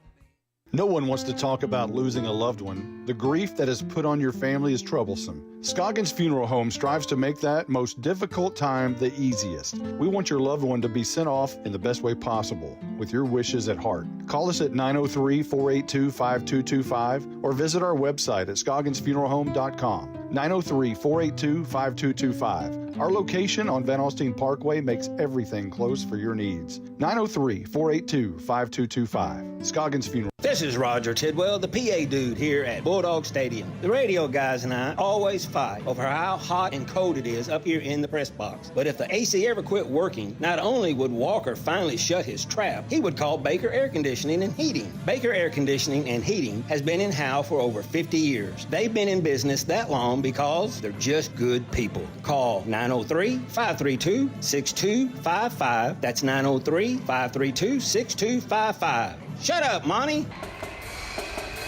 No one wants to talk about losing a loved one. The grief that is put on your family is troublesome. Scoggins Funeral Home strives to make that most difficult time the easiest. We want your loved one to be sent off in the best way possible, with your wishes at heart. Call us at 903-482-5225 or visit our website at scogginsfuneralhome.com. 903-482-5225. Our location on Van Alstyne Parkway makes everything close for your needs. 903-482-5225. Scoggins Funeral. This is Roger Tidwell, the PA dude here at Bulldog Stadium. The radio guys and I always fight over how hot and cold it is up here in the press box. But if the AC ever quit working, not only would Walker finally shut his trap, he would call Baker Air Conditioning and Heating. Baker Air Conditioning and Heating has been in Howe for over 50 years. They've been in business that long because they're just good people. Call 903-532-6255. That's 903-532-6255. Shut up, Monty.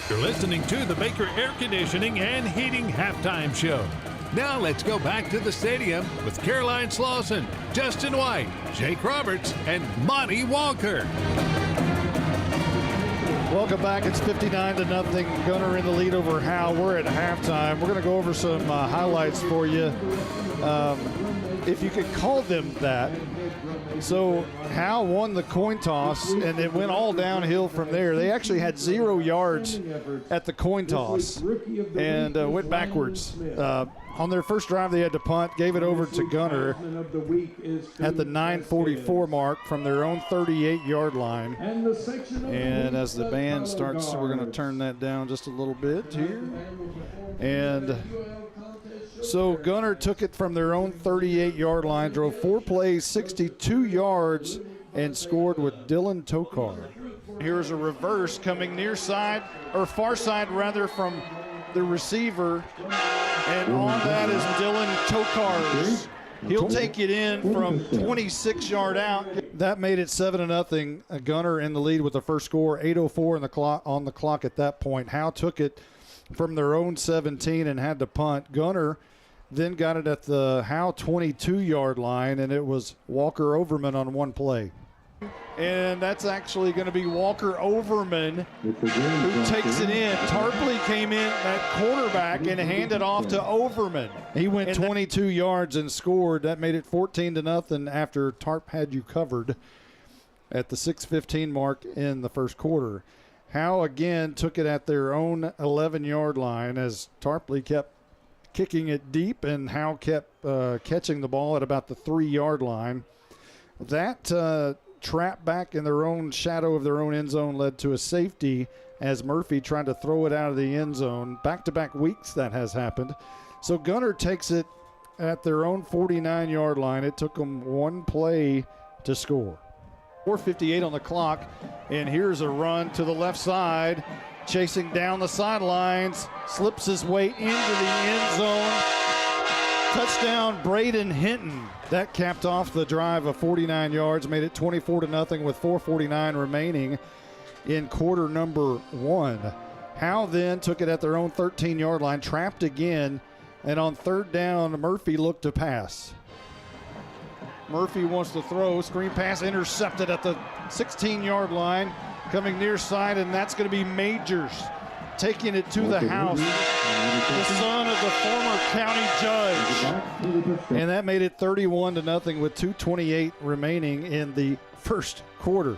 You're listening to the Baker Air Conditioning and Heating Halftime Show. Now let's go back to the stadium with Caroline Slauson, Justin White, Jake Roberts, and Monty Walker. Welcome back. It's 59-0. Gunter in the lead over Howe. We're at halftime. We're going to go over some highlights for you, if you could call them that. So Howe won the coin toss, and it went all downhill from there. They actually had 0 yards at the coin toss and went backwards. On their first drive, they had to punt, gave it over to Gunter at the 9:44 mark from their own 38-yard line. And as the band starts, we're going to turn that down just a little bit here. And so Gunter took it from their own 38-yard line, drove 4 plays, 62 yards, and scored with Dylan Tokar. Here's a reverse coming near side, or far side rather, from the receiver. And on that is Dylan Tokar. He'll take it in from 26-yard out. That made it 7-0. Gunter in the lead with the first score, 8:04 on the clock at that point. Howe took it from their own 17 and had to punt. Gunter then got it at the Howe 22-yard line, and it was Walker Overman on one play. And that's actually going to be Walker Overman who takes it in. Tarpley came in at quarterback and handed off to Overman. He went 22 yards and scored. That made it 14-0 after Tarp had you covered at the 6:15 mark in the first quarter. Howe again took it at their own 11-yard line as Tarpley kept kicking it deep, and Howe kept catching the ball at about the 3-yard line. That trap back in their own shadow of their own end zone led to a safety as Murphy tried to throw it out of the end zone. Back-to-back weeks that has happened. So Gunter takes it at their own 49-yard line. It took them one play to score. 4:58 on the clock, and here's a run to the left side, chasing down the sidelines, slips his way into the end zone. Touchdown, Braden Hinton. That capped off the drive of 49 yards, made it 24-0 with 4:49 remaining in quarter number 1. Howe then took it at their own 13-yard line, trapped again, and on third down, Murphy looked to pass. Murphy wants to throw, screen pass intercepted at the 16-yard line, coming near side, and that's going to be Majors taking it to the house, the son of the former county judge. And that made it 31-0 with 2:28 remaining in the first quarter.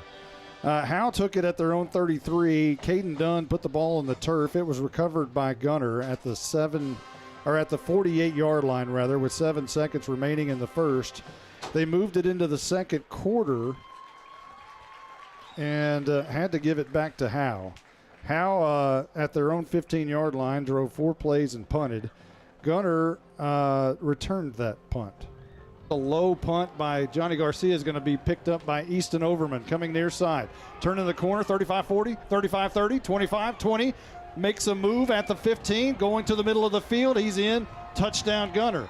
Howe took it at their own 33. Caden Dunn put the ball on the turf. It was recovered by Gunter at the 48-yard line rather, with 7 seconds remaining in the first. They moved it into the second quarter and had to give it back to Howe. Howe, at their own 15-yard line, drove 4 plays and punted. Gunter returned that punt. A low punt by Johnny Garcia is going to be picked up by Easton Overman, coming near side. Turning the corner, 35-40, 35-30, 25-20. Makes a move at the 15, going to the middle of the field. He's in. Touchdown, Gunter.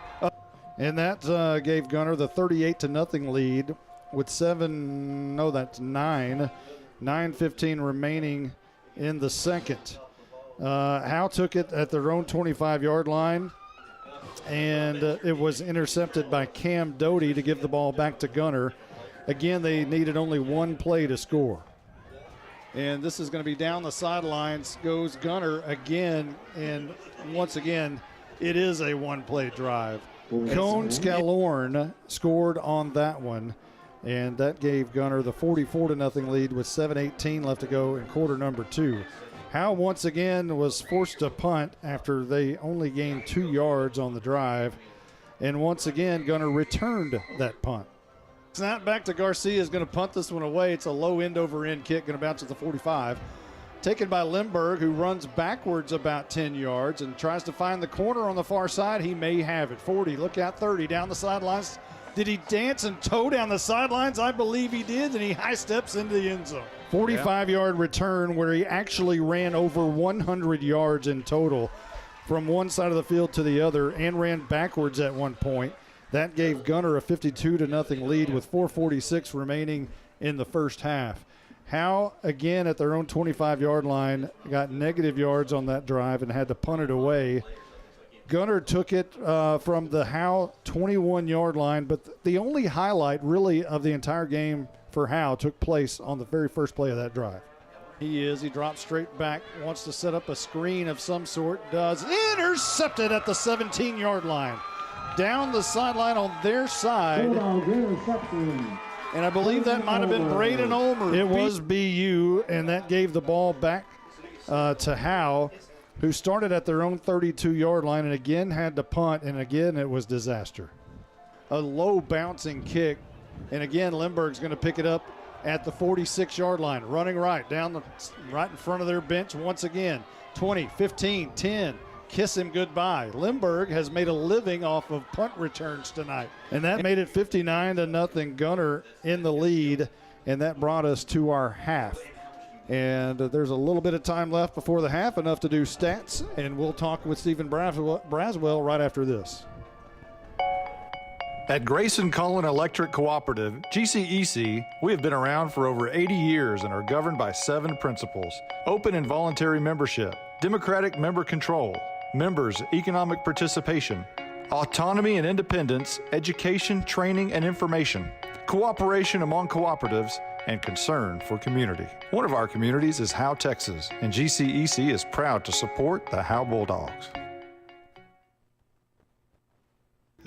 And that gave Gunter the 38-0 lead with 9:15 remaining in the second. Howe took it at their own 25-yard line, and it was intercepted by Cam Doty to give the ball back to Gunter. Again, they needed only one play to score. And this is going to be down the sidelines goes Gunter again, and once again, it is a one-play drive. Cone Scalorn scored on that one, and that gave Gunter the 44-0 lead with 7:18 left to go in quarter number 2. Howe once again was forced to punt after they only gained 2 yards on the drive, and once again Gunter returned that punt. Snap back to Garcia is going to punt this one away. It's a low end over end kick, going to bounce at the 45. Taken by Lindbergh, who runs backwards about 10 yards and tries to find the corner on the far side. He may have it. 40, look out, 30, down the sidelines. Did he dance and toe down the sidelines? I believe he did, and he high steps into the end zone. 45-yard return where he actually ran over 100 yards in total from one side of the field to the other and ran backwards at one point. That gave Gunter a 52-0 lead with 4:46 remaining in the first half. Howe, again at their own 25-yard line, got negative yards on that drive and had to punt it away. Gunter took it from the Howe 21-yard line, but the only highlight really of the entire game for Howe took place on the very first play of that drive. He drops straight back, wants to set up a screen of some sort, does. Intercepted at the 17-yard line. Down the sideline on their side. And I believe that might have been Braden Ulmer. It was BU, and that gave the ball back to Howe, who started at their own 32-yard line and again had to punt, and again it was disaster. A low bouncing kick, and again Lindbergh's going to pick it up at the 46-yard line, running right in front of their bench once again. 20, 15, 10. Kiss him goodbye. Lindbergh has made a living off of punt returns tonight, and that made it 59-0. Gunter in the lead, and that brought us to our half. And there's a little bit of time left before the half, enough to do stats, and we'll talk with Stephen Braswell right after this. At Grayson Cullen Electric Cooperative, GCEC, we have been around for over 80 years and are governed by 7 principles: open and voluntary membership, democratic member control, members' economic participation, autonomy and independence, education, training, and information, cooperation among cooperatives, and concern for community. One of our communities is Howe, Texas, and GCEC is proud to support the Howe Bulldogs.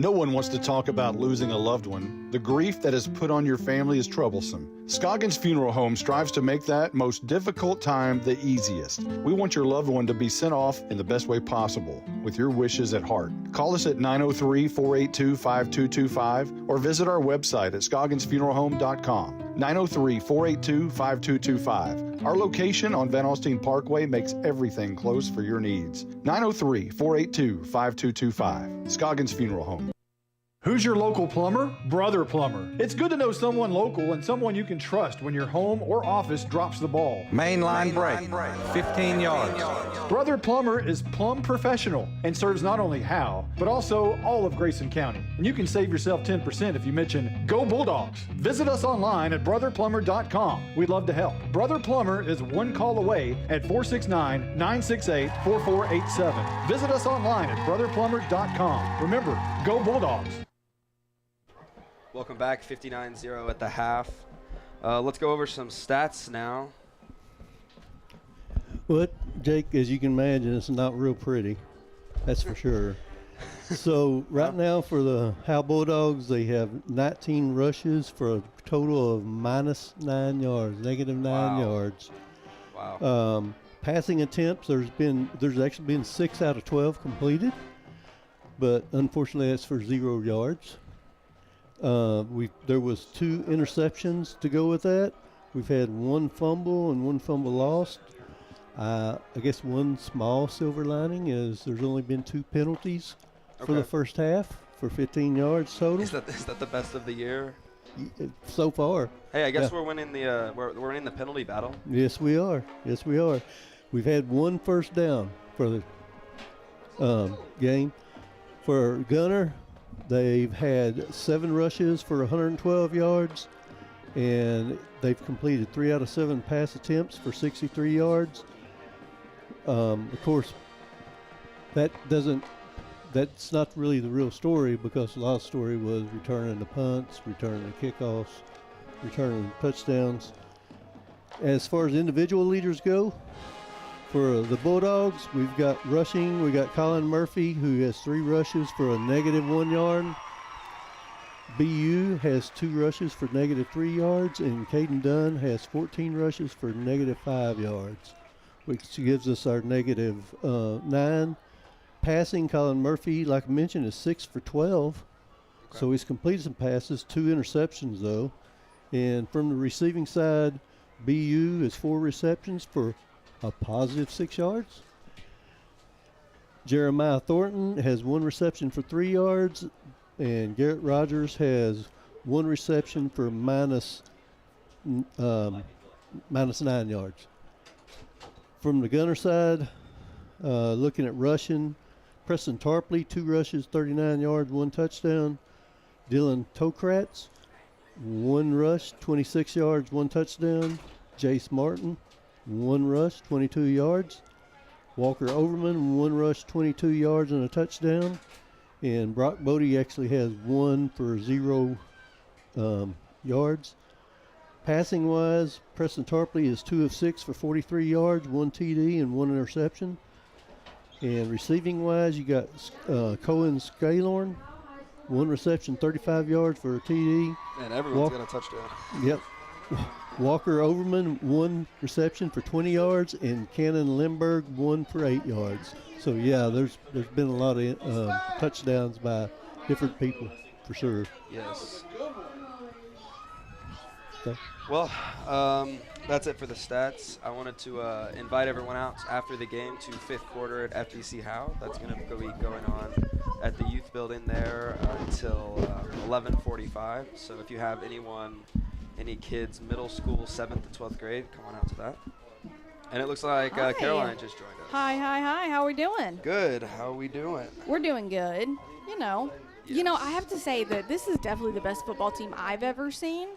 No one wants to talk about losing a loved one. The grief that is put on your family is troublesome. Scoggins Funeral Home strives to make that most difficult time the easiest. We want your loved one to be sent off in the best way possible, with your wishes at heart. Call us at 903-482-5225 or visit our website at scogginsfuneralhome.com. 903-482-5225. Our location on Van Alstyne Parkway makes everything close for your needs. 903-482-5225. Scoggins Funeral Home. Who's your local plumber? Brother Plumber. It's good to know someone local and someone you can trust when your home or office drops the ball. Main line break, 15 yards. Brother Plumber is plumb professional and serves not only Howe, but also all of Grayson County. And you can save yourself 10% if you mention Go Bulldogs. Visit us online at brotherplumber.com. We'd love to help. Brother Plumber is one call away at 469-968-4487. Visit us online at brotherplumber.com. Remember, Go Bulldogs. Welcome back, 59-0 at the half. Let's go over some stats now. Well, Jake, as you can imagine, it's not real pretty. That's for sure. So right now for the Howe Bulldogs, they have 19 rushes for a total of -9 yards, -9 yards. Wow. Passing attempts, there's actually been 6 out of 12 completed, but unfortunately that's for 0 yards. There was 2 interceptions to go with that. We've had 1 fumble and 1 fumble lost. I guess one small silver lining is there's only been 2 penalties for the first half for 15 yards total. Is that the best of the year? So far. Hey, I guess we're winning the we're in the penalty battle. Yes, we are. Yes, we are. We've had 1 first down for the game. For Gunter, they've had 7 rushes for 112 yards, and they've completed 3 out of 7 pass attempts for 63 yards. Of course, that's not really the real story, because a lot of the story was returning the punts, returning the kickoffs, returning touchdowns. As far as individual leaders go, for the Bulldogs, we've got rushing. We got Colin Murphy, who has 3 rushes for a -1 yard. BU has 2 rushes for -3 yards, and Caden Dunn has 14 rushes for -5 yards, which gives us our -9. Passing, Colin Murphy, like I mentioned, is 6 for 12. Okay. So he's completed some passes, 2 interceptions though. And from the receiving side, BU is 4 receptions for a positive 6 yards. Jeremiah Thornton has 1 reception for 3 yards, and Garrett Rogers has 1 reception for minus 9 yards. From the Gunter side, looking at rushing, Preston Tarpley, 2 rushes, 39 yards, 1 touchdown. Dylan Tokratz, 1 rush, 26 yards, 1 touchdown. Jace Martin, 1 rush, 22 yards. Walker Overman, 1 rush, 22 yards and a touchdown. And Brock Bodie actually has 1 for 0 yards. Passing wise, Preston Tarpley is 2 of 6 for 43 yards, 1 TD and 1 interception. And receiving wise, you got Cohen Scalorn, 1 reception, 35 yards for a TD. And everyone's got a touchdown. Yep. Walker Overman, 1 reception for 20 yards, and Cannon Lindbergh, 1 for 8 yards. So yeah, there's been a lot of touchdowns by different people for sure. Yes. Okay. Well, that's it for the stats. I wanted to invite everyone out after the game to 5th quarter at FDC Howe. That's going to be going on at the youth building there until 11:45. So if you have any kids middle school 7th to 12th grade, come on out to that. And it looks like Caroline just joined us. Hi. How are we doing? Good. How are we doing? We're doing good. You know, I have to say that this is definitely the best football team I've ever seen.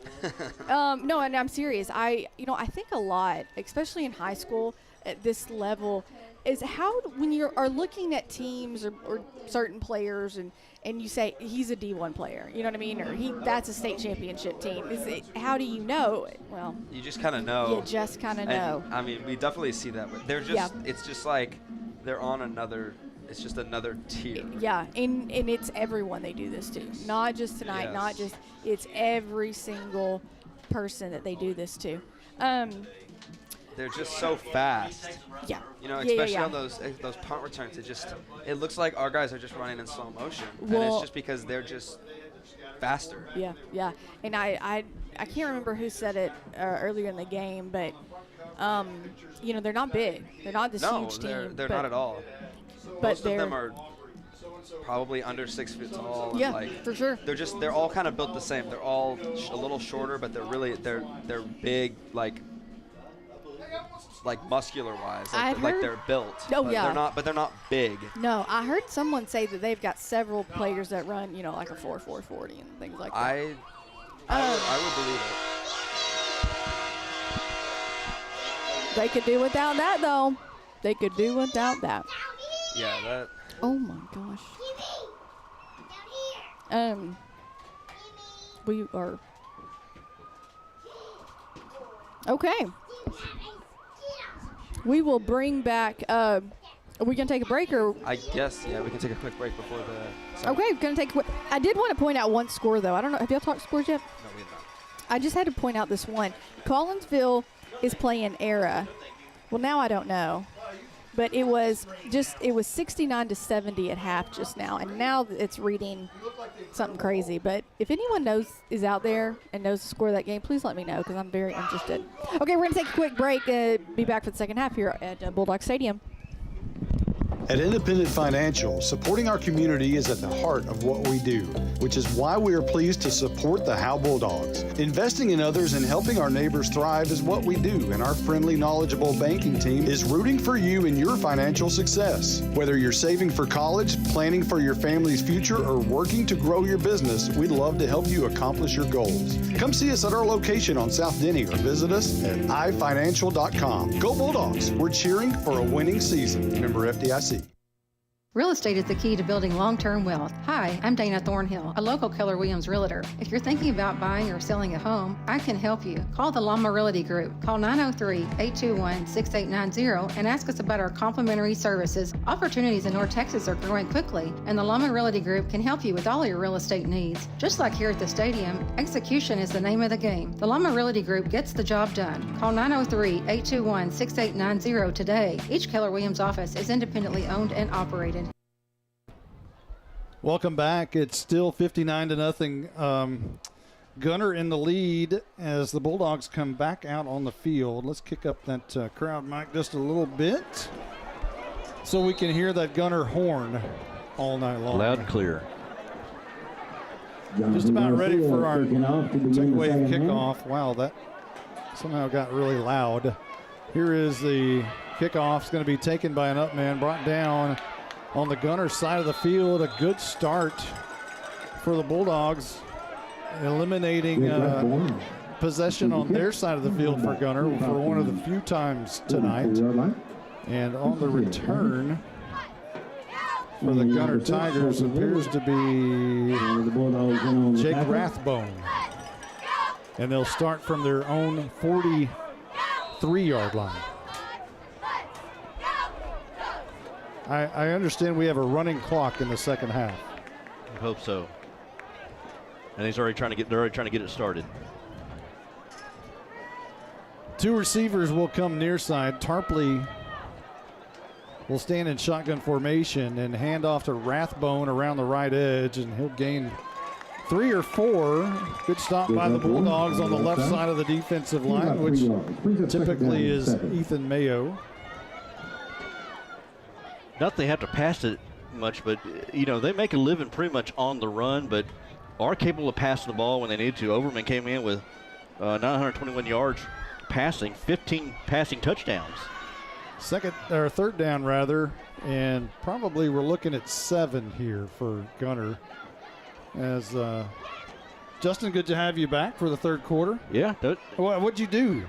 No, and I'm serious. I think a lot, especially in high school at this level, is how when you are looking at teams or certain players and you say he's a D1 player, you know what I mean, or that's a state championship team. How do you know? Well, you just kind of know. You just kind of know. I mean, we definitely see that. They're just. Yeah. It's just like they're on another. It's just another tier. Yeah, and it's everyone they do this to. Not just tonight, Yes. not just – it's every single person that they do this to. They're just so fast. Yeah. You know, especially yeah. on those punt returns. It looks like our guys are just running in slow motion. Well, and it's just because they're just faster. Yeah. And I can't remember who said it earlier in the game, but, they're not big. They're not this huge team. No, they're not at all. Most of them are probably under 6 feet tall. Yeah, and for sure. They're all kind of built the same. They're all a little shorter, but they're big, like muscular wise. They're built. Oh, but yeah. They're not big. No, I heard someone say that they've got several players that run, like a 4.40 and things like that. I would believe it. They could do without that, though. They could do without that. Yeah, that. Oh my gosh. We are. Okay. We will bring back. Are we gonna take a break or? I guess we can take a quick break before the. Okay, gonna take a quick. I did want to point out one score though. I don't know. Have y'all talked scores yet? No, we have not. I just had to point out this one. Collinsville is playing Era. Well, now I don't know. But it was 69-70 at half just now, and now it's reading something crazy. But if anyone is out there and knows the score of that game, please let me know because I'm very interested. Okay, we're going to take a quick break. Be back for the second half here at Bulldog Stadium. At Independent Financial, supporting our community is at the heart of what we do, which is why we are pleased to support the Howe Bulldogs. Investing in others and helping our neighbors thrive is what we do, and our friendly, knowledgeable banking team is rooting for you in your financial success. Whether you're saving for college, planning for your family's future, or working to grow your business, we'd love to help you accomplish your goals. Come see us at our location on South Denny or visit us at ifinancial.com. Go Bulldogs! We're cheering for a winning season. Member FDIC. Real estate is the key to building long-term wealth. Hi, I'm Dana Thornhill, a local Keller Williams realtor. If you're thinking about buying or selling a home, I can help you. Call the Llama Realty Group. Call 903-821-6890 and ask us about our complimentary services. Opportunities in North Texas are growing quickly, and the Llama Realty Group can help you with all your real estate needs. Just like here at the stadium, execution is the name of the game. The Llama Realty Group gets the job done. Call 903-821-6890 today. Each Keller Williams office is independently owned and operated. Welcome back. It's still 59-0 Gunter in the lead as the Bulldogs come back out on the field. Let's kick up that crowd mic just a little bit so we can hear that Gunter horn all night long. Loud and clear. Just about ready for our two-wave kickoff. Wow, that somehow got really loud. Here is the kickoff. It's going to be taken by an up man, brought down on the Gunter side of the field. A good start for the Bulldogs, eliminating possession on their side of the field for Gunter for one of the few times tonight. And on the return for the Gunter Tigers appears to be Jake Rathbone. And they'll start from their own 43-yard line. I understand we have a running clock in the second half. I hope so. And they're already trying to get it started. Two receivers will come near side. Tarpley will stand in shotgun formation and hand off to Rathbone around the right edge, and he'll gain 3 or 4. Good stop by the Bulldogs on the left side of the defensive line, which typically is Ethan Mayo. Not that they have to pass it much, but, they make a living pretty much on the run, but are capable of passing the ball when they need to. Overman came in with 921 yards passing, 15 passing touchdowns. Third down rather, and probably we're looking at 7 here for Gunter. As Justin, good to have you back for the third quarter. Yeah. What'd you do?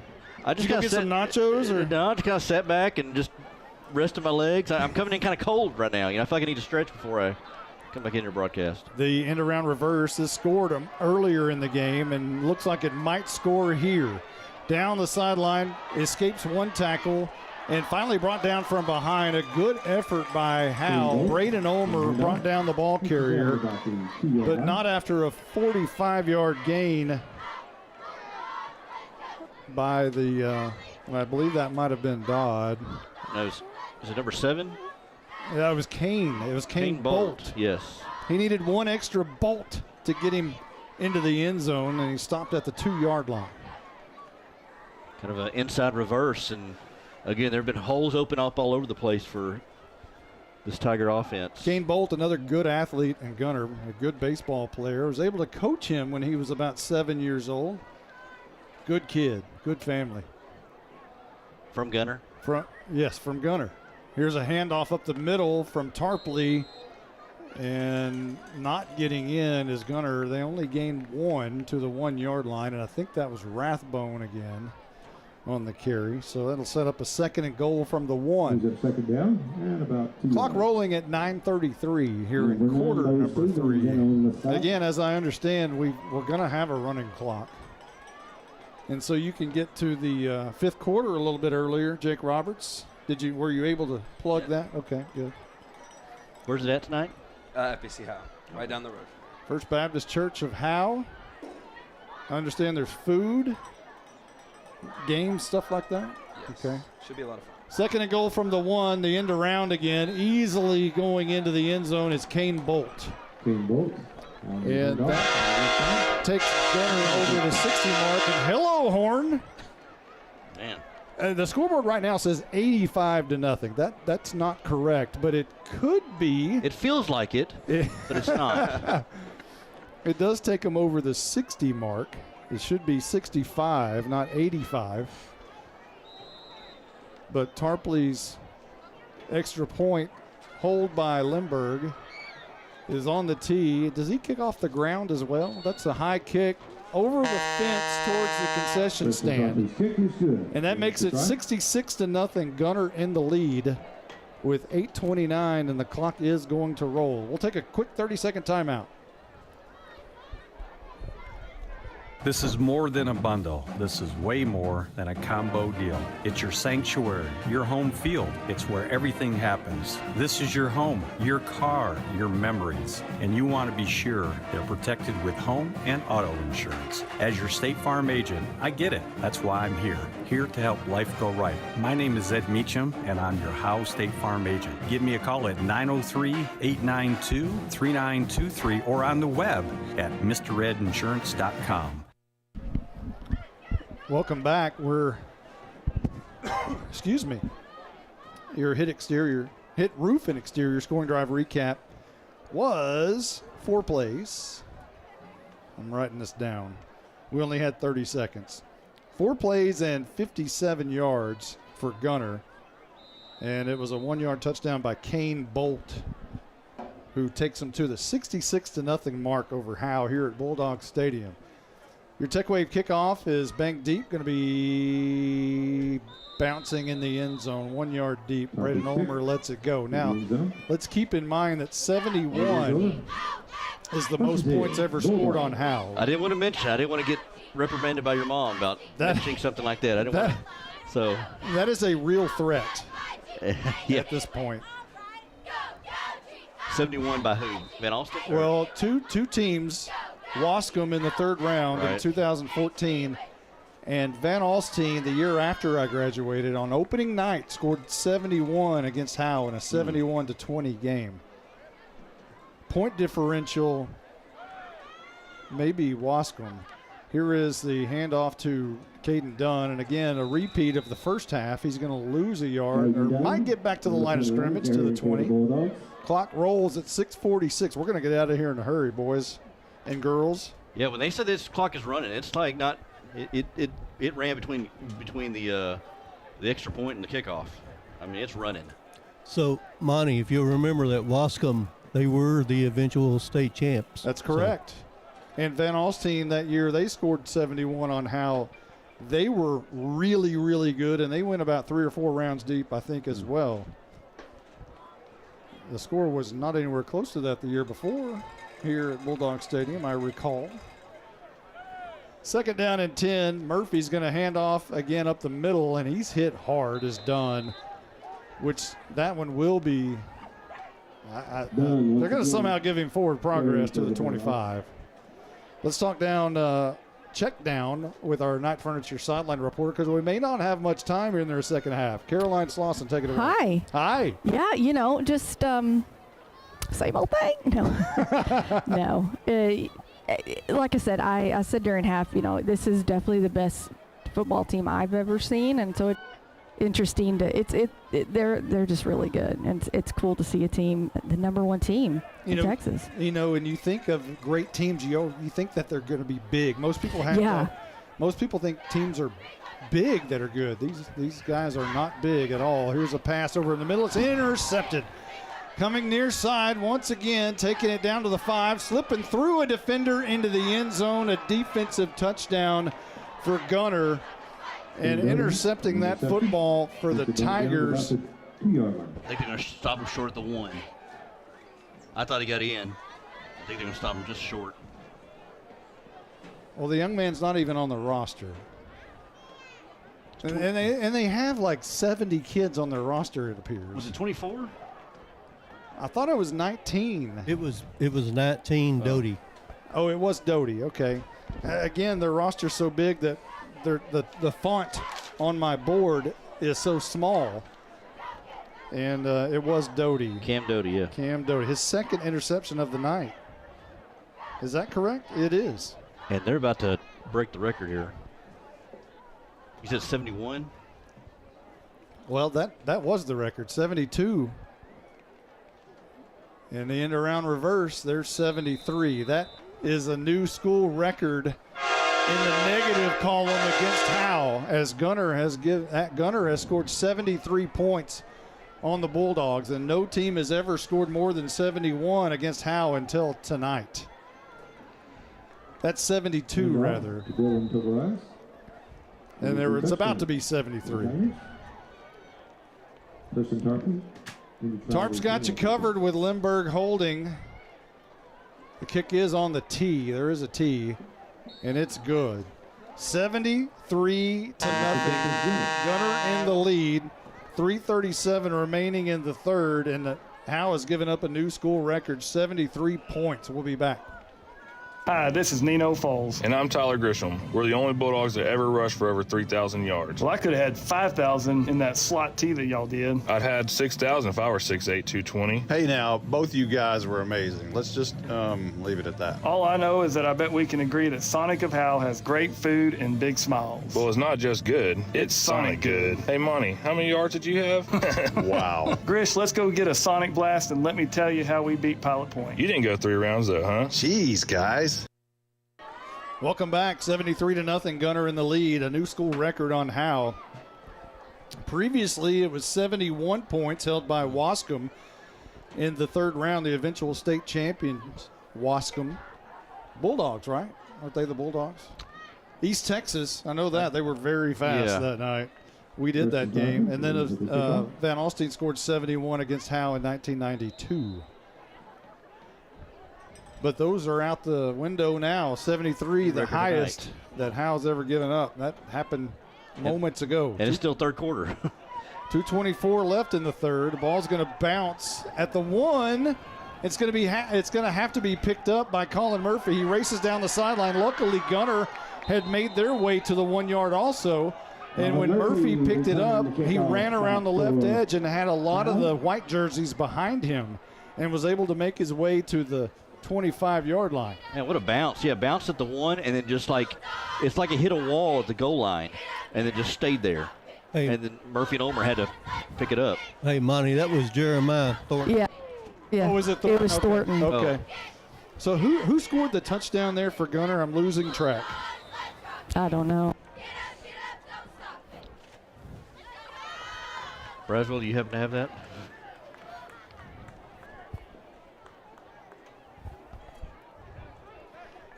I just get some nachos, or no? I just kind of sat back and just rested my legs. I'm coming in kind of cold right now. I feel like I need to stretch before I come back in your broadcast. The end around reverse has scored them earlier in the game, and looks like it might score here. Down the sideline, escapes one tackle, and finally brought down from behind. A good effort by Howe. Braden Ulmer brought down the ball carrier, but not after a 45-yard gain by the, I believe that might have been Dodd. No, is it number 7? Yeah, it was Kane. It was Kane Bolt. Yes. He needed one extra bolt to get him into the end zone, and he stopped at the 2-yard line. Kind of an inside reverse, and again, there have been holes open up all over the place for this Tiger offense. Kane Bolt, another good athlete, and Gunter, a good baseball player, was able to coach him when he was about 7 years old. Good kid, good family. From Gunter? Yes, from Gunter. Here's a handoff up the middle from Tarpley, and not getting in is Gunter. They only gained 1 to the 1-yard line, and I think that was Rathbone again on the carry. So that'll set up a 2nd and goal from the 1. Second down and about 2 Clock rolling at 9:33 here in quarter number 3. Again, as I understand, we're going to have a running clock. And so you can get to the 5th quarter a little bit earlier. Jake Roberts, were you able to plug that? Okay, good. Where's it at tonight? FBC Howe, right down the road. First Baptist Church of Howe. I understand there's food, games, stuff like that? Yes. Okay. Should be a lot of fun. 2nd and goal from the 1, the end around again. Easily going into the end zone is Kane Bolt. Kane Bolt. And that takes Gunter over the 60 mark. And hello, Horn. Man. The scoreboard right now says 85-0. That's not correct, but it could be. It feels like it, but it's not. It does take them over the 60 mark. It should be 65, not 85. But Tarpley's extra point hold by Limburg is on the tee. Does he kick off the ground as well? That's a high kick over the fence towards the concession stand. And that makes it 66-0. Gunter in the lead with 8:29, and the clock is going to roll. We'll take a quick 30-second timeout. This is more than a bundle. This is way more than a combo deal. It's your sanctuary, your home field. It's where everything happens. This is your home, your car, your memories. And you want to be sure they're protected with home and auto insurance. As your State Farm agent, I get it. That's why I'm here to help life go right. My name is Ed Meacham, and I'm your Howe State Farm agent. Give me a call at 903-892-3923 or on the web at mredinsurance.com. Welcome back. We're, excuse me, your hit roof and exterior scoring drive recap was 4 plays. I'm writing this down. We only had 30 seconds. 4 plays and 57 yards for Gunter. And it was a 1-yard touchdown by Kane Bolt, who takes them to the 66-0 mark over Howe here at Bulldog Stadium. Your Tech Wave kickoff is banked deep, going to be bouncing in the end zone, 1 yard deep. Braden Ulmer lets it go. Now, let's keep in mind that 71 is the most points ever scored on Howe. I didn't want to mention. I didn't want to get reprimanded by your mom about mentioning something like that. I didn't want to. So that is a real threat at this point. 71 by who? Van Alstyne? Well, two teams. Wascom in the 3rd round in 2014, and Van Alstyne the year after I graduated on opening night scored 71 against Howe in a 71-20 game. Point differential, maybe Wascom. Here is the handoff to Caden Dunn, and again a repeat of the first half. He's going to lose a yard, or might get back to the line of scrimmage to the 20. Clock rolls at 6:46. We're going to get out of here in a hurry, boys and girls. Yeah, when they said this clock is running, it's like not. It ran between the extra point and the kickoff. I mean, it's running. So, Monty, if you'll remember that Wascom, they were the eventual state champs. That's correct. So. And Van Alstyne that year, they scored 71 on Howe. They were really, really good, and they went about 3 or 4 rounds deep, I think, as well. The score was not anywhere close to that the year before here at Bulldog Stadium, I recall. 2nd down and 10. Murphy's going to hand off again up the middle, and he's hit hard as Dunn, which that one will be. They're going to somehow give him forward progress to the 25. Let's talk check down with our Night Furniture sideline reporter, because we may not have much time here in the second half. Caroline Slauson, take it away. Hi. Yeah, just same old thing. No. No. Like I said, I said during half, this is definitely the best football team I've ever seen, and so it's interesting they're just really good, and it's cool to see a team, the number 1 team in Texas. When you think of great teams, you think that they're going to be big. Most people think teams are big that are good. These guys are not big at all. Here's a pass over in the middle. It's intercepted. Coming near side once again, taking it down to the 5, slipping through a defender into the end zone. A defensive touchdown for Gunter, and intercepting that football for the Tigers. I think they're going to stop him short at the 1. I thought he got in. I think they're going to stop him just short. Well, the young man's not even on the roster. And they have like 70 kids on their roster, it appears. Was it 24? I thought it was 19. It was 19 Doty. Oh, it was Doty. Okay. Again, their roster's so big that the font on my board is so small. And it was Doty. Cam Doty, yeah. Cam Doty. His 2nd interception of the night. Is that correct? It is. And they're about to break the record here. You said 71? Well, that was the record. 72. In the end around reverse, there's 73. That is a new school record in the negative column against Howe, as Gunter has scored 73 points on the Bulldogs, and no team has ever scored more than 71 against Howe until tonight. That's 72, rather. And it's about to be 73. Tarp's got you covered with Lindbergh holding. The kick is on the tee. There is a tee. and it's good. 73 to nothing. Gunter in the lead. 3:37 remaining in the third, and Howe has given up a new school record, 73 points. We'll be back. Hi, this is Nino Foles. And I'm Tyler Grisham. We're the only Bulldogs that ever rushed for over 3,000 yards. Well, I could have had 5,000 in that slot T that y'all did. I'd had 6,000 if I were 6'8", 220. Hey, now, both you guys were amazing. Let's just leave it at that. All I know is that I bet we can agree that Sonic of Howe has great food and big smiles. Well, it's not just good. It's Sonic good. Hey, Monty, how many yards did you have? Wow. Grish, let's go get a Sonic Blast and let me tell you how we beat Pilot Point. You didn't go 3 rounds, though, huh? Jeez, guys. Welcome back. 73 to nothing. Gunter in the lead. A new school record on Howe. Previously, it was 71 points held by Wascom in the third round, the eventual state champions. Wascom Bulldogs, right? Aren't they the Bulldogs? East Texas. I know that. They were very fast that night. We did that game. And then Van Alstyne scored 71 against Howe in 1992. But those are out the window now. 73, the highest that Howe's ever given up. That happened moments ago. And it's still third quarter. 2:24 left in the third. The ball's going to bounce at the 1. It's going to have to be picked up by Colin Murphy. He races down the sideline. Luckily, Gunter had made their way to the 1 yard also. And when Murphy picked it up, he ran around the left edge and had a lot of the white jerseys behind him and was able to make his way to the 25-yard line. Man, what a bounce. Yeah, bounced at the 1 and then just like, it's like it hit a wall at the goal line and then just stayed there. Hey. And then Murphy and Ulmer had to pick it up. Hey, Monty, that was Jeremiah Thornton. Yeah. Oh, was it Thornton? It was Thornton. Okay. So who scored the touchdown there for Gunter? I'm losing track. I don't know. Braswell, do you happen to have that?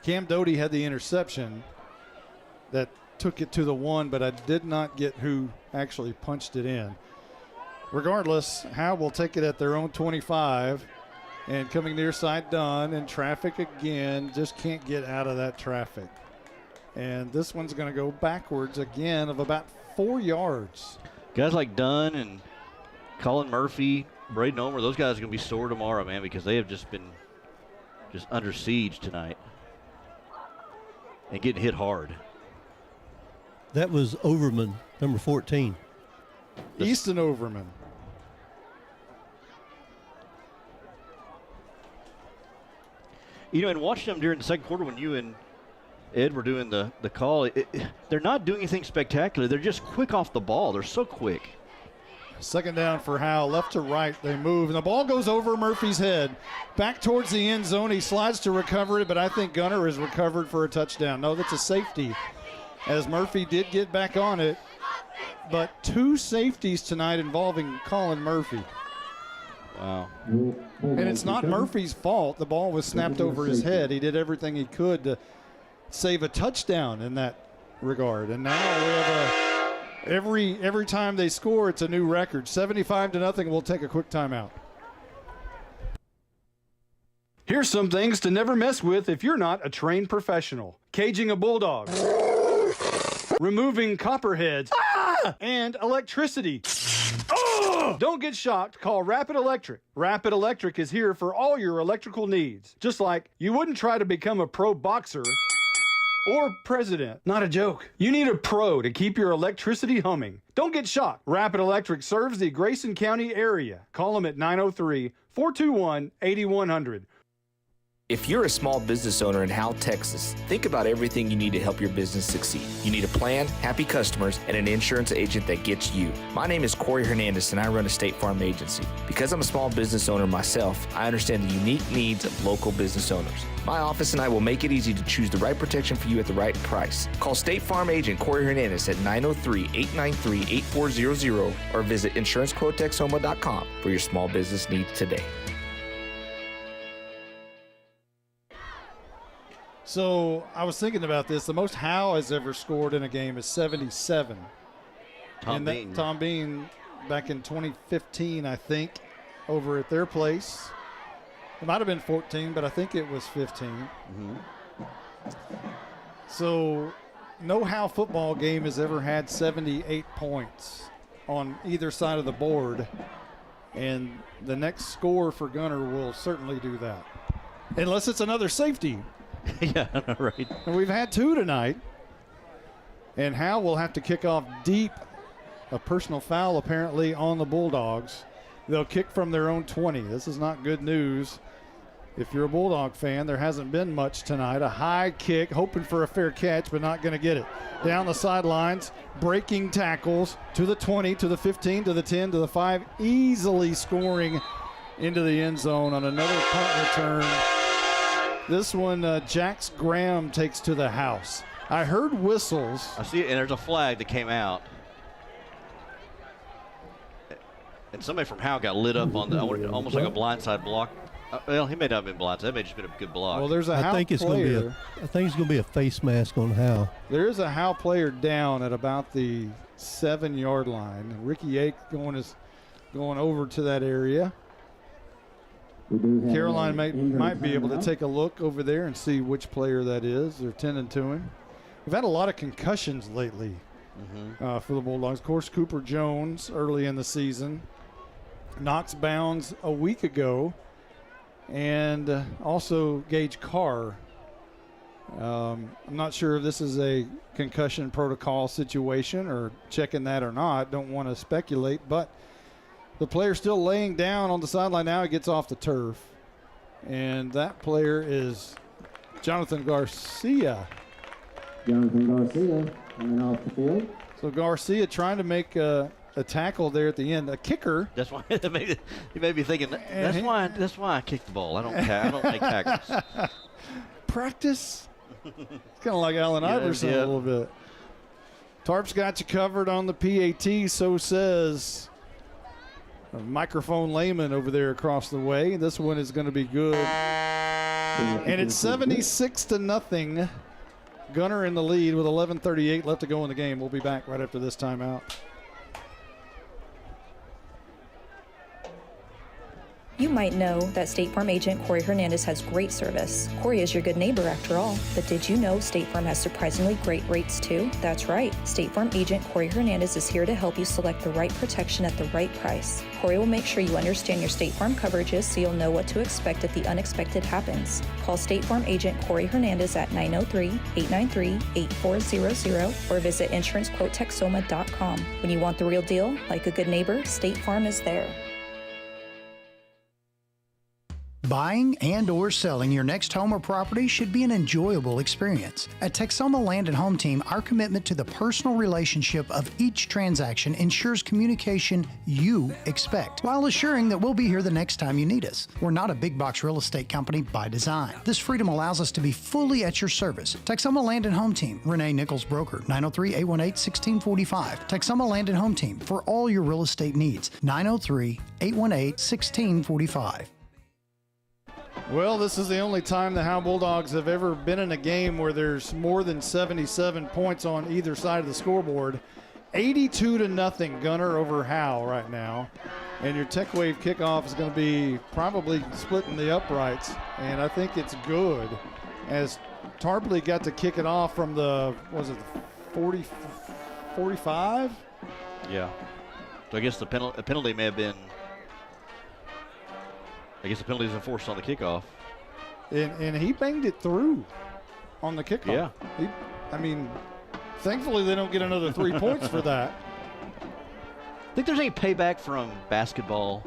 Cam Doty had the interception that took it to the 1, but I did not get who actually punched it in. Regardless, Howe will take it at their own 25, and coming near side Dunn, and traffic again, just can't get out of that traffic. And this one's going to go backwards again of about 4 yards. Guys like Dunn and Colin Murphy, Braden Ulmer, those guys are going to be sore tomorrow, man, because they have just been under siege tonight. And getting hit hard. That was Overman, number 14. Easton Overman. You know, and watching them during the second quarter when you and Ed were doing the call, they're not doing anything spectacular. They're just quick off the ball. They're so quick. Second down for Howe. Left to right, they move. And the ball goes over Murphy's head. Back towards the end zone. He slides to recover it, but I think Gunter is recovered for a touchdown. No, that's a safety, as Murphy did get back on it. But 2 safeties tonight involving Colin Murphy. Wow. And it's not Murphy's fault. The ball was snapped over his head. He did everything he could to save a touchdown in that regard. And now we have every time they score, it's a new record. 75 to nothing. We'll take a quick timeout. Here's some things to never mess with if you're not a trained professional. Caging a bulldog. Removing copperheads. And electricity. Don't get shocked. Call Rapid Electric. Rapid Electric is here for all your electrical needs. Just like you wouldn't try to become a pro boxer or president. Not a joke. You need a pro to keep your electricity humming. Don't get shocked. Rapid Electric serves the Grayson County area. Call them at 903-421-8100. If you're a small business owner in Howe, Texas, think about everything you need to help your business succeed. You need a plan, happy customers, and an insurance agent that gets you. My name is Corey Hernandez, and I run a State Farm agency. Because I'm a small business owner myself, I understand the unique needs of local business owners. My office and I will make it easy to choose the right protection for you at the right price. Call State Farm agent Corey Hernandez at 903-893-8400 or visit InsuranceQuoteXHoma.com for your small business needs today. So I was thinking about this. The most Howe has ever scored in a game is 77. Tom Bean. Tom Bean back in 2015, I think, over at their place. It might have been 14, but I think it was 15. So no Howe football game has ever had 78 points on either side of the board. And the next score for Gunter will certainly do that. Unless it's another safety. Yeah, right. And we've had 2 tonight. And Howe will have to kick off deep. A personal foul apparently on the Bulldogs. They'll kick from their own 20. This is not good news. If you're a Bulldog fan, there hasn't been much tonight. A high kick, hoping for a fair catch, but not going to get it. Down the sidelines, breaking tackles to the 20, to the 15, to the 10, to the 5, easily scoring into the end zone on another punt return. This one, Jax Graham takes to the house. I heard whistles. I see it, and there's a flag that came out. And somebody from Howe got lit up on the almost like a blindside block. Well, he may not have been blindside. That may have just been a good block. Well, there's a I Howe think it's going to be I think it's going to be a face mask on Howe. There is a Howe player down at about the 7-yard line. Ricky Yake going over to that area. Caroline might be able to take a look over there and see which player that is. They're tending to him. We've had a lot of concussions lately for the Bulldogs. Of course, Cooper Jones early in the season. Knox Bounds a week ago. And also Gage Carr. I'm not sure if this is a concussion protocol situation or checking that or not. Don't want to speculate, but the player's still laying down on the sideline now. He gets off the turf. And that player is Jonathan Garcia. Jonathan Garcia coming off the field. So Garcia trying to make a tackle there at the end, a kicker. That's why you may be thinking. That's why I kick the ball. I don't make tackles. Practice. It's kind of like Allen Iverson a little bit. Tarp's got you covered on the PAT. So says a microphone layman over there across the way. This one is going to be good. And it's 76-0. Gunter in the lead with 11:38 left to go in the game. We'll be back right after this timeout. You might know that State Farm agent Corey Hernandez has great service. Corey is your good neighbor after all. But did you know State Farm has surprisingly great rates too? That's right. State Farm agent Corey Hernandez is here to help you select the right protection at the right price. Corey will make sure you understand your State Farm coverages so you'll know what to expect if the unexpected happens. Call State Farm agent Corey Hernandez at 903-893-8400 or visit insurancequotetexoma.com. When you want the real deal, like a good neighbor, State Farm is there. Buying and or selling your next home or property should be an enjoyable experience. At Texoma Land and Home Team, our commitment to the personal relationship of each transaction ensures communication you expect, while assuring that we'll be here the next time you need us. We're not a big box real estate company by design. This freedom allows us to be fully at your service. Texoma Land and Home Team, Renee Nichols Broker, 903-818-1645. Texoma Land and Home Team, for all your real estate needs, 903-818-1645. Well, this is the only time the Howe Bulldogs have ever been in a game where there's more than 77 points on either side of the scoreboard. 82-0 Gunter over Howe right now. And your Tech Wave kickoff is going to be probably splitting the uprights. And I think it's good as Tarpley got to kick it off from the, 45? Yeah. So I guess the penalty may have been, I guess the penalty is enforced on the kickoff. And he banged it through on the kickoff. Yeah. Thankfully they don't get another 3 points for that. Think there's any payback from basketball?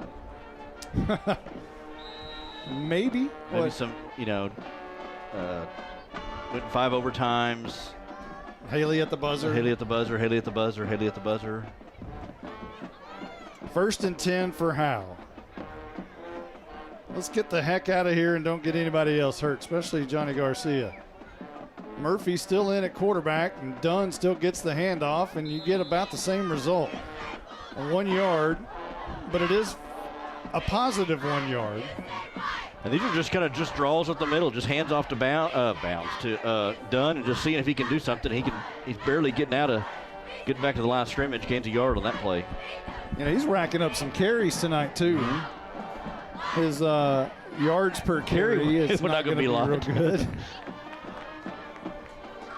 Maybe some, went 5 overtimes. Haley at the buzzer. Haley at the buzzer. Haley at the buzzer. Haley at the buzzer. 1st and 10 for Howe. Let's get the heck out of here and don't get anybody else hurt, especially Johnny Garcia. Murphy's still in at quarterback, and Dunn still gets the handoff, and you get about the same result. 1 yard, but it is a positive 1 yard. And these are just kind of draws up the middle, just hands off to bounds to Dunn, and just seeing if he can do something. He's barely getting back to the line of scrimmage, gains a yard on that play. He's racking up some carries tonight too. Mm-hmm. His yards per carry is not going to be real good.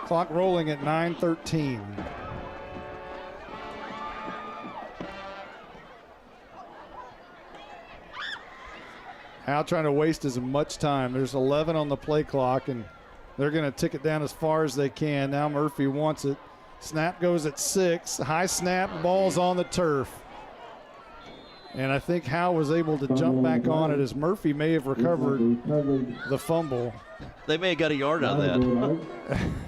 Clock rolling at 9:13. Howe trying to waste as much time. There's 11 on the play clock, and they're going to tick it down as far as they can. Now Murphy wants it. Snap goes at 6. High snap, ball's on the turf. And I think Howe was able to jump back on it as Murphy may have recovered the fumble. They may have got a yard out of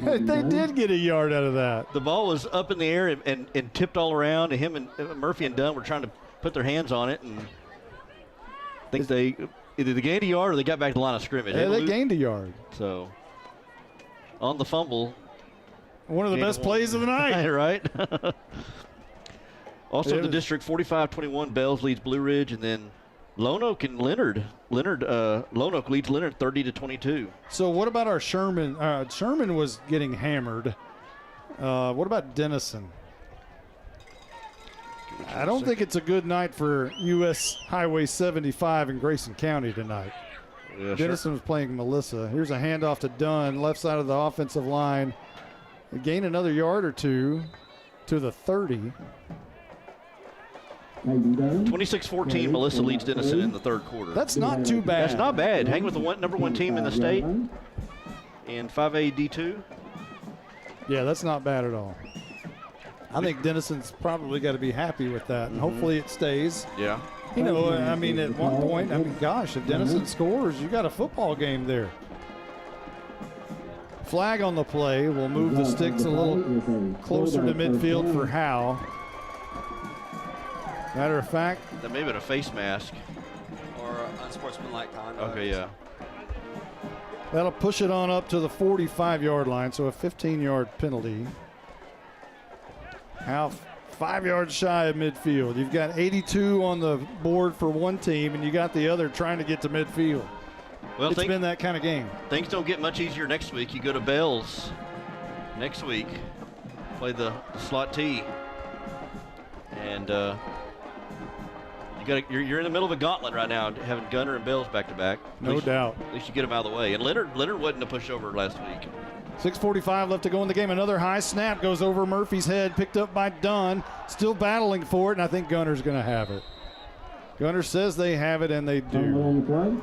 that. They did get a yard out of that. The ball was up in the air and tipped all around, and him and Murphy and Dunn were trying to put their hands on it, and I think they either they gained a yard or they got back to the line of scrimmage. Yeah, they gained a yard. So, on the fumble. One of the best plays of the night. Right? Also, the district 45-21, Bells leads Blue Ridge, and then Lone Oak and Leonard. Lone Oak leads Leonard 30-22. So what about our Sherman? Sherman was getting hammered. What about Denison? I don't think it's a good night for U.S. Highway 75 in Grayson County tonight. Yeah, Denison was playing Melissa. Here's a handoff to Dunn, left side of the offensive line. They gain another yard or two to the 30. 26-14, Melissa leads Denison in the third quarter. That's not too bad. That's not bad. Hang with the number one team in the state in 5A D2. Yeah, that's not bad at all. I think Denison's probably got to be happy with that, and hopefully it stays. Yeah. You know, I mean, at one point, gosh, if Denison scores, you got a football game there. Flag on the play will move the sticks a little closer to midfield for Howe. Matter of fact, that may have been a face mask. Or unsportsmanlike conduct. Okay, yeah. That'll push it on up to the 45-yard line, so a 15-yard penalty. Howe 5 yards shy of midfield. You've got 82 on the board for one team, and you got the other trying to get to midfield. Well, it's been that kind of game. Things don't get much easier next week. You go to Bells next week, play the slot T, and you're in the middle of a gauntlet right now, having Gunter and Bells back to back. No doubt. At least you get them out of the way. And Leonard wasn't a pushover last week. 6:45 left to go in the game. Another high snap goes over Murphy's head, picked up by Dunn. Still battling for it, and I think Gunter's going to have it. Gunter says they have it, and they do.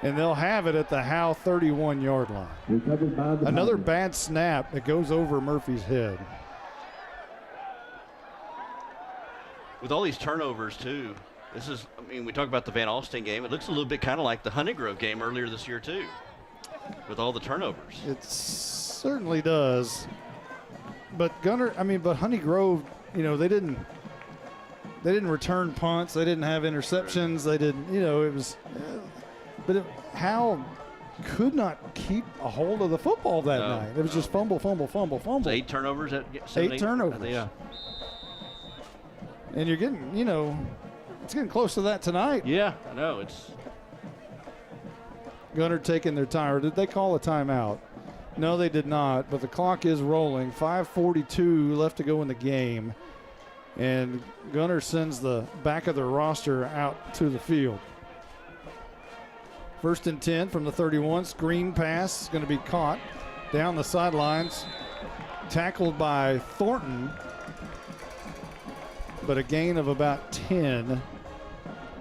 And they'll have it at the Howe 31-yard line. Another bad snap that goes over Murphy's head. With all these turnovers, too, we talk about the Van Alstyne game. It looks a little bit kind of like the Honeygrove game earlier this year, too, with all the turnovers. It certainly does. But Honeygrove, they didn't return punts. They didn't have interceptions. They didn't, it was. But Howe could not keep a hold of the football that night. It was just fumble. So 8 turnovers at 8 turnovers. Yeah. And you're getting, it's getting close to that tonight. Yeah, I know. It's Gunter taking their time. Or did they call a timeout? No, they did not. But the clock is rolling. 5:42 left to go in the game. And Gunter sends the back of the roster out to the field. 1st and 10 from the 31. Screen pass is going to be caught down the sidelines. Tackled by Thornton. But a gain of about 10.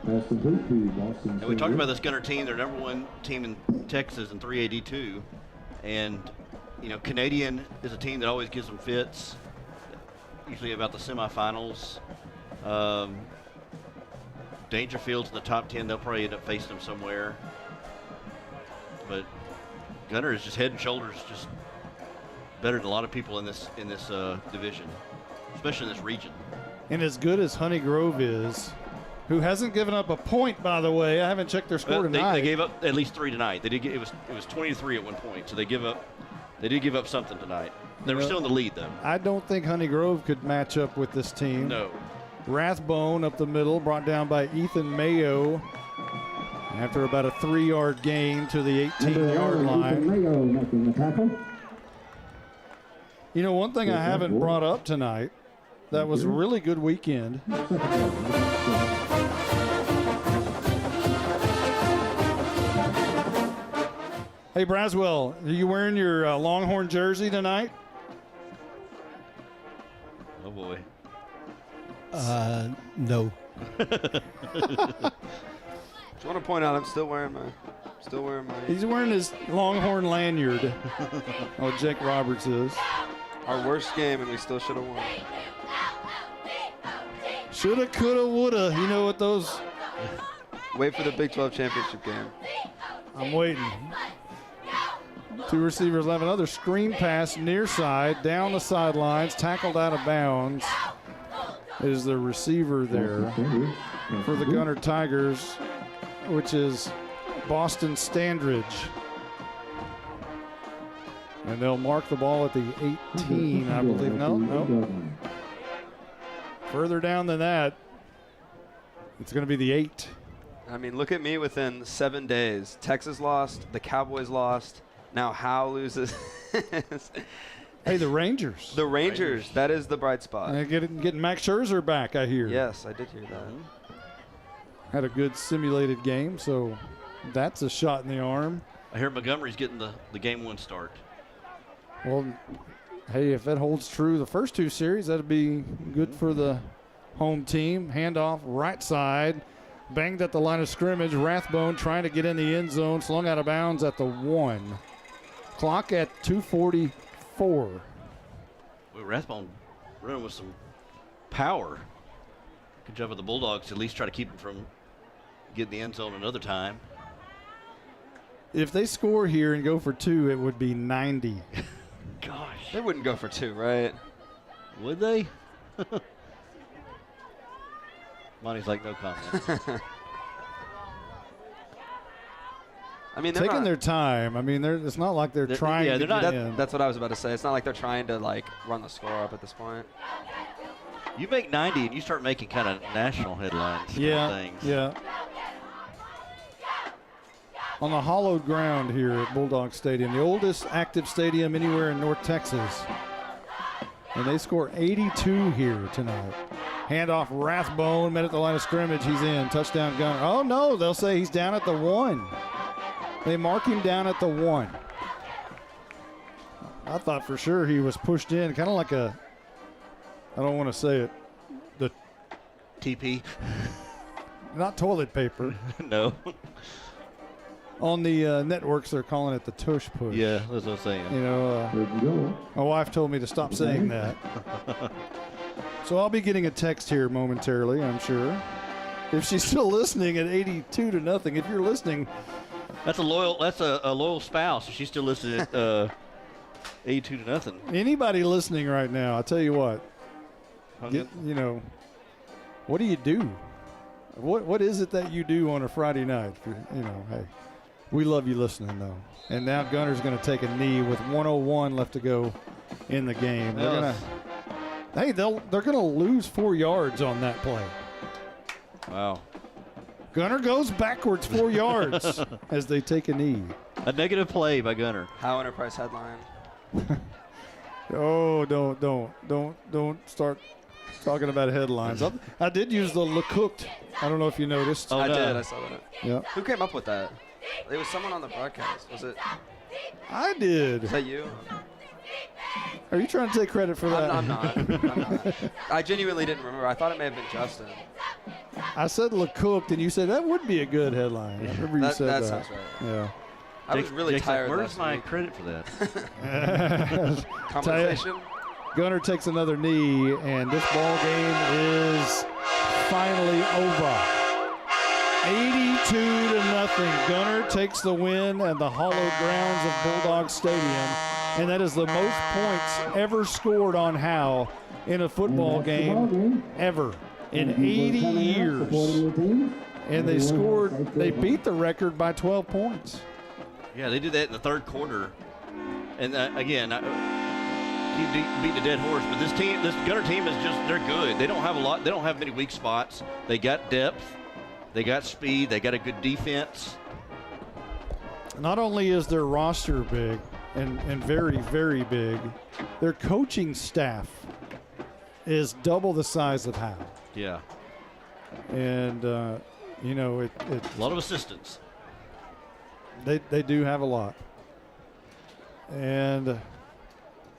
And we talked about this Gunter team. They're number one team in Texas in 382. And, Canadian is a team that always gives them fits, usually about the semifinals. Dangerfield's in the top 10. They'll probably end up facing them somewhere. But Gunter is just head and shoulders just better than a lot of people in this division, especially in this region. And as good as Honeygrove is, who hasn't given up a point, by the way. I haven't checked their score tonight. They gave up at least 3 tonight. They did. It was 20-3 at one point, so they did give up something tonight. They were still in the lead, though. I don't think Honeygrove could match up with this team. No. Rathbone up the middle, brought down by Ethan Mayo after about a 3-yard gain to the 18-yard line. One thing I haven't brought up tonight, that was a really good weekend. Hey, Braswell, are you wearing your Longhorn jersey tonight? Oh, boy. No. Just want to point out, I'm still wearing my. He's wearing his Longhorn lanyard. Oh, Jake Roberts is. Our worst game, and we still should have won. Shoulda, coulda, woulda. You know what those? Wait for the Big 12 championship game. I'm waiting. Two receivers have another screen pass near side, down the sidelines, tackled out of bounds. Is the receiver there for the Gunter Tigers, which is Boston Standridge. And they'll mark the ball at the 18, I believe. No. Further down than that, it's going to be the 8. I mean, look at me within 7 days. Texas lost. The Cowboys lost. Now Howe loses. Hey, the Rangers. The Rangers. That is the bright spot. And getting Max Scherzer back, I hear. Yes, I did hear that. Had a good simulated game, so that's a shot in the arm. I hear Montgomery's getting the game 1 start. Well, hey, if that holds true the first 2 series, that'd be good for the home team. Handoff right side. Banged at the line of scrimmage. Rathbone trying to get in the end zone. Slung out of bounds at the 1. Clock at 2:44. Well, Rathbone running with some power. Good job of the Bulldogs to at least try to keep him from getting the end zone another time. If they score here and go for 2, it would be 90. Gosh. They wouldn't go for 2, right? Would they? Monty's like, no comment. I mean, taking their time. I mean, it's not like they're trying to get in. That's what I was about to say. It's not like they're trying to, like, run the score up at this point. You make 90 and you start making kind of national headlines. Things. Yeah. On the hollowed ground here at Bulldog Stadium, the oldest active stadium anywhere in North Texas. And they score 82 here tonight. Handoff Rathbone, met at the line of scrimmage. He's in. Touchdown Gunter. Oh, no, they'll say he's down at the 1. They mark him down at the 1. I thought for sure he was pushed in, kind of like I don't want to say it, the TP. Not toilet paper. No. On the networks, they're calling it the tush push. Yeah, that's what I'm saying. You know, my wife told me to stop saying that. So I'll be getting a text here momentarily, I'm sure. If she's still listening at 82-0, if you're listening. That's a loyal spouse. She's still listening at 82-0. Anybody listening right now, I'll tell you what. What do you do? What is it that you do on a Friday night? Hey, we love you listening, though. And now Gunter's going to take a knee with 1:01 left to go in the game. They're going to lose 4 yards on that play. Wow. Gunter goes backwards 4 yards as they take a knee. A negative play by Gunter. Howe Enterprise headline. Oh, don't start talking about headlines. I did use the LeCooked. I don't know if you noticed. I did. I saw that. Yeah. Who came up with that? It was someone on the broadcast. Was it? I did. Is that you? Are you trying to take credit for that? I'm not. I genuinely didn't remember. I thought it may have been Justin. I said LeCooked, and you said that would be a good headline. I remember you said that. That sounds right. Yeah. I was really tired. Where's my credit for that? Compensation? Gunter takes another knee, and this ball game is finally over. 82-0. Gunter takes the win at the hallowed grounds of Bulldog Stadium, and that is the most points ever scored on Howe in a football game ever in 80 years. And they beat the record by 12 points. Yeah, they did that in the third quarter. And again, you beat the dead horse, but this Gunter team is they're good. They don't have a lot. They don't have many weak spots. They got depth. They got speed. They got a good defense. Not only is their roster big and very, very big, their coaching staff is double the size of Howe. Yeah. And, a lot of assistants. They do have a lot. And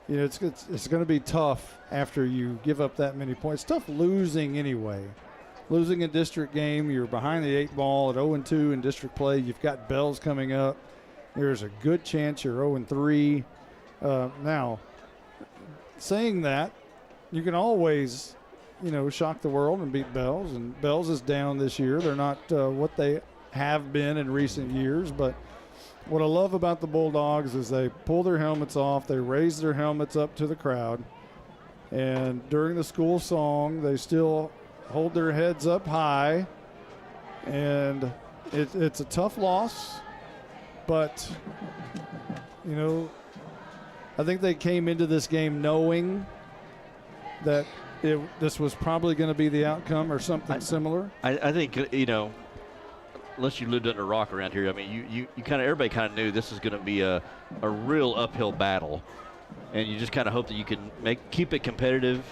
it's going to be tough after you give up that many points. It's tough losing anyway. Losing a district game, you're behind the 8 ball at 0-2 in district play. You've got Bells coming up. There's a good chance you're 0-3. Now, saying that, you can always, shock the world and beat Bells. And Bells is down this year. They're not what they have been in recent years. But what I love about the Bulldogs is they pull their helmets off. They raise their helmets up to the crowd. And during the school song, they still hold their heads up high. And it's a tough loss. But, I think they came into this game knowing that this was probably going to be the outcome or something similar. I think, unless you lived under a rock around here, I mean, you kind of, everybody kind of knew this is going to be a real uphill battle. And you just kind of hope that you can keep it competitive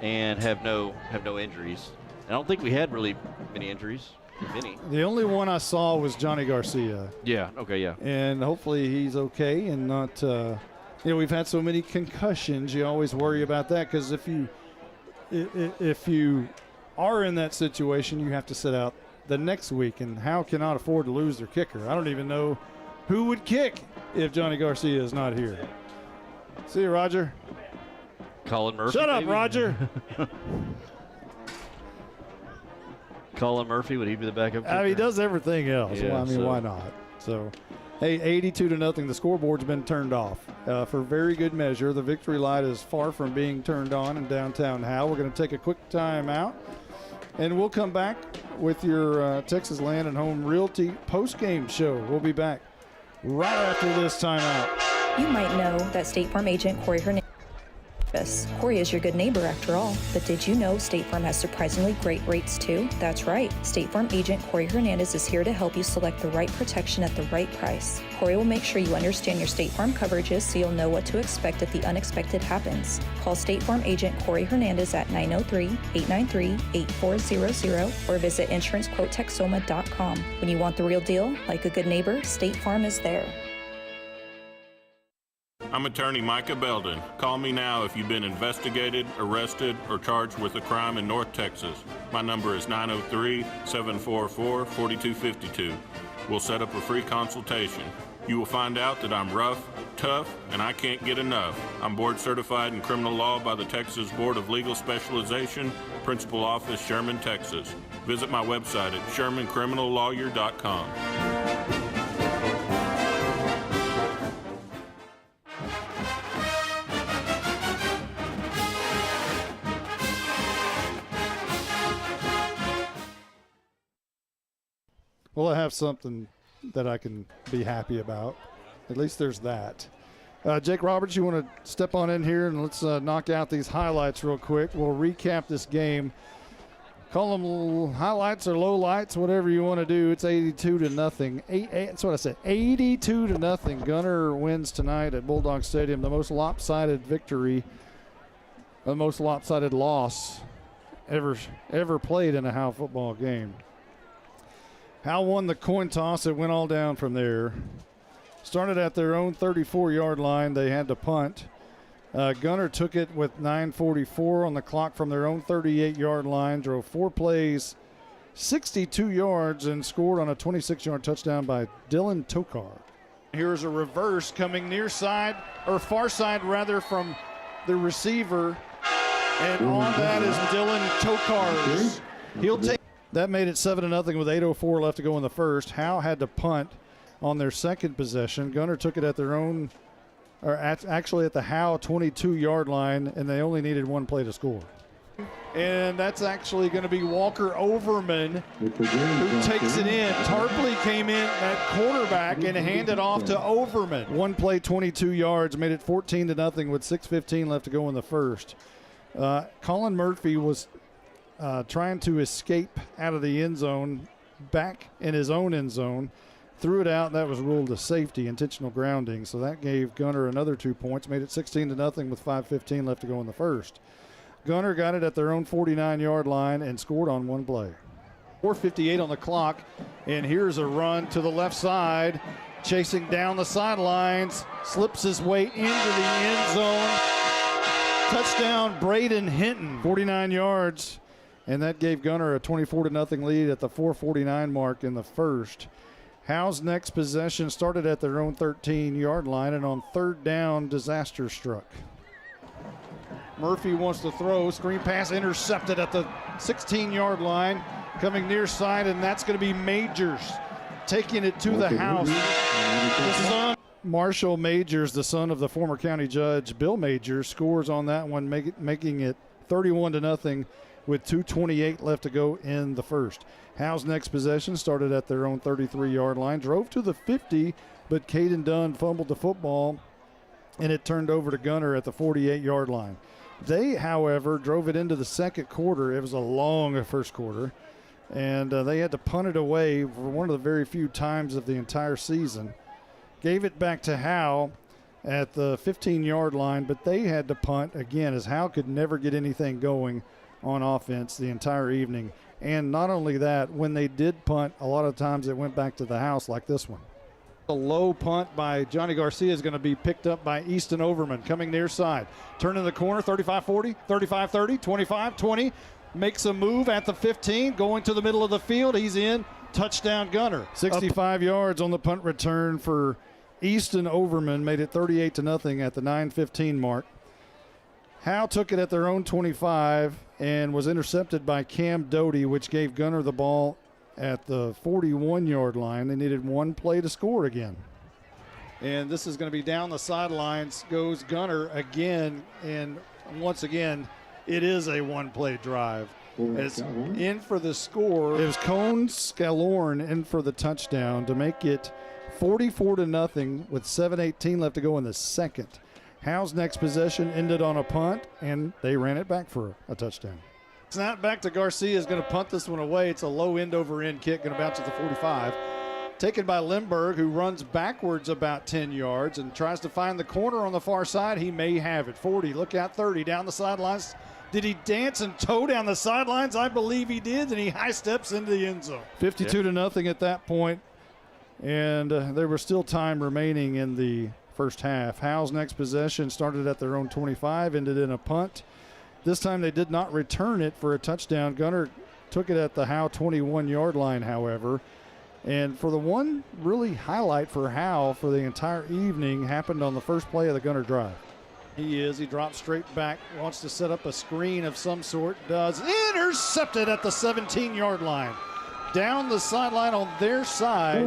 and have no injuries. I don't think we had really many injuries, if any. The only one I saw was Johnny Garcia. Yeah, okay, yeah. And hopefully he's okay and not, we've had so many concussions, you always worry about that, because if you are in that situation, you have to sit out the next week, and Howe cannot afford to lose their kicker. I don't even know who would kick if Johnny Garcia is not here. See you, Roger. Colin Murphy. Shut up, maybe? Roger. Colin Murphy, would he be the backup kicker? He does everything else. Yeah, well, why not? So, hey, 82-0. The scoreboard's been turned off for very good measure. The victory light is far from being turned on in downtown Howe. We're going to take a quick time out, and we'll come back with your Texas Land and Home Realty post-game show. We'll be back right after this timeout. You might know that State Farm agent Corey Hernandez. Corey is your good neighbor after all, but did you know State Farm has surprisingly great rates too? That's right. State Farm agent Corey Hernandez is here to help you select the right protection at the right price. Corey will make sure you understand your State Farm coverages so you'll know what to expect if the unexpected happens. Call State Farm agent Corey Hernandez at 903-893-8400 or visit insurancequotetexoma.com. When you want the real deal, like a good neighbor, State Farm is there. I'm attorney Micah Belden. Call me now if you've been investigated, arrested, or charged with a crime in North Texas. My number is 903-744-4252. We'll set up a free consultation. You will find out that I'm rough, tough, and I can't get enough. I'm board certified in criminal law by the Texas Board of Legal Specialization, Principal Office, Sherman, Texas. Visit my website at shermancriminallawyer.com. Well, I have something that I can be happy about. At least there's that. Jake Roberts, you want to step on in here and let's knock out these highlights real quick. We'll recap this game. Call them highlights or lowlights, whatever you want to do. It's 82-0. That's what I said. 82-0. Gunter wins tonight at Bulldog Stadium. The most lopsided victory, the most lopsided loss ever played in a Howe football game. Howe won the coin toss. It went all down from there. Started at their own 34-yard line. They had to punt. Gunter took it with 9:44 on the clock from their own 38-yard line, drove 4 plays, 62 yards, and scored on a 26-yard touchdown by Dylan Tokar. Here's a reverse coming near side, or far side rather, from the receiver. And on that is Dylan Tokars. He'll take. That made it 7-0 with 8:04 left to go in the first. Howe had to punt on their second possession. Gunter took it at their own, or actually at the Howe 22-yard line, and they only needed 1 play to score. And that's actually going to be Walker Overman who takes it in. Tarpley came in at quarterback and handed off to Overman. 1 play, 22 yards, made it 14-0 with 6:15 left to go in the first. Colin Murphy was trying to escape out of the end zone, back in his own end zone, threw it out. That was ruled a safety, intentional grounding. So that gave Gunter another 2 points, made it 16-0 with 5:15 left to go in the first. Gunter got it at their own 49-yard line and scored on 1 play. 4:58 on the clock, and here's a run to the left side, chasing down the sidelines, slips his way into the end zone. Touchdown, Braden Hinton, 49 yards. And that gave Gunter a 24-0 lead at the 4:49 mark in the first. Howe's next possession started at their own 13-yard line, and on third down, disaster struck. Murphy wants to throw. Screen pass intercepted at the 16-yard line. Coming near side, and that's going to be Majors taking it to the house. This is on. Marshall Majors, the son of the former county judge Bill Majors, scores on that one, making it 31-0 with 2:28 left to go in the first. Howe's next possession started at their own 33-yard line, drove to the 50, but Caden Dunn fumbled the football, and it turned over to Gunter at the 48-yard line. They, however, drove it into the second quarter. It was a long first quarter, and they had to punt it away for one of the very few times of the entire season. Gave it back to Howe at the 15-yard line, but they had to punt again as Howe could never get anything going on offense the entire evening. And not only that, when they did punt, a lot of times it went back to the house like this one. A low punt by Johnny Garcia is going to be picked up by Easton Overman coming near side. Turning the corner, 35-40, 35-30, 25-20. Makes a move at the 15, going to the middle of the field. He's in. Touchdown Gunter. 65 yards on the punt return for Easton Overman. Made it 38-0 at the 9:15 mark. Howe took it at their own 25 and was intercepted by Cam Doty, which gave Gunter the ball at the 41-yard line. They needed one play to score again. And this is going to be down the sidelines goes Gunter again, and once again, it is a one-play drive. As in for the score, it was Cone Scalorn in for the touchdown to make it 44-0 with 7:18 left to go in the second. Howe's next possession ended on a punt, and they ran it back for a touchdown. Snap back to Garcia is going to punt this one away. It's a low end-over-end kick, going to bounce at the 45. Taken by Lindbergh, who runs backwards about 10 yards and tries to find the corner on the far side. He may have it. 40, look out, 30, down the sidelines. Did he dance and toe down the sidelines? I believe he did, and he high steps into the end zone. 52-0 at that point, and there was still time remaining in the first half. Howe's next possession started at their own 25, ended in a punt. This time they did not return it for a touchdown. Gunter took it at the Howe 21-yard line, however. And for the one really highlight for Howe for the entire evening happened on the first play of the Gunter drive. He drops straight back, wants to set up a screen of some sort, does. Intercepted at the 17-yard line. Down the sideline on their side.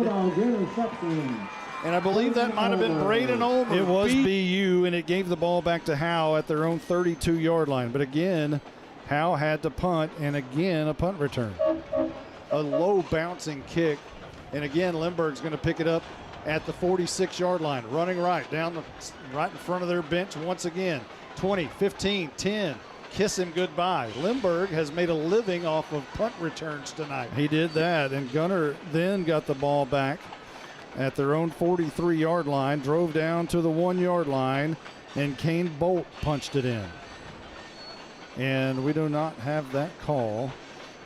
And I believe that might have been Braden Ulmer. It was BU, and it gave the ball back to Howe at their own 32-yard line. But again, Howe had to punt, and again, a punt return. A low bouncing kick. And again, Lindbergh's going to pick it up at the 46-yard line. Running right in front of their bench once again. 20, 15, 10. Kiss him goodbye. Lindbergh has made a living off of punt returns tonight. He did that, and Gunter then got the ball back at their own 43-yard line, drove down to the 1-yard line, and Kane Bolt punched it in. And we do not have that call.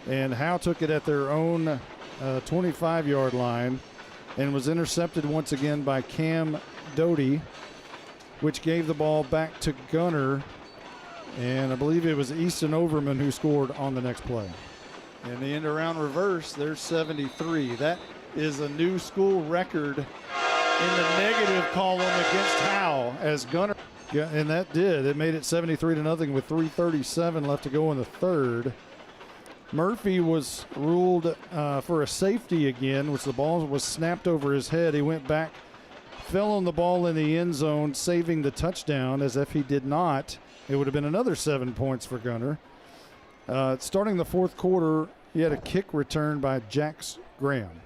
And Howe took it at their own 25-yard line and was intercepted once again by Cam Doty, which gave the ball back to Gunter. And I believe it was Easton Overman who scored on the next play. And the end-around reverse, there's 73. That is a new school record in the negative column against Howe as Gunter. Yeah, and that did. It made it 73-0 with 3:37 left to go in the third. Murphy was ruled for a safety again, which the ball was snapped over his head. He went back, fell on the ball in the end zone, saving the touchdown, as if he did not, it would have been another 7 points for Gunter. Starting the fourth quarter, he had a kick return by Jax Graham.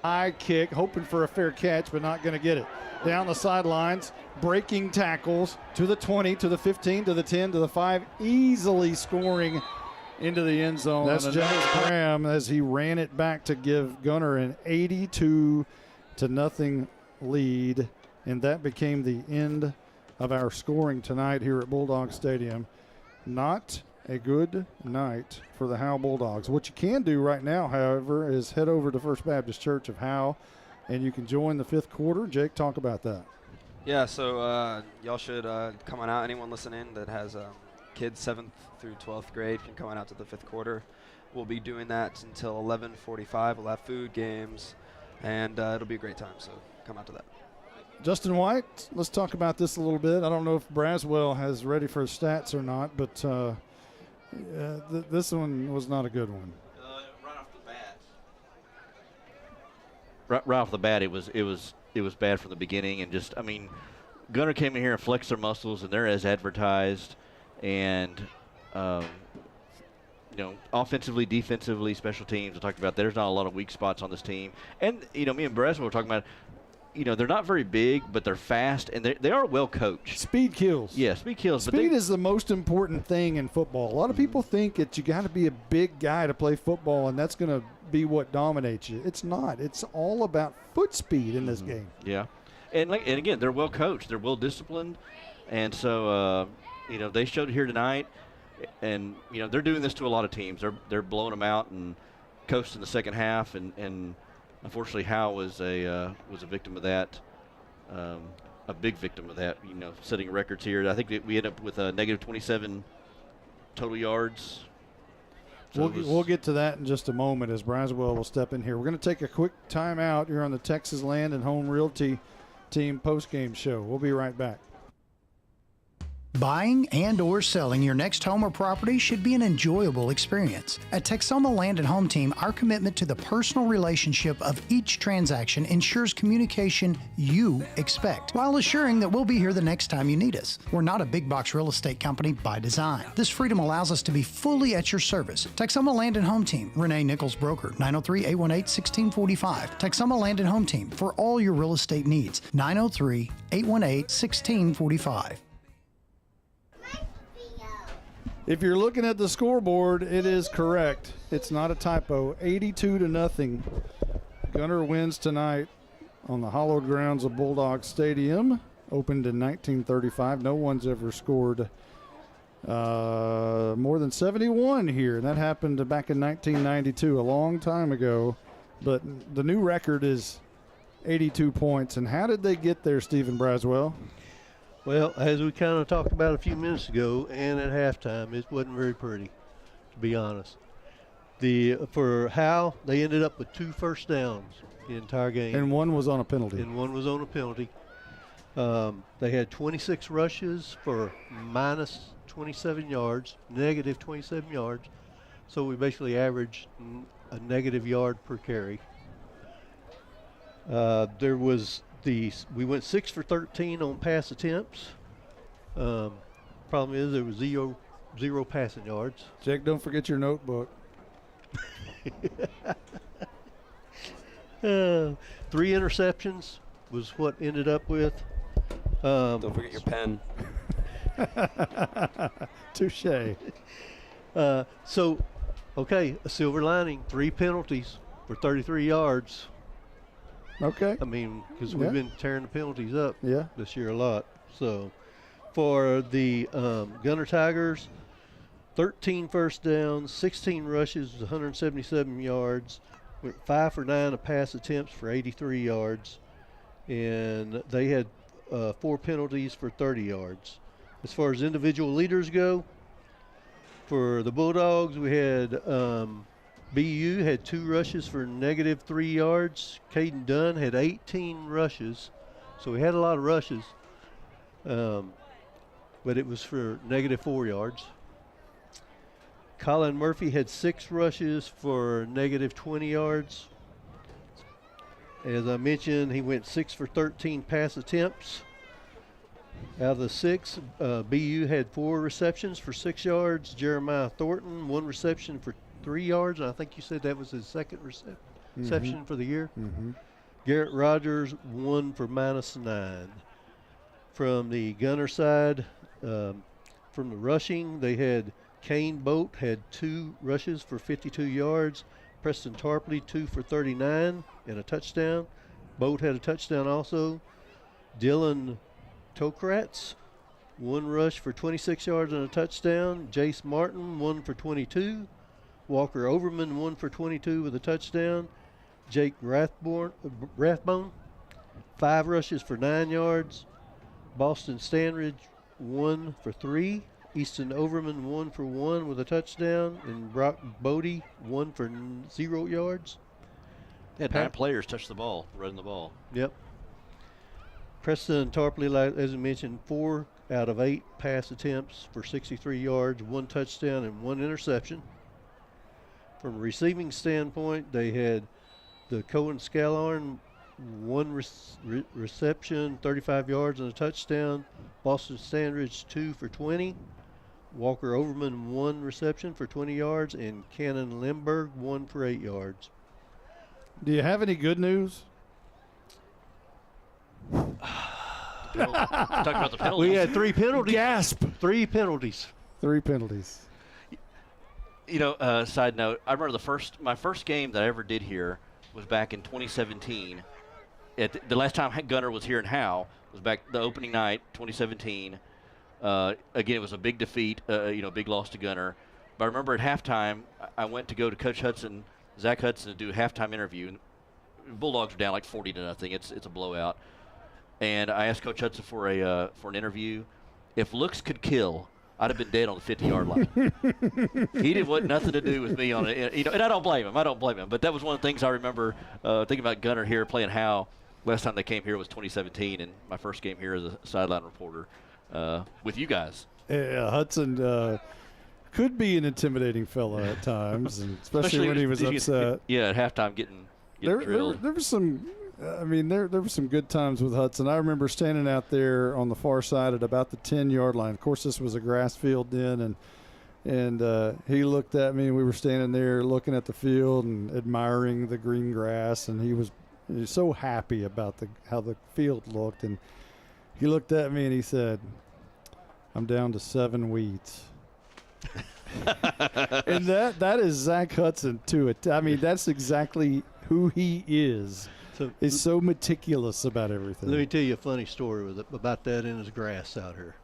High kick, hoping for a fair catch, but not going to get it. Down the sidelines, breaking tackles to the 20, to the 15, to the 10, to the 5, easily scoring into the end zone. That's Jax Graham as he ran it back to give Gunter an 82-0 lead, and that became the end of our scoring tonight here at Bulldog Stadium. Not a good night for the Howe Bulldogs. What you can do right now, however, is head over to First Baptist Church of Howe and you can join the fifth quarter. Jake, talk about that. Yeah, so y'all should come on out. Anyone listening that has kids 7th through 12th grade can come on out to the fifth quarter. We'll be doing that until 11:45. We'll have food, games, and it'll be a great time, so come out to that. Justin White, let's talk about this a little bit. I don't know if Braswell has ready for his stats or not, but this one was not a good one. Right off the bat, it was bad from the beginning, and just, I mean, Gunter came in here and flexed their muscles, and they're as advertised, and offensively, defensively, special teams. I talked about there's not a lot of weak spots on this team, and me and Braswell were talking about. They're not very big, but they're fast, and they are well coached. Speed kills. Yeah, speed kills. Speed is the most important thing in football. A lot of people think that you got to be a big guy to play football, and that's going to be what dominates you. It's not. It's all about foot speed in this game. Yeah, and again, they're well coached. They're well disciplined, and so they showed it here tonight. And they're doing this to a lot of teams. They're blowing them out and coasting the second half, and unfortunately, Howe was a victim of that, a big victim of that. Setting records here. I think that we end up with a negative 27 total yards. So we'll get to that in just a moment as Braswell will step in here. We're going to take a quick timeout here on the Texas Land and Home Realty Team postgame show. We'll be right back. Buying and or selling your next home or property should be an enjoyable experience. At Texoma Land and Home Team, our commitment to the personal relationship of each transaction ensures communication you expect, while assuring that we'll be here the next time you need us. We're not a big box real estate company by design. This freedom allows us to be fully at your service. Texoma Land and Home Team, Renee Nichols Broker, 903-818-1645. Texoma Land and Home Team, for all your real estate needs, 903-818-1645. If you're looking at the scoreboard, it is correct. It's not a typo. 82-0. Gunter wins tonight on the hallowed grounds of Bulldog Stadium. Opened in 1935. No one's ever scored more than 71 here. That happened back in 1992, a long time ago. But the new record is 82 points. And how did they get there, Stephen Braswell? Well, as we kind of talked about a few minutes ago, and at halftime, it wasn't very pretty, to be honest. For Howe, they ended up with 2 first downs the entire game. And one was on a penalty. They had 26 rushes for minus 27 yards, negative 27 yards. So we basically averaged a negative yard per carry. We went 6 for 13 on pass attempts. Problem is there was zero passing yards. Jake, don't forget your notebook. 3 interceptions was what ended up with. Don't forget your pen. Touche. A silver lining, 3 penalties for 33 yards. Okay. I mean, because we've been tearing the penalties up this year a lot. So, for the Gunter Tigers, 13 first downs, 16 rushes, 177 yards, went 5 for 9 of pass attempts for 83 yards, and they had 4 penalties for 30 yards. As far as individual leaders go, for the Bulldogs, we had BU had 2 rushes for negative 3 yards. Caden Dunn had 18 rushes. So we had a lot of rushes. But it was for negative 4 yards. Colin Murphy had 6 rushes for negative 20 yards. As I mentioned, he went 6 for 13 pass attempts. Out of the 6, BU had 4 receptions for 6 yards. Jeremiah Thornton, 1 reception for 3 yards. I think you said that was his second reception for the year. Mm-hmm. Garrett Rogers, 1 for minus 9. From the Gunter side, from the rushing, they had Kane Boat had 2 rushes for 52 yards. Preston Tarpley, 2 for 39 and a touchdown. Boat had a touchdown also. Dylan Tokratz, 1 rush for 26 yards and a touchdown. Jace Martin, 1 for 22. Walker Overman, 1 for 22 with a touchdown. Jake Rathbone, 5 rushes for 9 yards. Boston Stanridge, 1 for 3. Easton Overman, 1 for 1 with a touchdown. And Brock Bodie, 1 for 0 yards. Had 9 players touch the ball, running the ball. Yep. Preston Tarpley, as I mentioned, 4 out of 8 pass attempts for 63 yards, 1 touchdown, and 1 interception. From a receiving standpoint, they had the Cohen Scallarn, 1 reception, 35 yards, and a touchdown. Boston Stanridge, 2 for 20. Walker Overman, 1 reception for 20 yards, and Cannon Limberg, 1 for 8 yards. Do you have any good news? Talking about the penalties. We had 3 penalties. Gasp. 3 penalties. 3 penalties. You know, side note, I remember my first game that I ever did here was back in 2017. The last time Gunter was here in Howe was back the opening night, 2017. Again, it was a big defeat, big loss to Gunter. But I remember at halftime, I went to go to Coach Hudson, Zach Hudson, to do a halftime interview. And Bulldogs are down like 40-0. It's a blowout. And I asked Coach Hudson for an interview. If looks could kill, I'd have been dead on the 50-yard line. He didn't want nothing to do with me on it. And I don't blame him. But that was one of the things I remember thinking about Gunter here playing Howe. Last time they came here was 2017, and my first game here as a sideline reporter with you guys. Yeah, Hudson could be an intimidating fella at times, and especially when he was upset. Yeah, at halftime getting drilled. There was some. There were some good times with Hudson. I remember standing out there on the far side at about the 10-yard line. Of course, this was a grass field then, and he looked at me, and we were standing there looking at the field and admiring the green grass, and he was so happy about how the field looked. And he looked at me and he said, "I'm down to 7 weeds." And that is Zach Hudson to it. That's exactly who he is. He's so meticulous about everything. Let me tell you a funny story about that in his grass out here.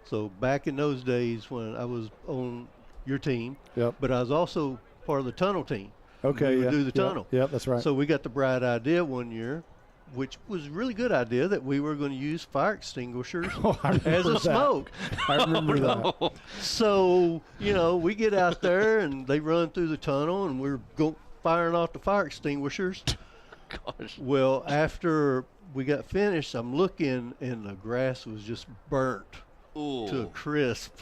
So back in those days when I was on your team, but I was also part of the tunnel team. Okay, we would do the tunnel. Yep, that's right. So we got the bright idea one year, which was a really good idea, that we were going to use fire extinguishers as a smoke. I remember that. So, we get out there and they run through the tunnel and we're firing off the fire extinguishers. Gosh. Well, after we got finished, I'm looking and the grass was just burnt to a crisp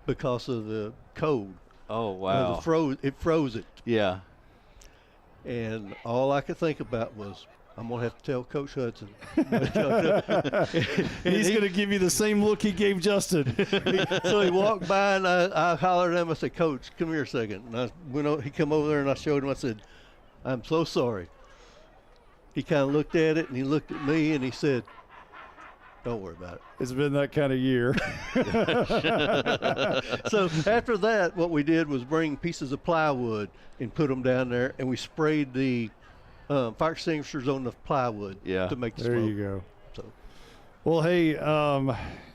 because of the cold. Oh, wow. It froze it. Yeah. And all I could think about was, I'm going to have to tell Coach Hudson. He's going to give you the same look he gave Justin. So he walked by and I hollered at him. I said, "Coach, come here a second." And he come over there and I showed him. I said, "I'm so sorry." He kind of looked at it and he looked at me and he said, "Don't worry about it. It's been that kind of year." So after that, what we did was bring pieces of plywood and put them down there, and we sprayed the fire extinguishers on the plywood to make the smoke. There you go. So, well, hey,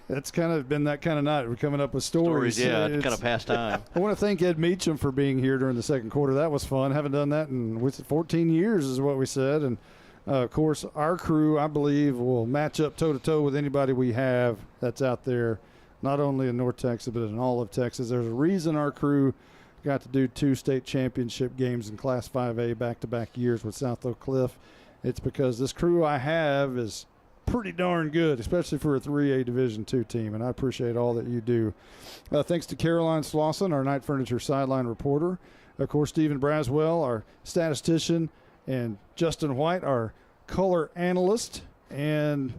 that's kind of been that kind of night. We're coming up with stories. Yeah, it's kind of past time. I want to thank Ed Meacham for being here during the second quarter. That was fun. Haven't done that in 14 years is what we said. And, of course, our crew, I believe, will match up toe-to-toe with anybody we have that's out there, not only in North Texas but in all of Texas. There's a reason our crew got to do 2 state championship games in Class 5A back-to-back years with South Oak Cliff. It's because this crew I have is pretty darn good, especially for a 3A Division II team, and I appreciate all that you do. Thanks to Caroline Slauson, our Night Furniture sideline reporter. Of course, Stephen Braswell, our statistician, and Justin White, our color analyst. And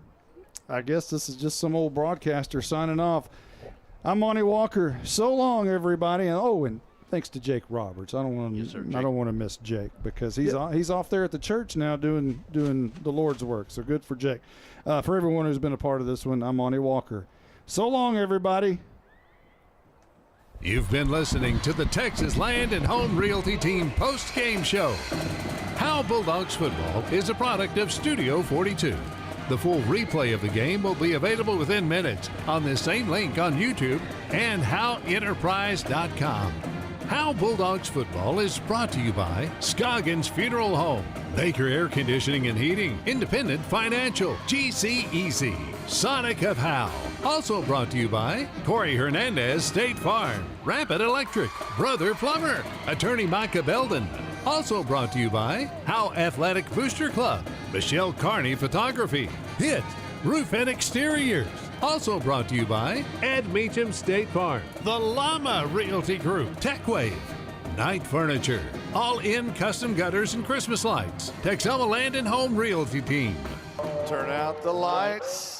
I guess this is just some old broadcaster signing off. I'm Monty Walker. So long, everybody. And thanks to Jake Roberts. I don't want to miss Jake because he's off there at the church now doing the Lord's work. So good for Jake. For everyone who's been a part of this one, I'm Monty Walker. So long, everybody. You've been listening to the Texas Land and Home Realty Team post-game show. Howe Bulldogs football is a product of Studio 42. The full replay of the game will be available within minutes on the same link on YouTube and HoweEnterprise.com. Howe Bulldogs football is brought to you by Scoggins Funeral Home, Baker Air Conditioning and Heating, Independent Financial, GC Easy, Sonic of Howe. Also brought to you by Corey Hernandez State Farm, Rapid Electric, Brother Plumber, Attorney Micah Belden. Also brought to you by Howe Athletic Booster Club, Michelle Carney Photography, HIT, Roof and Exteriors. Also brought to you by Ed Meacham State Farm, the Llama Realty Group, TechWave, Knight Furniture, All In Custom Gutters and Christmas Lights, Texoma Land and Home Realty Team. Turn out the lights.